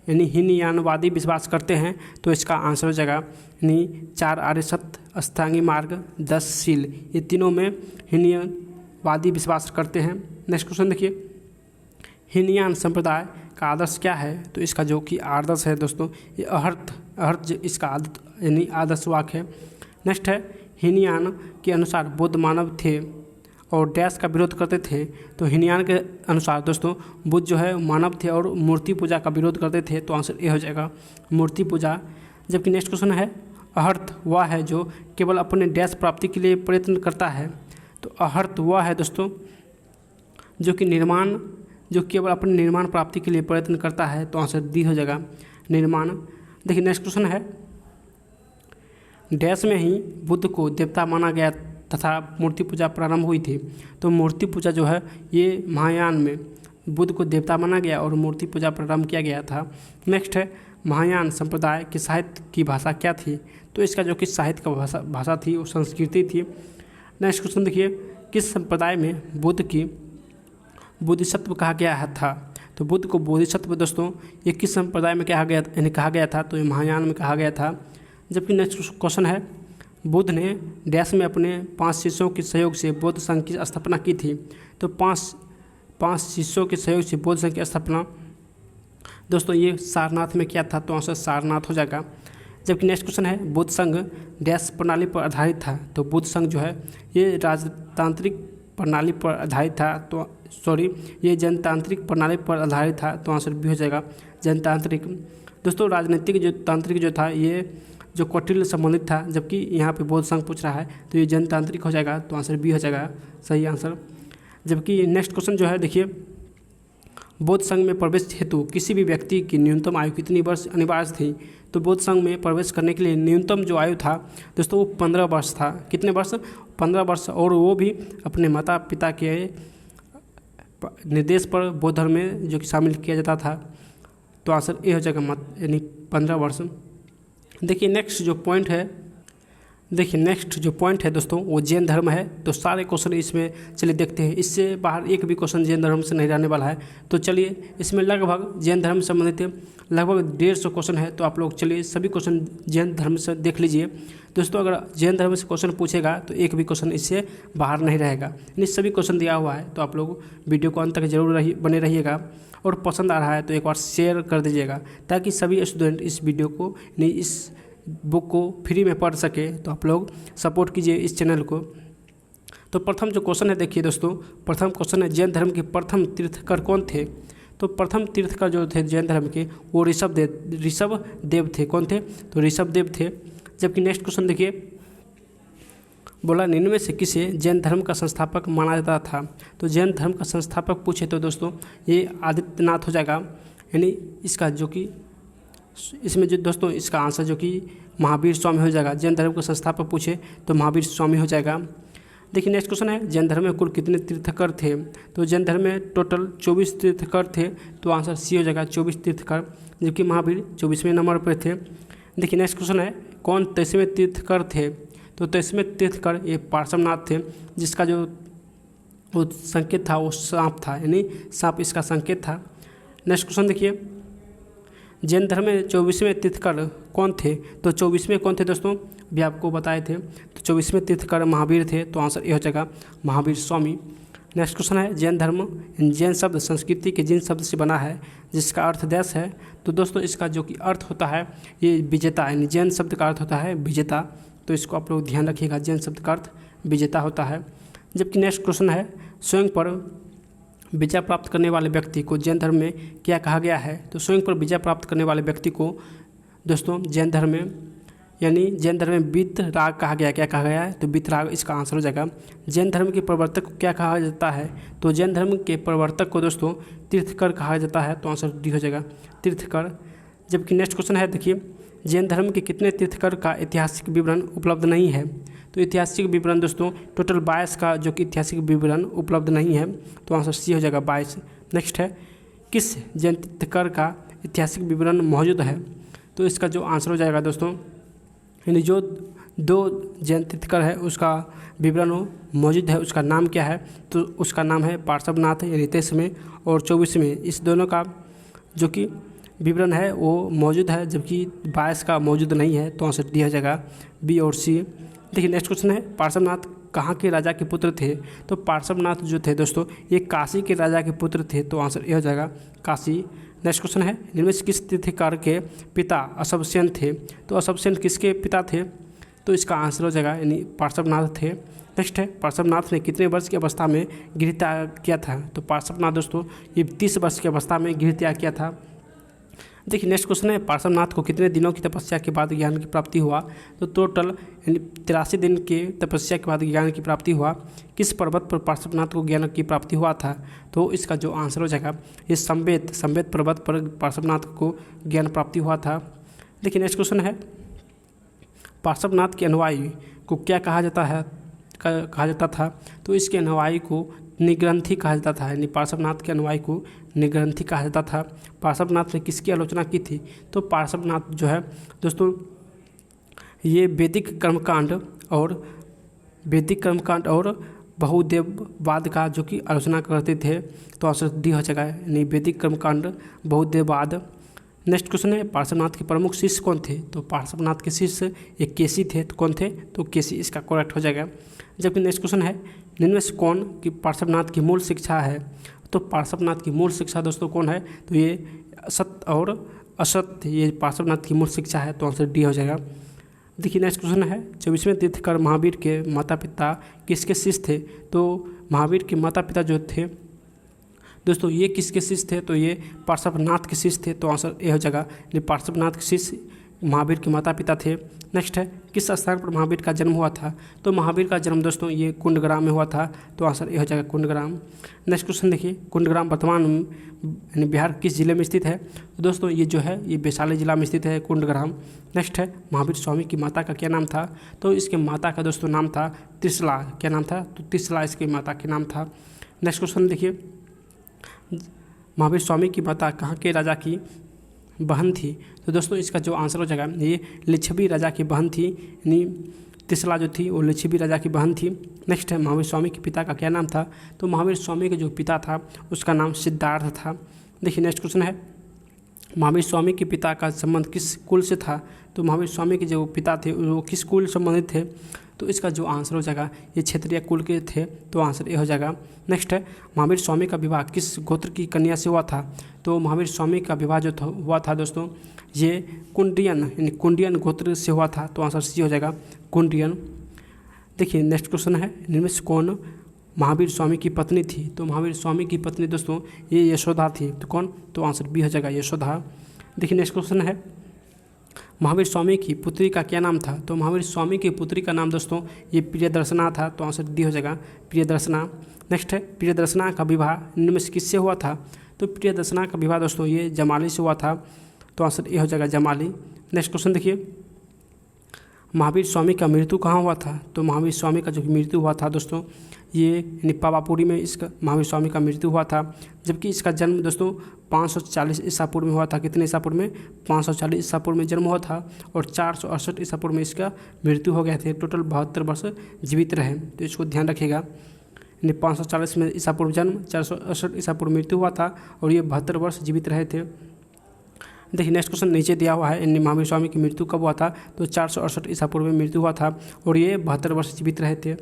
हीनयानवादी विश्वास करते हैं, तो इसका आंसर हो जाएगा यानी 4 आर्य सत्य, अष्टांगी मार्ग, 10 शील, ये तीनों में हीनयानवादी विश्वास करते हैं। नेक्स्ट क्वेश्चन देखिए, हीनयान संप्रदाय का आदर्श क्या है, तो इसका जो कि आदर्श है दोस्तों ये अहर्त इसका यानी आदर्श वाक्य है। नेक्स्ट है हीनयान के अनुसार बुद्ध मानव थे और डैश का विरोध करते थे, तो हीनयान के अनुसार दोस्तों बुद्ध जो है मानव थे और मूर्ति पूजा का विरोध करते थे, तो आंसर ए हो जाएगा मूर्ति पूजा। जबकि नेक्स्ट क्वेश्चन है अहर्त वह है जो केवल अपने डैश प्राप्ति के लिए प्रयत्न करता है, तो अहर्त वह है दोस्तों जो केवल अपने निर्माण प्राप्ति के लिए प्रयत्न करता है, तो आंसर डी हो जाएगा निर्माण। देखिए नेक्स्ट क्वेश्चन है डैश में ही बुद्ध को देवता माना गया तथा मूर्ति पूजा प्रारंभ हुई थी, तो मूर्ति पूजा जो है ये महायान में बुद्ध को देवता माना गया और मूर्ति पूजा प्रारंभ किया गया था। नेक्स्ट है महायान संप्रदाय की साहित्य की भाषा क्या थी, तो इसका जो कि साहित्य का भाषा थी वो संस्कृति थी। नेक्स्ट क्वेश्चन देखिए, किस संप्रदाय में बुद्ध की बोधिसत्व कहा गया था, तो बुद्ध को बोधिसत्व दोस्तों ये किस संप्रदाय में कहा गया था, तो ये महायान में कहा गया था। जबकि नेक्स्ट क्वेश्चन है बुद्ध ने डैश में अपने 5 शिष्यों के सहयोग से बौद्ध संघ की स्थापना की थी, तो 5 शिष्यों के सहयोग से बौद्ध संघ की स्थापना दोस्तों ये सारनाथ में किया था, तो आंसर सारनाथ हो जाएगा। जबकि नेक्स्ट क्वेश्चन है बौद्ध संघ डैश प्रणाली पर आधारित था, तो बुद्ध संघ जो है ये राजतांत्रिक प्रणाली पर आधारित था, तो ये जनतांत्रिक प्रणाली पर आधारित था, तो आंसर बी हो जाएगा जनतांत्रिक। दोस्तों राजनीतिक जो तांत्रिक जो था ये जो कौटिल्य संबंधित था, जबकि यहाँ पे बौद्ध संघ पूछ रहा है तो ये जनतांत्रिक हो जाएगा, तो आंसर बी हो जाएगा सही आंसर। जबकि नेक्स्ट क्वेश्चन जो है देखिए, बौद्ध संघ में प्रवेश हेतु किसी भी व्यक्ति की न्यूनतम आयु कितनी वर्ष अनिवार्य थी, तो बौद्ध संघ में प्रवेश करने के लिए न्यूनतम जो आयु था दोस्तों वो 15 वर्ष था। कितने वर्ष? 15 वर्ष, और वो भी अपने माता पिता के निर्देश पर बौद्ध धर्म में जो कि शामिल किया जाता था, तो आंसर ए हो जाएगा यानी 15 वर्ष। देखिए नेक्स्ट जो पॉइंट है दोस्तों वो जैन धर्म है, तो सारे क्वेश्चन इसमें चलिए देखते हैं। इससे बाहर एक भी क्वेश्चन जैन धर्म से नहीं रहने वाला है, तो चलिए इसमें लगभग जैन धर्म से संबंधित लगभग 150 क्वेश्चन है, तो आप लोग चलिए सभी क्वेश्चन जैन धर्म से देख लीजिए। दोस्तों अगर जैन धर्म से क्वेश्चन पूछेगा तो एक भी क्वेश्चन इससे बाहर नहीं रहेगा, यानी सभी क्वेश्चन दिया हुआ है, तो आप लोग वीडियो को अंत तक जरूर बने रहिएगा। और पसंद आ रहा है तो एक बार शेयर कर दीजिएगा, ताकि सभी स्टूडेंट इस वीडियो को यानी इस बुक को फ्री में पढ़ सके, तो आप लोग सपोर्ट कीजिए इस चैनल को। तो प्रथम जो क्वेश्चन है देखिए दोस्तों, प्रथम क्वेश्चन है जैन धर्म के प्रथम तीर्थकर कौन थे, तो प्रथम तीर्थकर जो थे जैन धर्म के वो ऋषभ देव थे। कौन थे? तो ऋषभ देव थे। जबकि नेक्स्ट क्वेश्चन देखिए, बोला निम्न में से किसे जैन धर्म का संस्थापक माना जाता था, तो जैन धर्म का संस्थापक पूछे तो दोस्तों ये आदित्यनाथ हो जाएगा, यानी इसका जो कि इसमें जो दोस्तों इसका आंसर जो कि महावीर स्वामी हो जाएगा। जैन धर्म का संस्थापक पूछे तो महावीर स्वामी हो जाएगा। देखिए नेक्स्ट क्वेश्चन है जैन धर्म में कुल कितने तीर्थकर थे, तो जैन धर्म में टोटल 24 तीर्थकर थे, तो आंसर सी हो जाएगा 24 तीर्थकर, जबकि महावीर 24वें नंबर पर थे। देखिए नेक्स्ट क्वेश्चन है कौन 23वें तीर्थकर थे, तो 23वें तीर्थकर ये पार्श्वनाथ थे, जिसका जो वो संकेत था वो सांप था, यानी सांप इसका संकेत था। नेक्स्ट क्वेश्चन देखिए, जैन धर्म में 24वें तीर्थकर कौन थे, तो 24वें कौन थे दोस्तों भी आपको बताए थे, तो 24वें तीर्थकर महावीर थे, तो आंसर ये हो जाएगा महावीर स्वामी। नेक्स्ट क्वेश्चन है जैन धर्म जैन शब्द संस्कृति के जिन शब्द से बना है जिसका अर्थ देश है, तो दोस्तों इसका जो कि अर्थ होता है ये विजेता, यानी जैन शब्द का अर्थ होता है विजेता, तो इसको आप लोग ध्यान रखिएगा, जैन शब्द का अर्थ विजेता होता है। जबकि नेक्स्ट क्वेश्चन है स्वयं पर विजय प्राप्त करने वाले व्यक्ति को जैन धर्म में क्या कहा गया है, तो स्वयं पर विजय प्राप्त करने वाले व्यक्ति को दोस्तों जैन धर्म में यानी जैन धर्म में वीतराग कहा गया। क्या कहा गया है, तो वीतराग इसका आंसर हो जाएगा। जैन धर्म के प्रवर्तक को क्या कहा जाता है, तो जैन धर्म के प्रवर्तक को दोस्तों तीर्थकर कहा जाता है, तो आंसर डी हो जाएगा तीर्थकर। जबकि नेक्स्ट क्वेश्चन है देखिए, जैन धर्म के कितने तीर्थंकर का ऐतिहासिक विवरण उपलब्ध नहीं है? तो ऐतिहासिक विवरण दोस्तों टोटल 22 का जो कि ऐतिहासिक विवरण उपलब्ध नहीं है, तो आंसर सी हो जाएगा 22। नेक्स्ट है, किस जैन तीर्थंकर का ऐतिहासिक विवरण मौजूद है? तो इसका जो आंसर हो जाएगा दोस्तों, यानी जो 2 जैन तीर्थंकर है उसका विवरण मौजूद है, उसका नाम क्या है? तो उसका नाम है पार्श्वनाथ, यानी 23वें और 24वें, इस दोनों का जो कि विवरण है वो मौजूद है, जबकि 22 का मौजूद नहीं है, तो आंसर डी हो जाएगा बी और सी। देखिए नेक्स्ट क्वेश्चन है, पार्श्वनाथ कहाँ के राजा के पुत्र थे? तो पार्श्वनाथ जो थे दोस्तों ये काशी के राजा के पुत्र थे, तो आंसर ए हो जाएगा काशी। नेक्स्ट क्वेश्चन है, निम्न में किस तीर्थंकर के पिता अशवसेन थे? तो अशवसेन किसके पिता थे? तो इसका आंसर हो जाएगा यानी पार्श्वनाथ थे। नेक्स्ट है, पार्श्वनाथ ने कितने वर्ष की अवस्था में गृह त्याग किया था? तो पार्श्वनाथ दोस्तों ये 30 वर्ष की अवस्था में गृह त्याग किया था। देखिए नेक्स्ट क्वेश्चन है, पार्श्वनाथ को कितने दिनों की तपस्या के बाद ज्ञान की प्राप्ति हुआ? तो टोटल 83 दिन के तपस्या के बाद ज्ञान की प्राप्ति हुआ। किस पर्वत पर पार्श्वनाथ को ज्ञान की प्राप्ति हुआ था? तो इसका जो आंसर हो जाएगा ये संवेद पर्वत पर पार्श्वनाथ को ज्ञान प्राप्ति हुआ था। देखिए नेक्स्ट क्वेश्चन है, पार्श्वनाथ के अनुयायी को क्या कहा जाता था? तो इसके अनुयायी को निग्रंथी कहा जाता था, यानी पार्श्वनाथ के अनुयायी को निग्रंथी कहा जाता था। पार्श्वनाथ ने किसकी आलोचना की थी? तो पार्श्वनाथ जो है दोस्तों ये वैदिक कर्मकांड और बहुदेववाद का जो कि आलोचना करते थे, तो आंसर डी हो जाएगा, यानी वैदिक कर्मकांड बहुदेववाद। नेक्स्ट क्वेश्चन है, पार्श्वनाथ के प्रमुख शिष्य कौन थे? तो पार्श्वनाथ के शिष्य ये केसी थे, तो कौन थे? तो केसी, इसका करेक्ट हो जाएगा। जबकि नेक्स्ट क्वेश्चन है, निम्न में से कौन की पार्श्वनाथ की मूल शिक्षा है? तो पार्श्वनाथ की मूल शिक्षा दोस्तों कौन है? तो ये सत्य और असत्य, ये पार्श्वनाथ की मूल शिक्षा है, तो आंसर डी हो जाएगा। देखिए नेक्स्ट क्वेश्चन है, 24वें तीर्थंकर महावीर के माता पिता किसके शिष्य थे? तो महावीर के माता पिता जो थे दोस्तों ये किसके शिष्य थे? तो ये पार्श्वनाथ के शिष्य थे, तो आंसर ए हो जाएगा, ये पार्श्वनाथ के शिष्य महावीर के माता पिता थे। नेक्स्ट है, किस स्थान पर महावीर का जन्म हुआ था? तो महावीर का जन्म दोस्तों ये कुंडग्राम में हुआ था, तो आंसर ए हो जाएगा कुंडग्राम। नेक्स्ट क्वेश्चन देखिए, कुंडग्राम वर्तमान यानी बिहार किस जिले में स्थित है? तो दोस्तों ये जो है ये वैशाली जिला में स्थित है कुंडग्राम। नेक्स्ट है, महावीर स्वामी की माता का क्या नाम था? तो इसके माता का दोस्तों नाम था त्रिशला। क्या नाम था? तो त्रिशला इसके माता के नाम था। नेक्स्ट क्वेश्चन देखिए, महावीर स्वामी की माता कहाँ के राजा की बहन थी? तो दोस्तों इसका जो आंसर हो जाएगा ये लिच्छवी राजा की बहन थी, यानी त्रिशला जो थी वो लिच्छवी राजा की बहन थी। नेक्स्ट है, महावीर स्वामी के पिता का क्या नाम था? तो महावीर स्वामी के जो पिता था उसका नाम सिद्धार्थ था। देखिए नेक्स्ट क्वेश्चन है, महावीर स्वामी के पिता का संबंध किस कुल से था? तो महावीर स्वामी के जो पिता थे वो किस कुल संबंधित थे? तो इसका जो आंसर हो जाएगा ये क्षत्रिय कुल के थे, तो आंसर ए हो जाएगा। नेक्स्ट है, महावीर स्वामी का विवाह किस गोत्र की कन्या से हुआ था? तो महावीर स्वामी का विवाह जो हुआ था दोस्तों ये कुंडियन यानी कुंडियन गोत्र से हुआ था, तो आंसर सी हो जाएगा कुंडियन। देखिए नेक्स्ट क्वेश्चन है, इनमें से कौन महावीर स्वामी की पत्नी थी? तो महावीर स्वामी की पत्नी दोस्तों ये यशोदा थी, तो कौन? तो आंसर बी हो जाएगा यशोदा। देखिए नेक्स्ट क्वेश्चन है, महावीर स्वामी की पुत्री का क्या नाम था? तो महावीर स्वामी की पुत्री का नाम दोस्तों ये प्रियदर्शना था, तो आंसर डी हो जाएगा प्रियदर्शना। नेक्स्ट है, प्रियदर्शना का विवाह इनमें से किससे हुआ था? तो प्रियदर्शना का विवाह दोस्तों ये जमाली से हुआ था, तो आंसर ए हो जाएगा जमाली। नेक्स्ट क्वेश्चन देखिए, महावीर स्वामी का मृत्यु कहाँ हुआ था? तो महावीर स्वामी का जो मृत्यु हुआ था दोस्तों ये पावापुरी में इसका महावीर स्वामी का मृत्यु हुआ था, जबकि इसका जन्म दोस्तों 540 ईसा पूर्व में हुआ था। कितने ईसा पूर्व में? 540 ईसा पूर्व में जन्म हुआ था और 468 ईसा पूर्व में इसका मृत्यु हो गया थे। टोटल 72 वर्ष जीवित रहे, तो इसको ध्यान रखिएगा। 540 में ईसा पूर्व जन्म, 468 ईसा पूर्व मृत्यु हुआ था और ये 72 वर्ष जीवित रहे थे। देखिए नेक्स्ट क्वेश्चन नीचे दिया हुआ है, महावीर स्वामी की मृत्यु कब हुआ था? तो 468 ईसा पूर्व में मृत्यु हुआ था और ये 72 वर्ष जीवित रहे थे।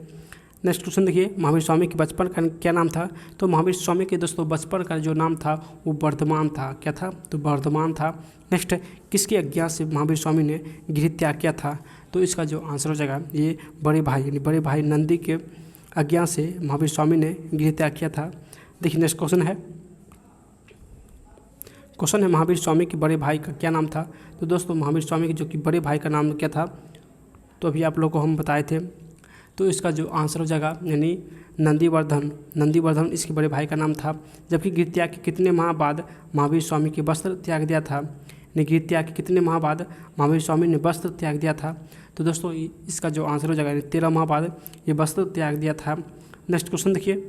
नेक्स्ट क्वेश्चन देखिए, महावीर स्वामी के बचपन का क्या नाम था? तो महावीर स्वामी के दोस्तों बचपन का जो नाम था वो वर्धमान था। क्या था? तो वर्धमान था। नेक्स्ट, किसकी आज्ञा से महावीर स्वामी ने गृह त्याग किया था? तो इसका जो आंसर हो जाएगा ये बड़े भाई यानी बड़े भाई नंदी के आज्ञा से महावीर स्वामी ने गृह त्याग किया था। देखिए नेक्स्ट क्वेश्चन है महावीर स्वामी के बड़े भाई का क्या नाम था? तो दोस्तों महावीर स्वामी के जो कि बड़े भाई का नाम क्या था? तो अभी आप लोगों को हम बताए थे, तो इसका जो आंसर हो जाएगा यानी नंदीवर्धन इसके बड़े भाई का नाम था। जबकि गृह त्याग के कितने माह बाद महावीर स्वामी के वस्त्र त्याग दिया था? ने गृह त्याग के कितने माह बाद महावीर स्वामी ने वस्त्र त्याग दिया था? तो दोस्तों इसका जो आंसर हो जाएगा 13 माह बाद ये वस्त्र त्याग दिया था। नेक्स्ट क्वेश्चन देखिए,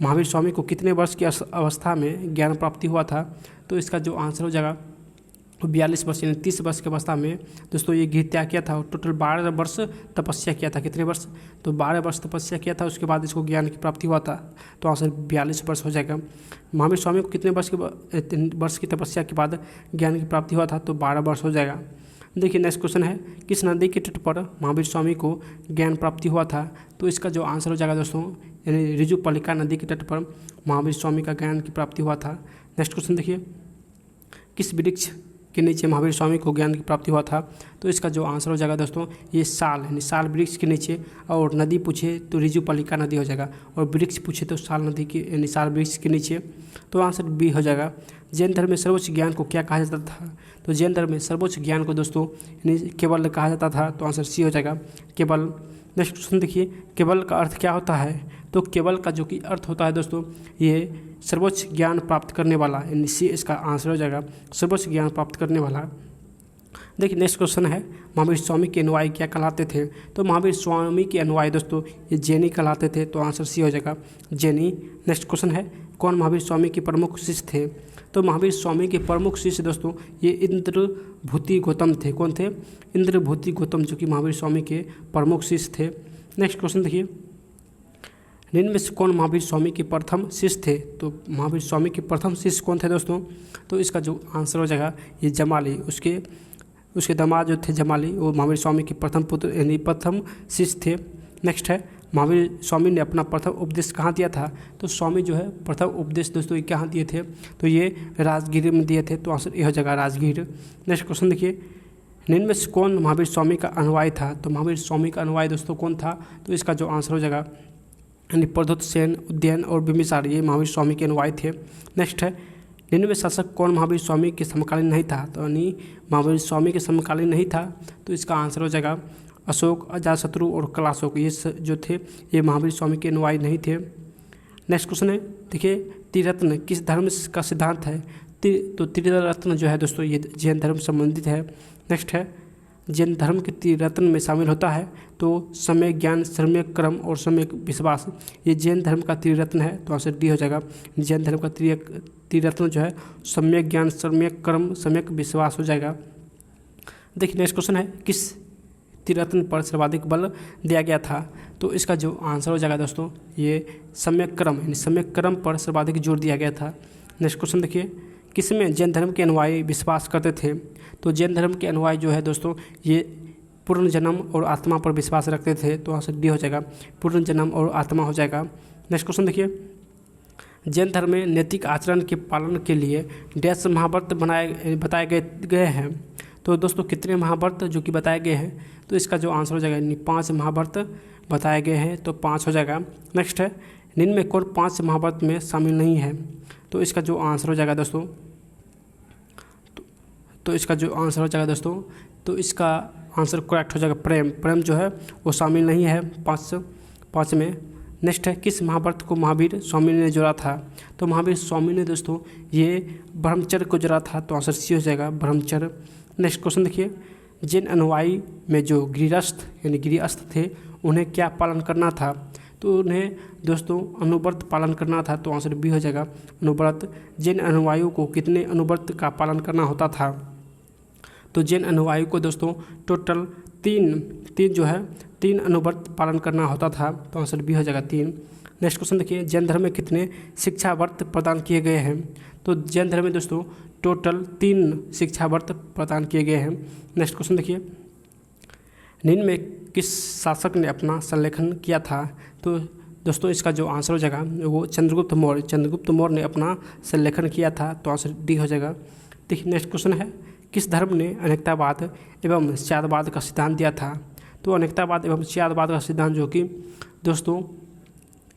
महावीर स्वामी को कितने वर्ष की अवस्था में ज्ञान प्राप्ति हुआ था? तो इसका जो आंसर हो जाएगा 42 वर्ष यानी 30 वर्ष की अवस्था में दोस्तों ये गृह त्याग किया था और टोटल 12 वर्ष तपस्या किया था। कितने वर्ष? तो 12 वर्ष तपस्या किया था, उसके बाद इसको ज्ञान की प्राप्ति हुआ था। तो आंसर 42 वर्ष हो जाएगा। महावीर स्वामी को कितने वर्ष की तपस्या के बाद ज्ञान की प्राप्ति हुआ था? तो 12 वर्ष हो जाएगा। देखिए नेक्स्ट क्वेश्चन है, किस नदी के तट पर महावीर स्वामी को ज्ञान प्राप्ति हुआ था? तो इसका जो आंसर हो जाएगा दोस्तों यानी ऋजुपलिका नदी के तट पर महावीर स्वामी का ज्ञान की प्राप्ति हुआ था। नेक्स्ट क्वेश्चन देखिए, किस वृक्ष के नीचे महावीर स्वामी को ज्ञान की प्राप्ति हुआ था? तो इसका जो आंसर हो जाएगा दोस्तों ये साल यानी साल वृक्ष के नीचे, और नदी पूछे तो ऋजुपलिका नदी हो जाएगा, और वृक्ष पूछे तो साल नदी के यानी साल वृक्ष के नीचे। तो आंसर बी हो जाएगा। जैन धर्म में सर्वोच्च ज्ञान को क्या कहा जाता था? तो जैन धर्म में सर्वोच्च ज्ञान को दोस्तों यानी केवल कहा जाता था। तो आंसर सी हो जाएगा, केवल। नेक्स्ट क्वेश्चन देखिए, केवल का अर्थ क्या होता है? तो केवल का जो कि अर्थ होता है दोस्तों ये सर्वोच्च ज्ञान प्राप्त करने वाला, यानी सी इसका आंसर हो जाएगा, सर्वोच्च ज्ञान प्राप्त करने वाला। देखिए नेक्स्ट क्वेश्चन है, महावीर स्वामी के अनुयायी क्या कहलाते थे? तो महावीर स्वामी के अनुयायी दोस्तों ये जैनी कहलाते थे। तो आंसर सी हो जाएगा, जैनी। नेक्स्ट क्वेश्चन है, कौन महावीर स्वामी के प्रमुख शिष्य थे? तो महावीर स्वामी के प्रमुख शिष्य दोस्तों ये इंद्रभूति गौतम थे। कौन थे? इंद्रभूति गौतम, जो कि महावीर स्वामी के प्रमुख शिष्य थे। नेक्स्ट क्वेश्चन देखिए, निम्न में से कौन महावीर स्वामी के प्रथम शिष्य थे? तो महावीर स्वामी के प्रथम शिष्य कौन थे दोस्तों? तो इसका जो आंसर हो जाएगा ये जमाली, उसके दामाद जो थे जमाली, वो महावीर स्वामी के प्रथम पुत्र यानी प्रथम शिष्य थे। नेक्स्ट है, महावीर स्वामी ने अपना प्रथम उपदेश कहाँ दिया था? तो स्वामी जो है प्रथम उपदेश दोस्तों ये कहाँ दिए थे? तो ये राजगीर में दिए थे। तो आंसर ये हो जाएगा राजगीर। नेक्स्ट क्वेश्चन देखिए, निम्न में से कौन महावीर स्वामी का अनुयायी था? तो महावीर स्वामी का अनुयायी दोस्तों कौन था? तो इसका जो आंसर हो जाएगा यानी प्रद्योत सेन, उदयन और बिम्बिसार, ये महावीर स्वामी के अनुयायी थे। नेक्स्ट है, निम्न में शासक कौन महावीर स्वामी के समकालीन नहीं था? तो यानी महावीर स्वामी के समकालीन नहीं था। तो इसका आंसर हो जाएगा अशोक, अजातशत्रु और कलाशोक, ये जो थे ये महावीर स्वामी के अनुयायी नहीं थे। नेक्स्ट क्वेश्चन है, देखिए त्रिरत्न किस धर्म का सिद्धांत है? तो त्रिरत्न जो है दोस्तों ये जैन धर्म संबंधित है। नेक्स्ट है, जैन धर्म के त्रिरत्न में शामिल होता है? तो सम्यक ज्ञान, सम्यक कर्म और सम्यक विश्वास, ये जैन धर्म का त्रिरत्न है। तो आंसर डी हो जाएगा, जैन धर्म का त्रिरत्न जो है सम्यक ज्ञान, सम्यक कर्म, सम्यक विश्वास हो जाएगा। देखिए नेक्स्ट क्वेश्चन है, किस त्रिरत्न पर सर्वाधिक बल दिया गया था? तो इसका जो आंसर हो जाएगा दोस्तों ये सम्यक कर्म यानी सम्यक कर्म पर सर्वाधिक जोर दिया गया था। नेक्स्ट क्वेश्चन देखिए, किसमें जैन धर्म के अनुयायी विश्वास करते थे? तो जैन धर्म के अनुयायी जो है दोस्तों ये पूर्ण जन्म और आत्मा पर विश्वास रखते थे। तो आंसर डी हो जाएगा, पूर्ण जन्म और आत्मा हो जाएगा। नेक्स्ट क्वेश्चन देखिए, जैन धर्म में नैतिक आचरण के पालन के लिए डैश महाव्रत बताए गए हैं? तो दोस्तों कितने महाव्रत जो कि बताए गए हैं? तो इसका जो आंसर हो जाएगा यानी 5 महाव्रत बताए गए हैं। तो 5 हो जाएगा। नेक्स्ट है, निम्न में कौन 5 महाव्रत में शामिल नहीं है? तो इसका जो आंसर हो जाएगा दोस्तों तो इसका आंसर करेक्ट हो जाएगा प्रेम जो है वो शामिल नहीं है 5 में। नेक्स्ट है, किस महाव्रत को महावीर स्वामी ने जोड़ा था? तो महावीर स्वामी ने दोस्तों ये ब्रह्मचर्य को जोड़ा था। तो आंसर सी हो जाएगा, ब्रह्मचर्य। नेक्स्ट क्वेश्चन देखिए, जैन अनुयायी में जो गृहस्थ यानी गृहस्थ थे उन्हें क्या पालन करना था? तो उन्हें दोस्तों अनुव्रत पालन करना था। तो आंसर बी हो जाएगा, अनुव्रत। जैन अनुयायियों को कितने अनुव्रत का पालन करना होता था? तो जैन अनुयायी को दोस्तों टोटल तीन अनुव्रत पालन करना होता था। तो आंसर बी हो जाएगा 3। नेक्स्ट क्वेश्चन देखिए, जैन धर्म में कितने शिक्षा व्रत प्रदान किए गए हैं? तो जैन धर्म में दोस्तों टोटल 3 शिक्षा व्रत प्रदान किए गए हैं। नेक्स्ट क्वेश्चन देखिए, निम्न में किस शासक ने अपना संलेखन किया था? तो दोस्तों इसका जो आंसर हो जाएगा वो चंद्रगुप्त मौर्य ने अपना संलेखन किया था। तो आंसर डी हो जाएगा। देखिए नेक्स्ट क्वेश्चन है, किस धर्म ने अनेकतावाद एवं स्यादवाद का सिद्धांत दिया था? तो अनेकतावाद एवं स्यादवाद का सिद्धांत जो कि दोस्तों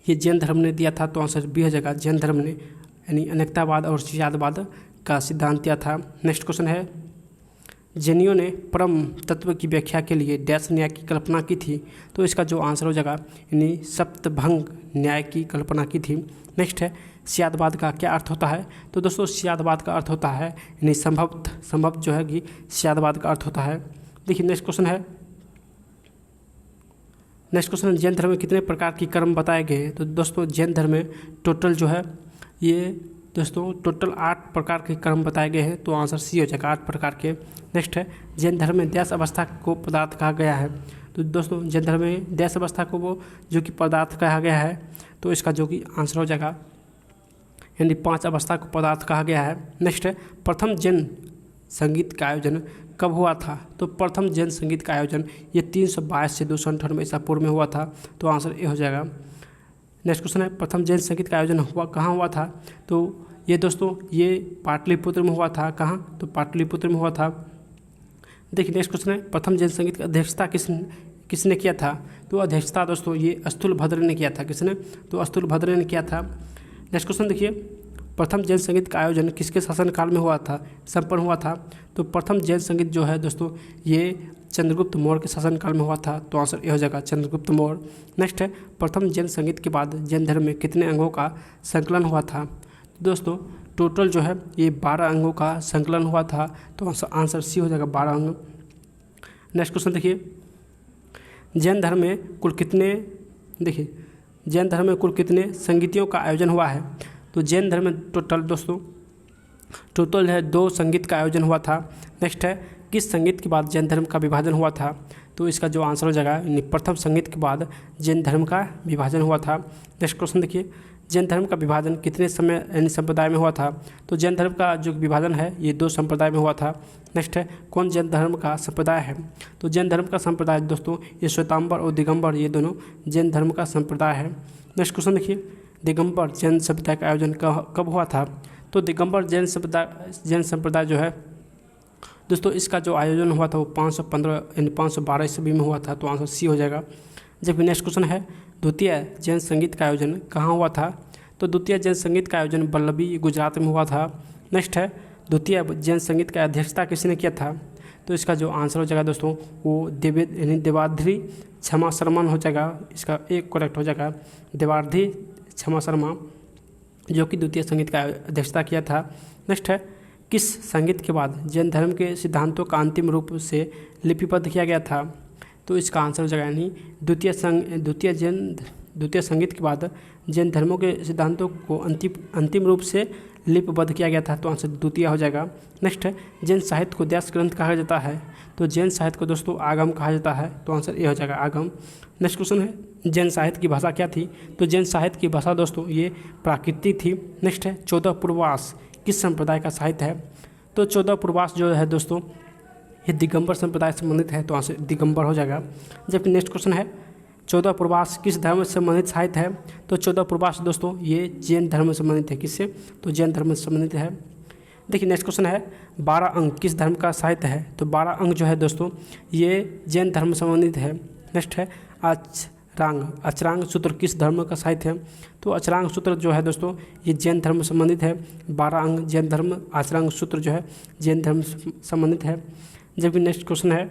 ये जैन धर्म ने दिया था। तो आंसर बी हो जाएगा, जैन धर्म ने यानी अनेकतावाद और स्यादवाद का सिद्धांत दिया था। नेक्स्ट क्वेश्चन है, जैनियों ने परम तत्व की व्याख्या के लिए डैश न्याय की कल्पना की थी? तो इसका जो आंसर हो जाएगा यानी सप्तभंग न्याय की कल्पना की थी। नेक्स्ट है, सियादवाद का क्या अर्थ होता है? तो दोस्तों सियादवाद का अर्थ होता है यानी संभव जो है कि सियादवाद का अर्थ होता है। देखिए नेक्स्ट क्वेश्चन है जैन धर्म में कितने प्रकार की कर्म बताए गए हैं? तो दोस्तों जैन धर्म में टोटल जो है ये दोस्तों टोटल 8 प्रकार के कर्म बताए गए हैं, तो आंसर सी हो जाएगा 8 प्रकार के। नेक्स्ट है जैन धर्म में देश अवस्था को पदार्थ कहा गया है। तो दोस्तों जैन धर्म में देश अवस्था को वो जो कि पदार्थ कहा गया है, तो इसका जो कि आंसर हो जाएगा यानी 5 अवस्था को पदार्थ कहा गया है। नेक्स्ट है प्रथम जैन संगीत का आयोजन कब हुआ था? तो प्रथम जैन संगीत का आयोजन ये 322 से 258 ईसा पूर्व में हुआ था, तो आंसर ए हो जाएगा। नेक्स्ट क्वेश्चन है प्रथम जैन संगीत का आयोजन कहाँ हुआ था? तो ये दोस्तों ये पाटलिपुत्र में हुआ था। कहाँ? तो पाटलिपुत्र में हुआ था। देखिए नेक्स्ट क्वेश्चन है प्रथम जैन संगीत की अध्यक्षता किसने किया था? तो अध्यक्षता दोस्तों ये स्थूलभद्र ने किया था। किसने? तो स्थूलभद्र ने किया था। नेक्स्ट क्वेश्चन देखिए प्रथम जैन संगीत का आयोजन किसके शासनकाल में हुआ था, संपन्न हुआ था? तो प्रथम जैन संगीत जो है दोस्तों ये चंद्रगुप्त मौर्य के शासनकाल में हुआ था, तो आंसर ये हो जाएगा चंद्रगुप्त मौर्य। नेक्स्ट है प्रथम जैन संगीत के बाद जैन धर्म में कितने अंगों का संकलन हुआ था? दोस्तों टोटल जो है ये 12 अंगों का संकलन हुआ था, तो आंसर सी हो जाएगा 12 अंग। नेक्स्ट क्वेश्चन देखिए जैन धर्म में कुल कितने संगीतियों का आयोजन हुआ है? तो जैन धर्म में टोटल है 2 संगीत का आयोजन हुआ था। नेक्स्ट है किस संगीत के बाद जैन धर्म का विभाजन हुआ था? तो इसका जो आंसर हो जाएगा प्रथम संगीत के बाद जैन धर्म का विभाजन हुआ था। नेक्स्ट क्वेश्चन देखिए जैन धर्म का विभाजन कितने समय यानी संप्रदाय में हुआ था? तो जैन धर्म का जो विभाजन है ये 2 संप्रदाय में हुआ था। नेक्स्ट है कौन जैन धर्म का संप्रदाय है? तो जैन धर्म का संप्रदाय दोस्तों ये श्वेतांबर और दिगंबर ये दोनों जैन धर्म का संप्रदाय है। नेक्स्ट क्वेश्चन देखिए दिगंबर जैन संप्रदाय का आयोजन कब हुआ था? तो दिगंबर जैन संप्रदाय जो है दोस्तों इसका जो आयोजन हुआ था वो 515 यानी 512 ईस्वी में हुआ था, तो आंसर सी हो जाएगा। जबकि नेक्स्ट क्वेश्चन है द्वितीय जैन संगीत का आयोजन कहाँ हुआ था? तो द्वितीय जैन संगीत का आयोजन वल्लभी गुजरात में हुआ था। नेक्स्ट है द्वितीय जैन संगीत का अध्यक्षता किसने किया था? तो इसका जो आंसर हो जाएगा दोस्तों वो देवाधिरी क्षमा शर्मा हो जाएगा। इसका एक करेक्ट हो जाएगा देवाधिरी क्षमा शर्मा, जो कि द्वितीय संगीत का अध्यक्षता किया था। नेक्स्ट है किस संगीत के बाद जैन धर्म के सिद्धांतों का अंतिम रूप से लिपिबद्ध किया गया था? तो इसका आंसर हो जाएगा यानी द्वितीय संगीत के बाद जैन धर्मों के सिद्धांतों को अंतिम रूप से लिपिबद्ध किया गया था, तो आंसर द्वितीय हो जाएगा। नेक्स्ट है जैन साहित्य को देश ग्रंथ कहा जाता है? तो जैन साहित्य को दोस्तों आगम कहा जाता है, तो आंसर ये हो जाएगा आगम। नेक्स्ट क्वेश्चन है जैन साहित्य की भाषा क्या थी? तो जैन साहित्य की भाषा दोस्तों ये प्राकृतिक थी। नेक्स्ट है 14 पूर्वास किस संप्रदाय का साहित्य है? तो 14 पूर्वास जो है दोस्तों ये दिगंबर संप्रदाय से संबंधित है, तो आंसर दिगंबर हो जाएगा। जबकि नेक्स्ट क्वेश्चन है 14 पूर्वास किस धर्म से संबंधित साहित्य है? तो 14 पूर्वास दोस्तों ये जैन धर्म से संबंधित है। किससे? तो जैन धर्म से संबंधित है। देखिए नेक्स्ट क्वेश्चन है 12 अंग किस धर्म का साहित्य है? तो 12 अंग जो है दोस्तों ये जैन धर्म से संबंधित है। नेक्स्ट है अचरांग सूत्र किस धर्म का साहित्य है? तो अचरांग सूत्र जो है दोस्तों ये जैन धर्म से संबंधित है। 12 अंग जैन धर्म, अचरांग सूत्र जो है जैन धर्म से संबंधित है। जबकि नेक्स्ट क्वेश्चन है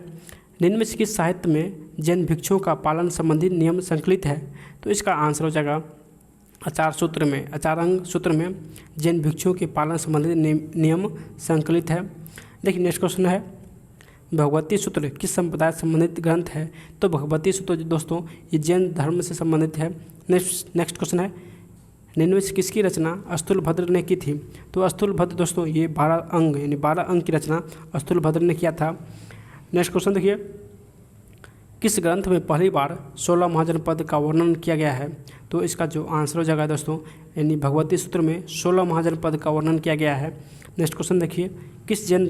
निम्न में से किस साहित्य में जैन भिक्षुओं का पालन संबंधी नियम संकलित है? तो इसका आंसर हो जाएगा अचारांग सूत्र में जैन भिक्षुओं के पालन संबंधी नियम संकलित है। देखिए नेक्स्ट क्वेश्चन है भगवती सूत्र किस संप्रदाय से संबंधित ग्रंथ है? तो भगवती सूत्र दोस्तों ये जैन धर्म से संबंधित है। नेक्स्ट क्वेश्चन है निम्न में से किसकी रचना स्थूलभद्र ने की थी? तो स्थूलभद्र दोस्तों ये 12 अंग यानी 12 अंग की रचना स्थूलभद्र ने किया था। नेक्स्ट क्वेश्चन देखिए किस ग्रंथ में पहली बार 16 महाजनपद का वर्णन किया गया है? तो इसका जो आंसर हो जाएगा दोस्तों यानी भगवती सूत्र में 16 महाजनपद का वर्णन किया गया है। नेक्स्ट क्वेश्चन देखिए किस जैन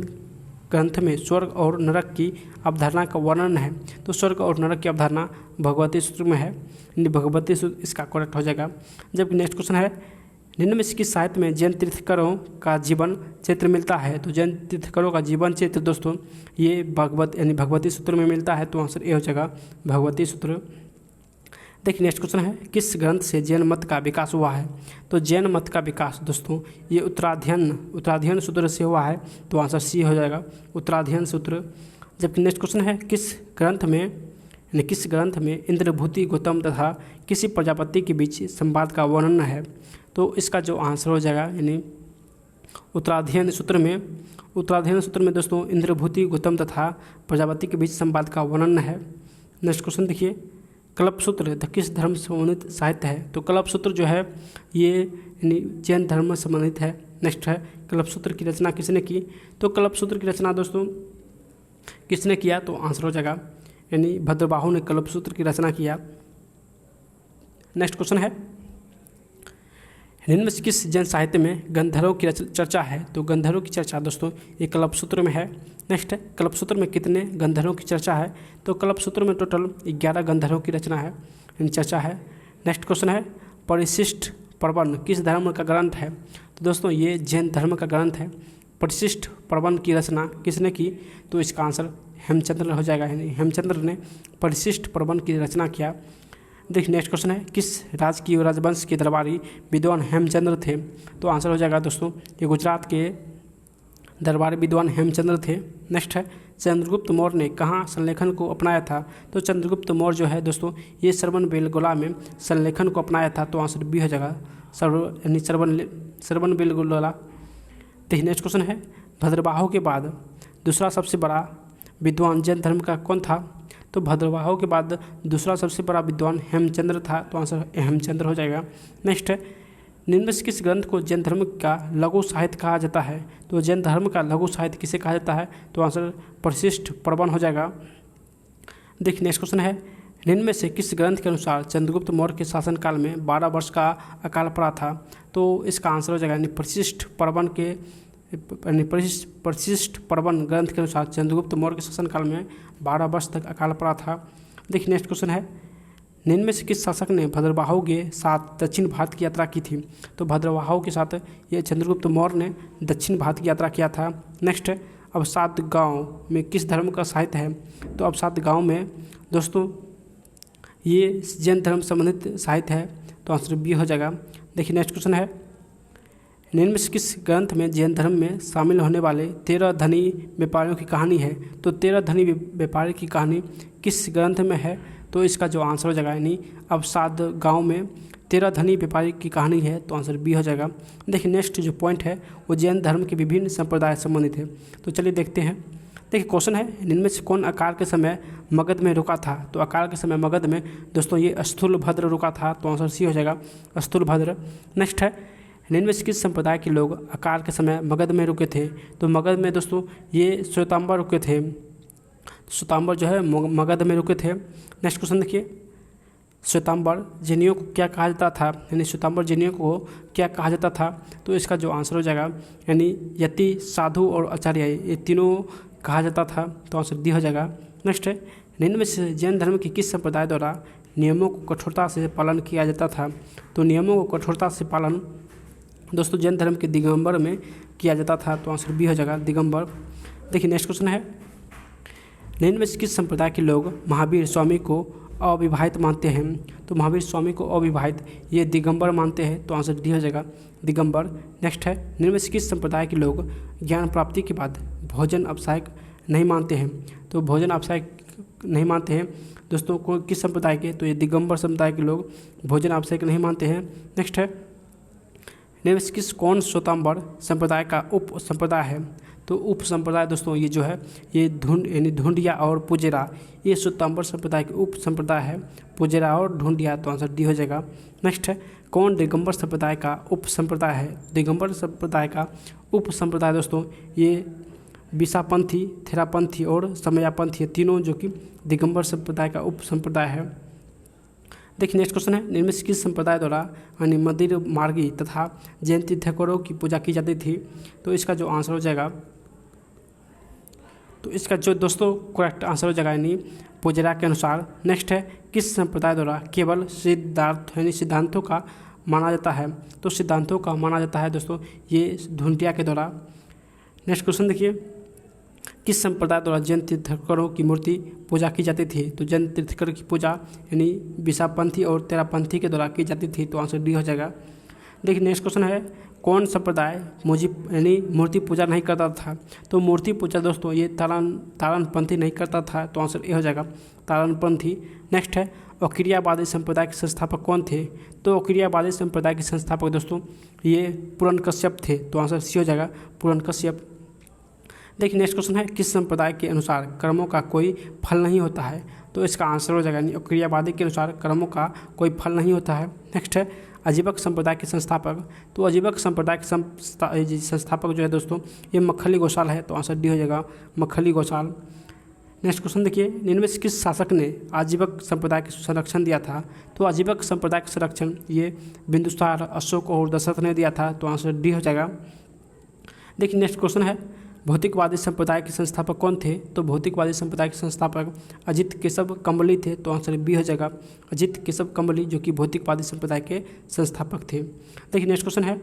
ग्रंथ में स्वर्ग और नरक की अवधारणा का वर्णन है? तो स्वर्ग और नरक की अवधारणा भगवती सूत्र में है, यानी भगवती सूत्र इसका करेक्ट हो जाएगा। जबकि नेक्स्ट क्वेश्चन है निम्न में से किस साहित्य में जैन तीर्थंकरों का जीवन चरित्र मिलता है? तो जैन तीर्थंकरों का जीवन चरित्र दोस्तों ये भगवती सूत्र में मिलता है, तो आंसर ए हो जाएगा भगवती सूत्र। देखिए नेक्स्ट क्वेश्चन है किस ग्रंथ से जैन मत का विकास हुआ है? तो जैन मत का विकास दोस्तों ये उत्तराध्ययन सूत्र से हुआ है, तो आंसर सी हो जाएगा उत्तराध्ययन सूत्र। जबकि नेक्स्ट क्वेश्चन है किस ग्रंथ में इंद्रभूति गौतम तथा किसी प्रजापति के बीच संवाद का वर्णन है? तो इसका जो आंसर हो जाएगा यानी उत्तराध्ययन सूत्र में दोस्तों इंद्रभूति गौतम तथा प्रजापति के बीच संवाद का वर्णन है। नेक्स्ट क्वेश्चन देखिए, कल्पसूत्र किस धर्म से संबंधित साहित्य है? तो कल्पसूत्र जो है ये यानी जैन धर्म से संबंधित है। नेक्स्ट है, कल्पसूत्र की रचना किसने की? तो कल्पसूत्र की रचना दोस्तों किसने किया? तो आंसर हो जाएगा यानी भद्रबाहु ने कल्पसूत्र की रचना किया। नेक्स्ट क्वेश्चन है, निम्न में से किस जैन साहित्य में गंधर्वों की चर्चा है? तो गंधर्वों की चर्चा दोस्तों ये कल्पसूत्र में है। नेक्स्ट है, कल्पसूत्र में कितने गंधर्वों की चर्चा है? तो कल्पसूत्र में टोटल 11 गंधर्वों की रचना है, चर्चा है। नेक्स्ट क्वेश्चन है, परिशिष्ट प्रबंध किस धर्म का ग्रंथ है? तो दोस्तों ये जैन धर्म का ग्रंथ है। परिशिष्ट प्रबंध की रचना किसने की? तो इसका आंसर हेमचंद्र हो जाएगा, यानी हेमचंद्र ने परिशिष्ट प्रबंध की रचना किया। देखिए नेक्स्ट क्वेश्चन है, किस राजकीय राजवंश के दरबारी विद्वान हेमचंद्र थे? तो आंसर हो जाएगा दोस्तों ये गुजरात के दरबारी विद्वान हेमचंद्र थे। नेक्स्ट है, चंद्रगुप्त मौर्य ने कहाँ संलेखन को अपनाया था? तो चंद्रगुप्त मौर्य जो है दोस्तों ये श्रवणबेलगोला में संलेखन को अपनाया था। तो आंसर बी हो जाएगा, श्रवणबेलगोला। देखिए नेक्स्ट क्वेश्चन है, भद्रबाहु के बाद दूसरा सबसे बड़ा विद्वान जैन धर्म का कौन था? तो भद्रबाहु के बाद दूसरा सबसे बड़ा विद्वान हेमचंद्र था। तो आंसर हेमचंद्र हो जाएगा। नेक्स्ट है, निम्न में से किस ग्रंथ को जैन धर्म का लघु साहित्य कहा जाता है? तो जैन धर्म का लघु साहित्य किसे कहा जाता है? तो आंसर परिशिष्ट प्रबंध हो जाएगा। देखिए नेक्स्ट क्वेश्चन है, निम्न में से किस ग्रंथ के अनुसार चंद्रगुप्त मौर्य के शासनकाल में 12 वर्ष का अकाल पड़ा था? तो इसका आंसर हो जाएगा यानी परिशिष्ट प्रबंध के परिशिष्ट प्रबंध ग्रंथ के अनुसार चंद्रगुप्त मौर्य के शासनकाल में 12 वर्ष तक अकाल पड़ा था। देखिए नेक्स्ट क्वेश्चन है, निम्न में से किस शासक ने भद्रबाहु के साथ दक्षिण भारत की यात्रा की थी? तो भद्रबाहु के साथ ये चंद्रगुप्त मौर्य ने दक्षिण भारत की यात्रा किया था। नेक्स्ट है, अवसाद गांव में किस धर्म का साहित्य है? तो अवसाद गांव में दोस्तों ये जैन धर्म संबंधित साहित्य है। तो आंसर बी हो जाएगा। देखिए नेक्स्ट क्वेश्चन है, निम्न में से किस ग्रंथ में जैन धर्म में शामिल होने वाले 13 धनी व्यापारियों की कहानी है? तो 13 धनी व्यापारी की कहानी किस ग्रंथ में है? तो इसका जो आंसर हो जाएगा यानी अवसाद गांव में 13 धनी व्यापारी की कहानी है। तो आंसर बी हो जाएगा। देखिए नेक्स्ट जो पॉइंट है वो जैन धर्म के विभिन्न संप्रदाय संबंधित है। तो चलिए देखते हैं। देखिए क्वेश्चन है, निम्न में से कौन अकाल के समय मगध में रुका था? तो अकाल के समय मगध में दोस्तों ये स्थूलभद्र रुका था। तो आंसर सी हो जाएगा, स्थूलभद्र। नेक्स्ट है, निम्न में से किस संप्रदाय के लोग अकाल के समय मगध में रुके थे? तो मगध में दोस्तों ये श्वेतांबर रुके थे। श्वेतांबर जो है मगध में रुके थे। नेक्स्ट क्वेश्चन देखिए, श्वेतांबर जैनियों को क्या कहा जाता था? यानी श्वेतांबर जैनियों को क्या कहा जाता था? तो इसका जो आंसर हो जाएगा यानी यति, साधु और आचार्य ये तीनों कहा जाता था। तो आंसर डी हो जाएगा। नेक्स्ट है, निम्न में से जैन धर्म के किस संप्रदाय द्वारा नियमों को कठोरता से पालन किया जाता था? तो नियमों को कठोरता से पालन दोस्तों जैन धर्म के दिगंबर में किया जाता था। तो आंसर बी हो जाएगा, दिगंबर। देखिए नेक्स्ट क्वेश्चन है, निम्न में से किस संप्रदाय के लोग महावीर स्वामी को अविवाहित मानते हैं? तो महावीर स्वामी को अविवाहित ये दिगंबर मानते हैं। तो आंसर डी हो जाएगा, दिगंबर। नेक्स्ट है, निम्न में से किस संप्रदाय के लोग ज्ञान प्राप्ति के बाद भोजन आवश्यक नहीं मानते हैं? तो भोजन आवश्यक नहीं मानते हैं दोस्तों को किस संप्रदाय के? तो ये दिगंबर संप्रदाय के लोग भोजन आवश्यक नहीं मानते हैं। नेक्स्ट है, निम्न में से किस कौन श्वेतांबर संप्रदाय का उप संप्रदाय है? तो उप संप्रदाय दोस्तों ये जो है ये ढूंढिया और पुजेरा ये श्वेतांबर संप्रदाय के उप संप्रदाय है, पुजेरा और ढूंढिया। तो आंसर डी हो जाएगा। नेक्स्ट है, कौन दिगंबर संप्रदाय का उप संप्रदाय है? दिगंबर संप्रदाय का उप संप्रदाय दोस्तों ये विसापंथी, थेरापंथी और समयापंथी तीनों जो कि दिगंबर संप्रदाय का उप संप्रदाय है। देखिए नेक्स्ट क्वेश्चन है, निम्न में से किस संप्रदाय द्वारा यानी मंदिर मार्गी तथा जैन तीर्थंकरों की पूजा की जाती थी? तो इसका जो आंसर हो जाएगा तो इसका जो दोस्तों करेक्ट आंसर हो जाएगा यानी पुजेरा के अनुसार। नेक्स्ट है, किस संप्रदाय द्वारा केवल सिद्धार्थ यानी सिद्धांतों का माना जाता है? तो सिद्धांतों का माना जाता है दोस्तों ये ढूंढिया के द्वारा। नेक्स्ट क्वेश्चन देखिए, किस संप्रदाय द्वारा जैन तीर्थंकरों की मूर्ति पूजा की जाती थी? तो जैन तीर्थंकर की पूजा यानी विसापंथी और तेरापंथी के द्वारा की जाती थी। तो आंसर डी हो जाएगा। देखिए नेक्स्ट क्वेश्चन है, कौन संप्रदाय यानी मूर्ति पूजा नहीं करता था? तो मूर्ति पूजा दोस्तों ये तारणपंथी नहीं करता था, तो आंसर ए हो जाएगा तारणपंथी। नेक्स्ट है औक्रियावादी संप्रदाय के संस्थापक कौन थे? तो औक्रियावादी संप्रदाय के संस्थापक दोस्तों ये पुरनकश्यप थे, तो आंसर सी हो जाएगा पुरनकश्यप। देखिए नेक्स्ट क्वेश्चन है किस संप्रदाय के अनुसार कर्मों का कोई फल नहीं होता है? तो इसका आंसर हो जाएगा यानी औक्रियावादी के अनुसार कर्मों का कोई फल नहीं होता है। नेक्स्ट है अजीबक संप्रदाय के संस्थापक। तो अजीबक संप्रदाय के संस्थापक जो है दोस्तों ये मक्खली गोसाल है, तो आंसर डी हो जाएगा मक्खली गोसाल। नेक्स्ट क्वेश्चन देखिए निम्न में किस शासक ने आजीवक संप्रदाय के संरक्षण दिया था? तो आजीवक संप्रदाय का संरक्षण ये बिंदुसार, अशोक और दशरथ ने दिया था, तो आंसर डी हो जाएगा। देखिए नेक्स्ट क्वेश्चन है भौतिकवादी संप्रदाय के संस्थापक कौन थे? तो भौतिकवादी संप्रदाय के संस्थापक अजित केशव कम्बली थे, तो आंसर बी हो जाएगा अजित केशव कम्बली जो कि भौतिकवादी संप्रदाय के संस्थापक थे। देखिए नेक्स्ट क्वेश्चन है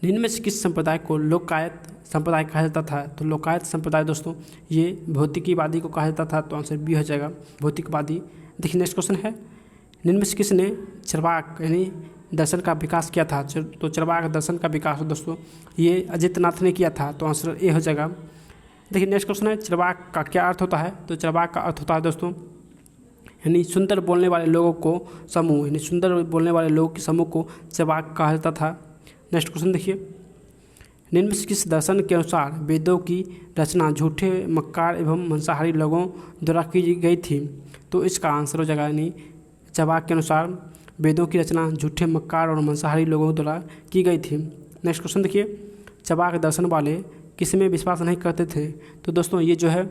निम्न में से किस संप्रदाय को लोकायत संप्रदाय कहा जाता था? तो लोकायत संप्रदाय दोस्तों ये भौतिकीवादी को कहा जाता था, तो आंसर बी हो जाएगा भौतिकवादी। देखिए नेक्स्ट क्वेश्चन है निम्न में से किसने चरवाक यानी दर्शन का विकास किया था? तो चरवाक दर्शन का विकास दोस्तों ये अजितनाथ ने किया था, तो आंसर ए हो जाएगा। देखिए नेक्स्ट क्वेश्चन है चरवाक का क्या अर्थ होता है? तो चरवाक का अर्थ होता है दोस्तों यानी सुंदर बोलने वाले लोगों को समूह, यानी सुंदर बोलने वाले लोगों के समूह को चरवाक कहा जाता था। नेक्स्ट क्वेश्चन देखिए निम्न में किस दर्शन के अनुसार वेदों की रचना झूठे, मक्कार एवं मांसाहारी लोगों द्वारा की गई थी? तो इसका आंसर हो जाएगा यानी चरवाक के अनुसार वेदों की रचना झूठे, मक्कार और मांसाहारी लोगों द्वारा की गई थी। नेक्स्ट क्वेश्चन देखिए चरवाक दर्शन वाले किस में विश्वास नहीं करते थे? तो दोस्तों ये जो है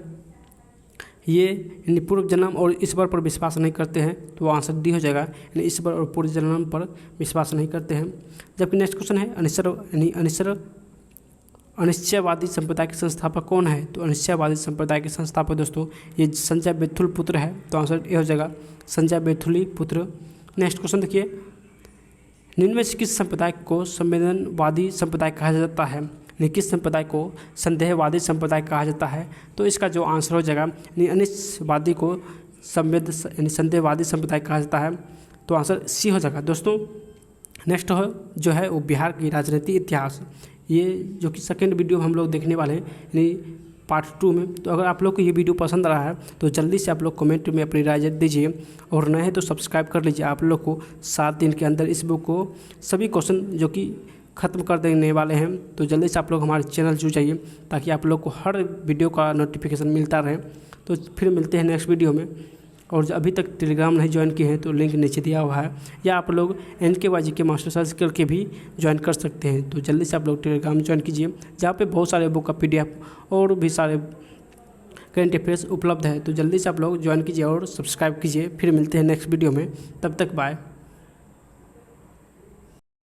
ये यानी पूर्व जन्म और ईश्वर पर विश्वास नहीं करते हैं, तो आंसर डी हो जाएगा यानी ईश्वर और पूर्व जन्म पर विश्वास नहीं करते हैं। जबकि नेक्स्ट क्वेश्चन है अनिश्चयवादी संप्रदाय के संस्थापक कौन है? तो अनिश्चयवादी संप्रदाय के संस्थापक दोस्तों ये संजय बेथुल पुत्र है, तो आंसर ए हो जाएगा संजय बेथुली पुत्र। नेक्स्ट क्वेश्चन देखिए निम्न में से किस संप्रदाय को संवेदनवादी संप्रदाय कहा जाता है? यानी किस संप्रदाय को संदेहवादी संप्रदाय कहा जाता है? तो इसका जो आंसर हो जाएगा यानी अनिश्चयवादी को संदेहवादी संप्रदाय कहा जाता है, तो आंसर सी हो जाएगा दोस्तों। नेक्स्ट जो है वो बिहार की राजनीति इतिहास, ये जो कि सेकेंड वीडियो हम लोग देखने वाले हैं यानी पार्ट 2 में। तो अगर आप लोग को ये वीडियो पसंद आ रहा है तो जल्दी से आप लोग कमेंट में अपनी राय दीजिए, और नए हैं तो सब्सक्राइब कर लीजिए। आप लोग को 7 दिन के अंदर इस बुक को सभी क्वेश्चन जो कि ख़त्म कर देने वाले हैं, तो जल्दी से आप लोग हमारे चैनल जुड़ जाइए ताकि आप लोग को हर वीडियो का नोटिफिकेशन मिलता रहे। तो फिर मिलते हैं नेक्स्ट वीडियो में। और अभी तक टेलीग्राम नहीं ज्वाइन किए हैं तो लिंक नीचे दिया हुआ है, या आप लोग NKYGK मास्टर सर्च करके भी ज्वाइन कर सकते हैं। तो जल्दी से आप लोग टेलीग्राम ज्वाइन कीजिए, जहाँ पे बहुत सारे बुक का PDF और भी सारे करंट अफेयर्स उपलब्ध है। तो जल्दी से आप लोग ज्वाइन कीजिए और सब्सक्राइब कीजिए। फिर मिलते हैं नेक्स्ट वीडियो में, तब तक बाय।